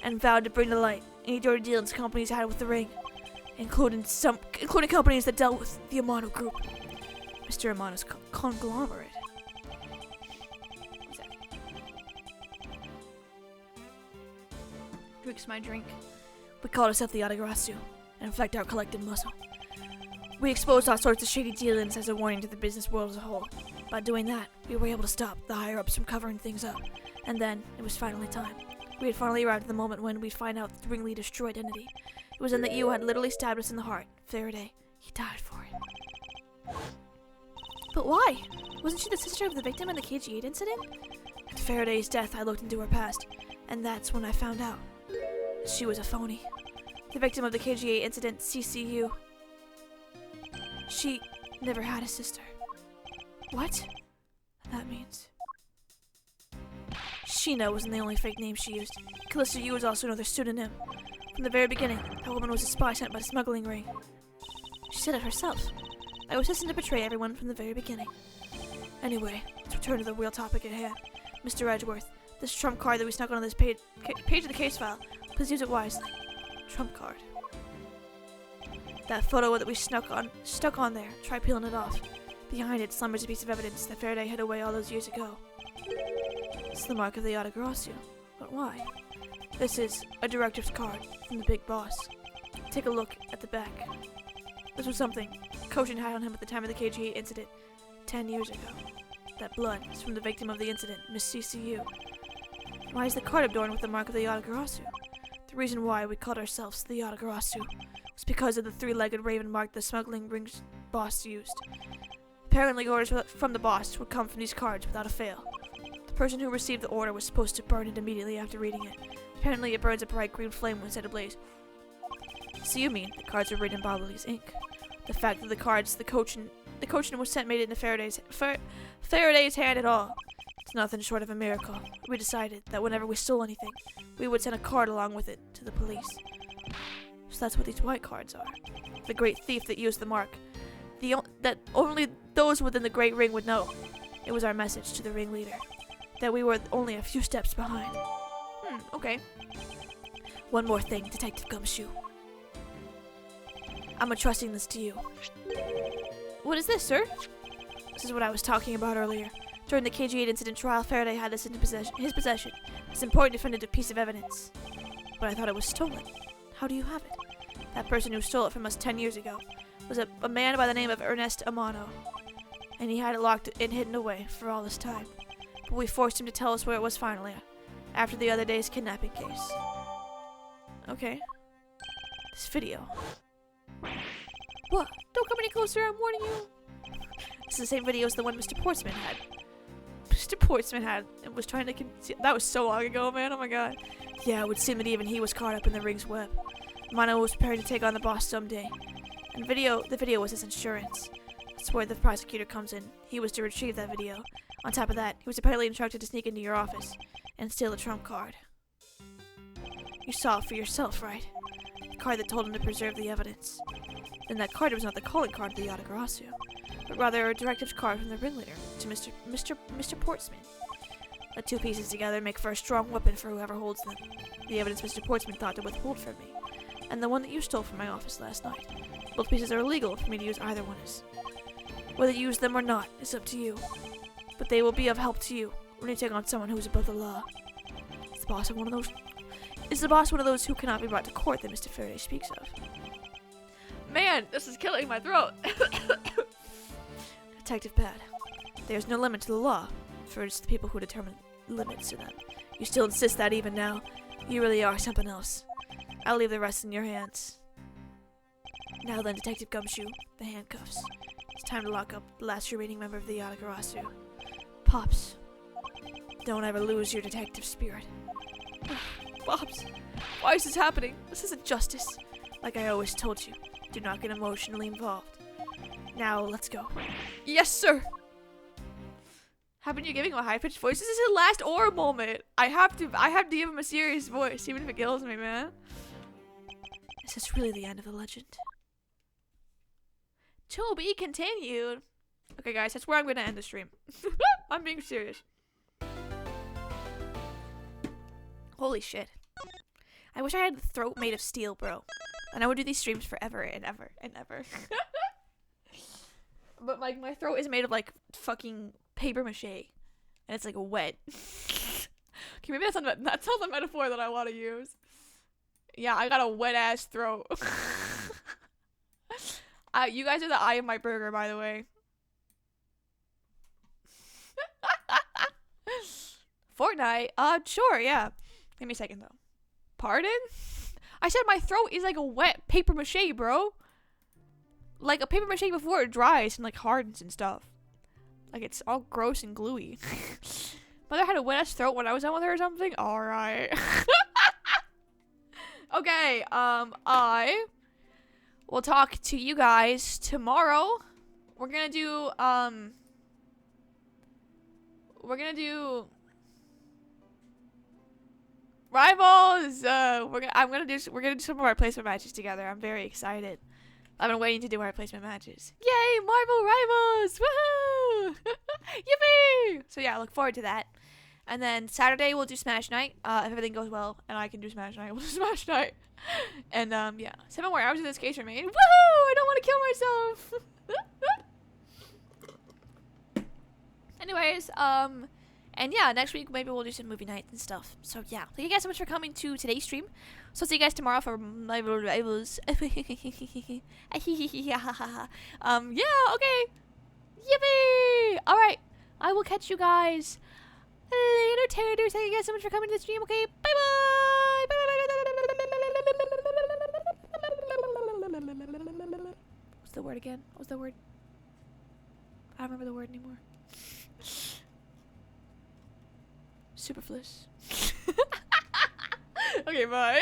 S1: and vowed to bring to light any dirty dealings companies had with the ring, including companies that dealt with the Amano Group, Mr. Amano's conglomerate. What's that? Drinks my drink. We called ourselves the Yatagarasu, and inflect our collective muscle. We exposed all sorts of shady dealings as a warning to the business world as a whole. By doing that, we were able to stop the higher-ups from covering things up. And then, it was finally time. We had finally arrived at the moment when we'd find out the ringleader's true identity. It was then that you had literally stabbed us in the heart. Faraday, he died for it. But why? Wasn't she the sister of the victim in the KG8 incident? At Faraday's death, I looked into her past, and that's when I found out that she was a phony. The victim of the KG8 incident, CCU. She never had a sister. What? That means... Sheena wasn't the only fake name she used. Calista Yu was also another pseudonym. From the very beginning, that woman was a spy sent by the smuggling ring. She said it herself. I was destined to betray everyone from the very beginning. Anyway, let's return to the real topic at hand. Mr. Edgeworth, this trump card that we snuck on this page of the case file, please use it wisely. Trump card. That photo that we stuck on there, try peeling it off. Behind it slumbers a piece of evidence that Faraday hid away all those years ago. It's the mark of the Yatagarasu. But why? This is a director's card from the big boss. Take a look at the back. This was something Kojin had on him at the time of the KG8 incident, 10 years ago. That blood is from the victim of the incident, Miss CCU. Why is the card adorned with the mark of the Yatagarasu? The reason why we called ourselves the Yatagarasu was because of the three-legged raven mark the smuggling ring's boss used. Apparently orders from the boss would come from these cards without a fail. The person who received the order was supposed to burn it immediately after reading it. Apparently it burns a bright green flame when set ablaze. So you mean the cards were written in Bobbly's ink? The fact that the Kochin was sent made it into Faraday's hand at all. It's nothing short of a miracle. We decided that whenever we stole anything, we would send a card along with it to the police. So that's what these white cards are. The great thief that used the mark. That only those within the Great Ring would know. It was our message to the ringleader. That we were only a few steps behind. Okay. One more thing, Detective Gumshoe. I'm entrusting this to you. What is this, sir? This is what I was talking about earlier. During the KG8 incident trial, Faraday had this in his possession. It's an important definitive piece of evidence. But I thought it was stolen. How do you have it? That person who stole it from us 10 years ago was a man by the name of Ernest Amano. And he had it locked and hidden away for all this time. But we forced him to tell us where it was finally, after the other day's kidnapping case. Okay. This video. What? Don't come any closer, I'm warning you. This is the same video as the one Mr. Portsman had. Mr. Portsman had and was trying to conceal. That was so long ago, man. Oh my god. Yeah, it would seem that even he was caught up in the ring's web. Mono was prepared to take on the boss someday. And the video was his insurance. That's where the prosecutor comes in. He was to retrieve that video. On top of that, he was apparently instructed to sneak into your office and steal the trump card. You saw it for yourself, right? The card that told him to preserve the evidence. Then that card was not the calling card of the Yatagarasu, but rather a directives card from the ringleader to Mr. Portsman. The two pieces together make for a strong weapon for whoever holds them. The evidence Mr. Portsman thought to withhold from me, and the one that you stole from my office last night. Both pieces are illegal for me to use either one is. Whether you use them or not is up to you, but they will be of help to you when you take on someone who is above the law. Is the boss one of those who cannot be brought to court that Mr. Faraday speaks of? Man, this is killing my throat. Detective Pad, there's no limit to the law, for it's the people who determine limits to them. You still insist that even now. You really are something else. I'll leave the rest in your hands. Now then, Detective Gumshoe, the handcuffs. It's time to lock up the last remaining member of the Yatagarasu. Pops, don't ever lose your detective spirit. Pops, why is this happening? This isn't justice. Like I always told you, do not get emotionally involved. Now, let's go. Yes, sir! Haven't you giving him a high-pitched voice? This is his last aura moment. I have to give him a serious voice, even if it kills me, man. Is this really the end of the legend? To be continued. Okay, guys, that's where I'm gonna end the stream. I'm being serious. Holy shit. I wish I had a throat made of steel, bro. And I would do these streams forever and ever and ever. But like my throat is made of like fucking paper mache. And it's like wet. Okay, maybe that's not the metaphor that I want to use. Yeah, I got a wet ass throat. You guys are the eye of my burger, by the way. Fortnite? Sure, yeah. Give me a second, though. Pardon? I said my throat is like a wet paper mache, bro. Like a paper mache before it dries and like hardens and stuff. Like it's all gross and gluey. Mother had a wet ass throat when I was out with her or something? Alright. Okay, I will talk to you guys tomorrow. We're gonna do, Rivals! We're gonna do some of our placement matches together. I'm very excited. I've been waiting to do our placement matches. Yay! Marvel Rivals! Woohoo! Yippee! So yeah, I look forward to that. And then Saturday we'll do Smash Night. If everything goes well and I can do Smash Night, we'll do Smash Night. And yeah, 7 more hours of this case remain. Woohoo! I don't want to kill myself. Anyways, and yeah, next week maybe we'll do some movie nights and stuff. So yeah, thank you guys so much for coming to today's stream. So I'll see you guys tomorrow for Marvel Rivals. Yeah, okay. Yippee! Alright, I will catch you guys later, taters. Thank you guys so much for coming to the stream. Okay, bye-bye! What's the word again? What was the word? I don't remember the word anymore. Superfluous. Okay, bye.